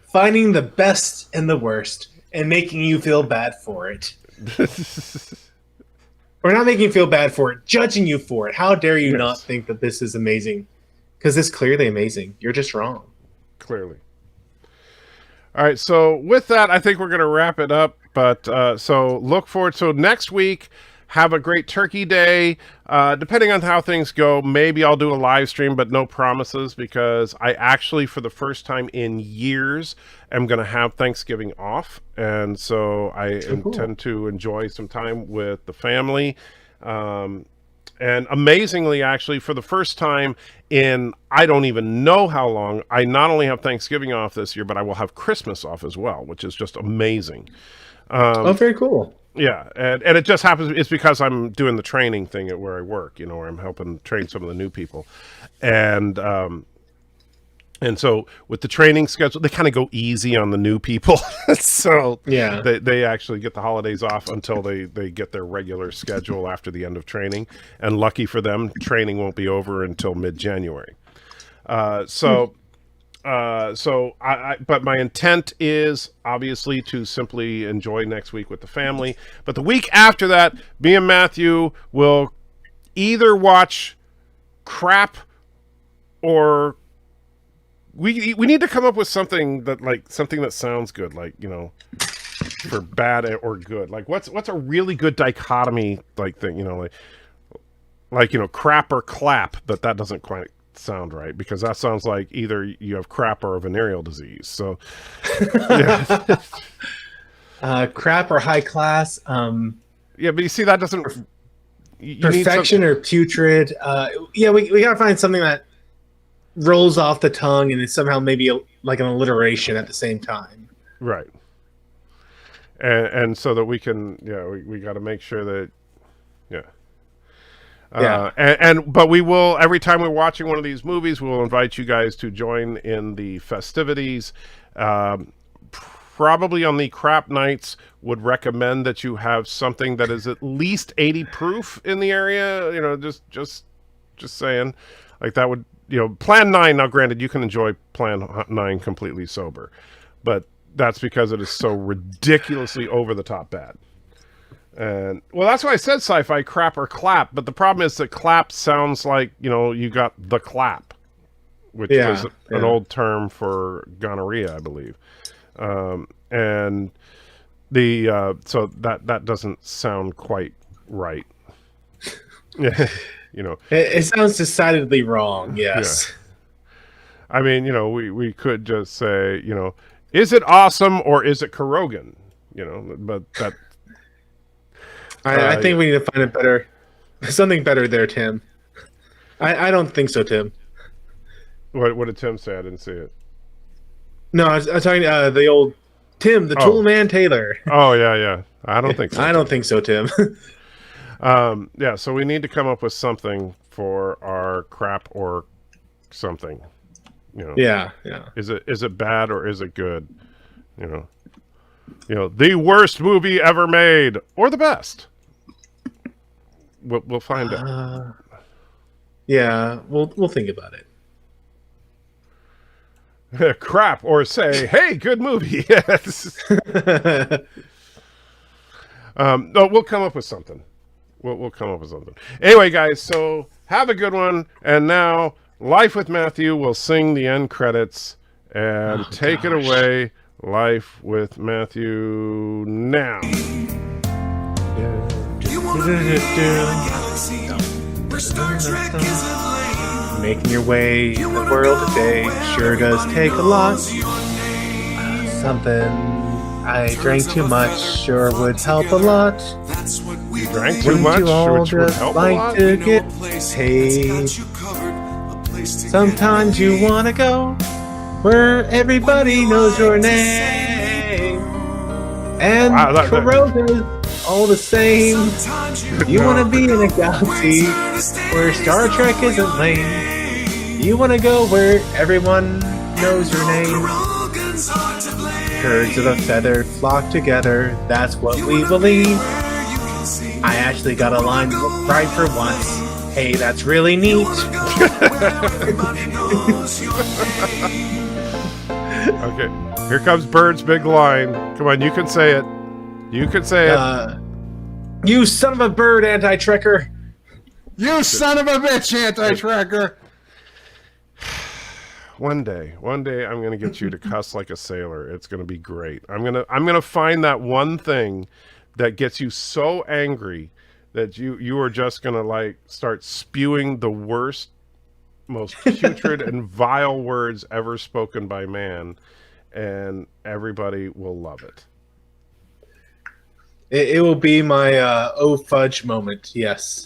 B: Finding the best and the worst and making you feel bad for it. Or not making you feel bad for it, judging you for it. How dare you not think that this is amazing? Because it's clearly amazing. You're just wrong.
A: Clearly. All right, so with that, I think we're going to wrap it up. But so look forward. So next week... Have a great Turkey Day. Depending on how things go, maybe I'll do a live stream, but no promises, because I actually, for the first time in years, am going to have Thanksgiving off. And so I intend to enjoy some time with the family. And amazingly, actually, for the first time in I don't even know how long, I not only have Thanksgiving off this year, but I will have Christmas off as well, which is just amazing.
B: Very cool.
A: Yeah, and it just happens, it's because I'm doing the training thing at where I work, you know, where I'm helping train some of the new people. And so with the training schedule, they kind of go easy on the new people. So
B: yeah,
A: they actually get the holidays off until they get their regular schedule after the end of training. And lucky for them, training won't be over until mid-January. But my intent is obviously to simply enjoy next week with the family. But the week after that, me and Matthew will either watch crap or we need to come up with something that sounds good, like, you know, for bad or good. Like what's a really good dichotomy like thing, you know, like you know, crap or clap, but that doesn't quite sound right, because that sounds like either you have crap or a venereal disease. So yeah.
B: Crap or high class.
A: Yeah, but you see, that doesn't
B: perfection or putrid. Yeah, we gotta find something that rolls off the tongue and is somehow maybe like an alliteration at the same time.
A: Right. And so that we can, we got to make sure that, but we will, every time we're watching one of these movies, we'll invite you guys to join in the festivities. probably on the crap nights would recommend that you have something that is at least 80 proof in the area. You know, just saying, like that would, you know, Plan 9. Now, granted, you can enjoy Plan 9 completely sober, but that's because it is so ridiculously over the top bad. And well, that's why I said sci-fi crap or clap. But the problem is that clap sounds like, you know, you got the clap, which was an old term for gonorrhea, I believe. And the so that doesn't sound quite right. Yeah, you know,
B: it sounds decidedly wrong. Yes.
A: Yeah. I mean, you know, we could just say, you know, is it awesome or is it Kurogan? You know, but that.
B: I think we need to find something better there, Tim. I don't think so, Tim.
A: What did Tim say? I didn't see it.
B: No, I was talking the old Tim, the Tool Man Taylor.
A: Oh yeah. I don't think so.
B: I don't think so, Tim.
A: Yeah, so we need to come up with something for our crap or something. You know.
B: Yeah.
A: Is it bad or is it good? You know, the worst movie ever made or the best. We'll find out.
B: Yeah, we'll think about
A: it. Crap, or say, hey, good movie. Yes. No, we'll come up with something. We'll come up with something. Anyway, guys, so have a good one. And now, Life with Matthew will sing the end credits and take it away. Life with Matthew now.
B: Making your way in the world today sure does take a lot. Something I drank too much sure would help a lot.
A: You drank too much, which would help a lot?
B: To get paid. Sometimes you want to go where everybody knows your name. And Corona's all the same. You want to be in a galaxy where Star Trek isn't lame. You want to go where everyone knows your name. Birds of a feather flock together, that's what we believe. I actually got a line right for once. Hey, that's really neat.
A: Okay, here comes Bird's big line. Come on, you can say it. You can say it.
B: You son of a bird, anti-trekker.
F: You son of a bitch, anti-trekker.
A: One day I'm going to get you to cuss like a sailor. It's going to be great. I'm going to find that one thing that gets you so angry that you are just going to like start spewing the worst, most putrid and vile words ever spoken by man, and everybody will love it.
B: It will be my oh fudge moment, yes.